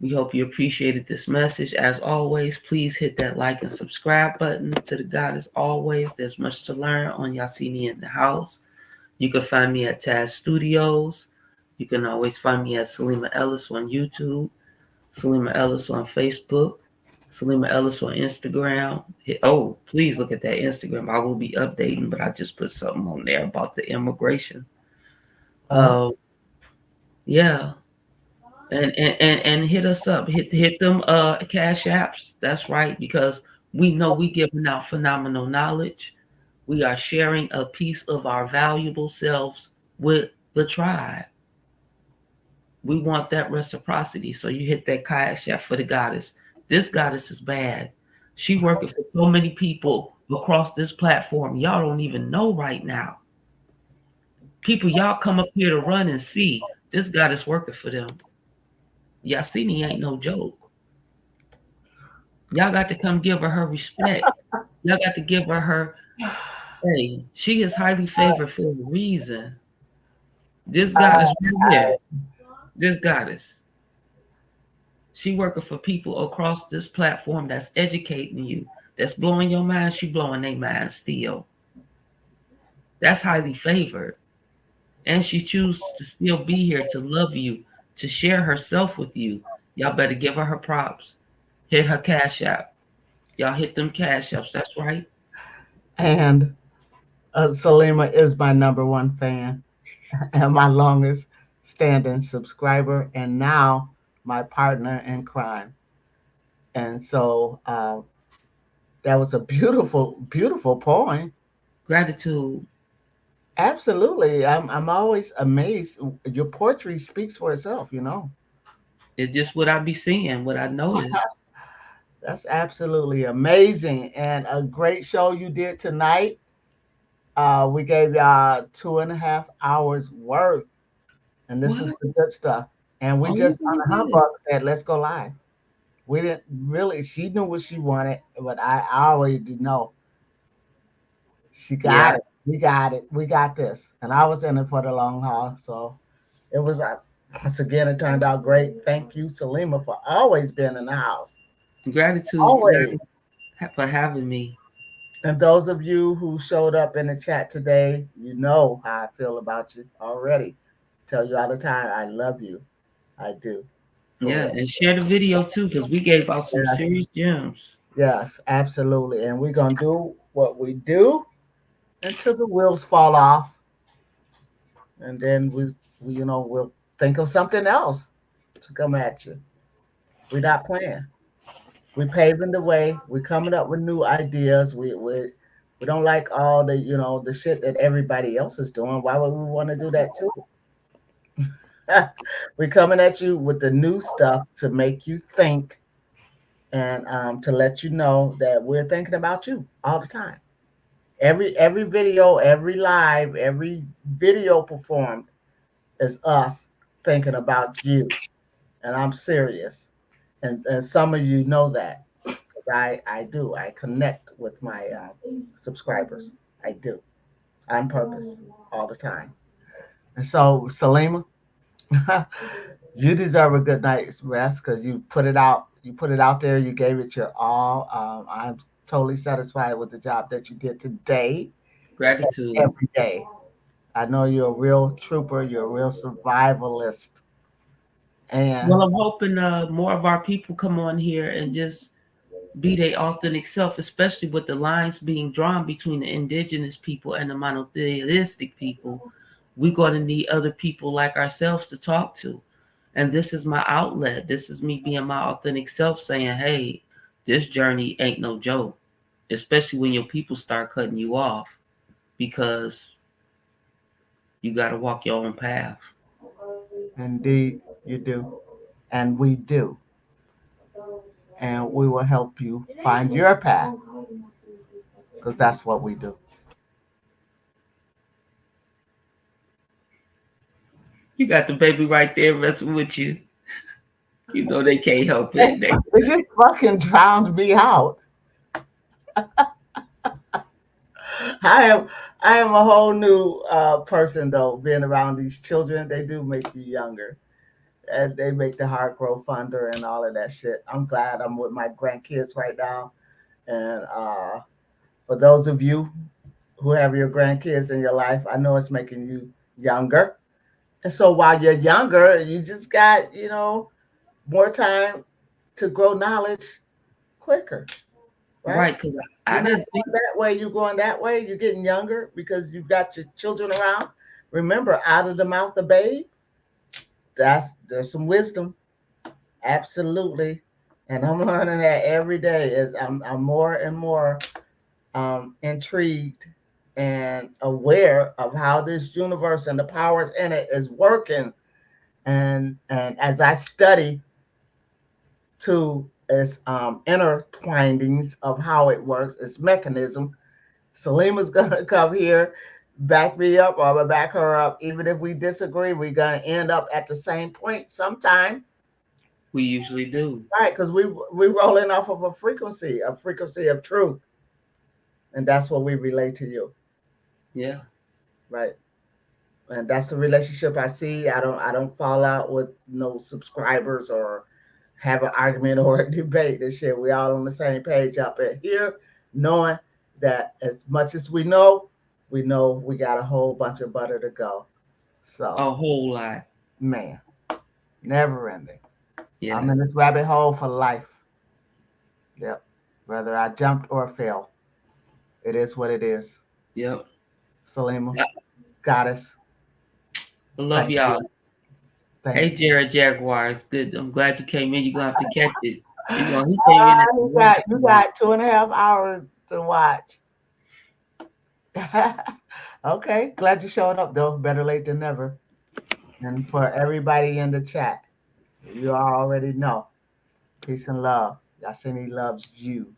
We hope you appreciated this message. As always, please hit that like and subscribe button. To the God as always, there's much to learn on Yahsnni in the house. You can find me at Taz Studios. You can always find me at Salima Ellis on YouTube, Salima Ellis on Facebook, Salima Ellis on Instagram. Oh, please look at that Instagram. I will be updating, but I just put something on there about the immigration. Yeah. And hit us up. Hit them cash apps. That's right, because we know we giving out phenomenal knowledge. We are sharing a piece of our valuable selves with the tribe. We want that reciprocity. So you hit that cash app for the goddess. This goddess is bad. She working for so many people across this platform. Y'all don't even know right now. People, y'all come up here to run and see. This goddess working for them. Yahsnni ain't no joke. Y'all got to come give her respect. Y'all got to give her, hey, she is highly favored for a reason. This goddess right here, this goddess, she working for people across this platform that's educating you, that's blowing your mind. She blowing their mind still. That's highly favored. And she chooses to still be here to love you, to share herself with you. Y'all better give her props. Hit her cash app. Y'all hit them cash apps. That's right. And Salima is my number one fan and my longest standing subscriber, and now my partner in crime. And so that was a beautiful, beautiful poem. Gratitude. Absolutely. I'm always amazed. Your poetry speaks for itself, you know. It's just what I be seeing, what I noticed. That's absolutely amazing. And a great show you did tonight. We gave y'all 2.5 hours worth. And this is What? the good stuff. And we Oh, just yeah, on we a did. humbug said, let's go live. We didn't really, she knew what she wanted, but I already know. She Yeah. got it. We got it. We got this. And I was in it for the long haul. So it was, once again, it turned out great. Thank you, Salima, for always being in the house. Gratitude Always. for having me. And those of you who showed up in the chat today, you know how I feel about you already. Tell you all the time, I love you. I do. For Yeah, real. and share the video too, because we gave out some Yes, serious gems. yes, absolutely. And we're gonna do what we do until the wheels fall off, and then we'll think of something else to come at you. We're not playing. We're paving the way. We're coming up with new ideas. We don't like all the shit that everybody else is doing. Why would we want to do that too? We're coming at you with the new stuff to make you think and to let you know that we're thinking about you all the time. Every video, every live, every video performed is us thinking about you. And I'm serious. And some of you know that. 'Cause I do. I connect with my subscribers. I do on purpose all the time. And so, Salima, you deserve a good night's rest because you put it out. You put it out there. You gave it your all. I'm totally satisfied with the job that you did today, Gratitude. every day. I know you're a real trooper. You're a real survivalist. And Well, I'm hoping more of our people come on here and just be their authentic self, especially with the lines being drawn between the indigenous people and the monotheistic people. We're going to need other people like ourselves to talk to. And this is my outlet. This is me being my authentic self saying, hey, this journey ain't no joke, especially when your people start cutting you off because you got to walk your own path. indeed, you do. And we do. And we will help you find your path because that's what we do. You got the baby right there messing with you. You know they can't help it. It just fucking drowned me out. I I am a whole new person though. Being around these children, they do make you younger, and they make the heart grow fonder and all of that shit. I'm glad I'm with my grandkids right now, and for those of you who have your grandkids in your life, I know it's making you younger. And so while you're younger, you just got more time to grow knowledge quicker, right? Right, because You're I not didn't think. going that way. You're going that way. You're getting younger because you've got your children around. Remember, out of the mouth of babe, there's some wisdom. Absolutely. And I'm learning that every day as I'm more and more intrigued and aware of how this universe and the powers in it is working. And as I study to its intertwinings of how it works, its mechanism, Salima's gonna come here, back me up, or I'm gonna back her up. Even if we disagree, we're gonna end up at the same point sometime, We usually do. right? Because we rolling off of a frequency of truth, and that's what we relate to you, Yeah. right? And that's the relationship I see. I don't fall out with no subscribers or have an argument or a debate. This shit, we all on the same page up at here, knowing that as much as we know we got a whole bunch of butter to go. So, A whole lot. man, never ending. I'm Yeah. in this rabbit hole for life. Yep. Whether I jumped or fell, it is what it is. Yep. Salima, Yeah. goddess, I love thank you. y'all. Thank Hey, you. Jared Jaguar. It's good. I'm glad you came in. You're going to have to catch it. He came in at the You wonderful. got 2.5 hours to watch. Okay, glad you showed up though. Better late than never. And for everybody in the chat, you already know. Peace and love. Yahsnni loves you.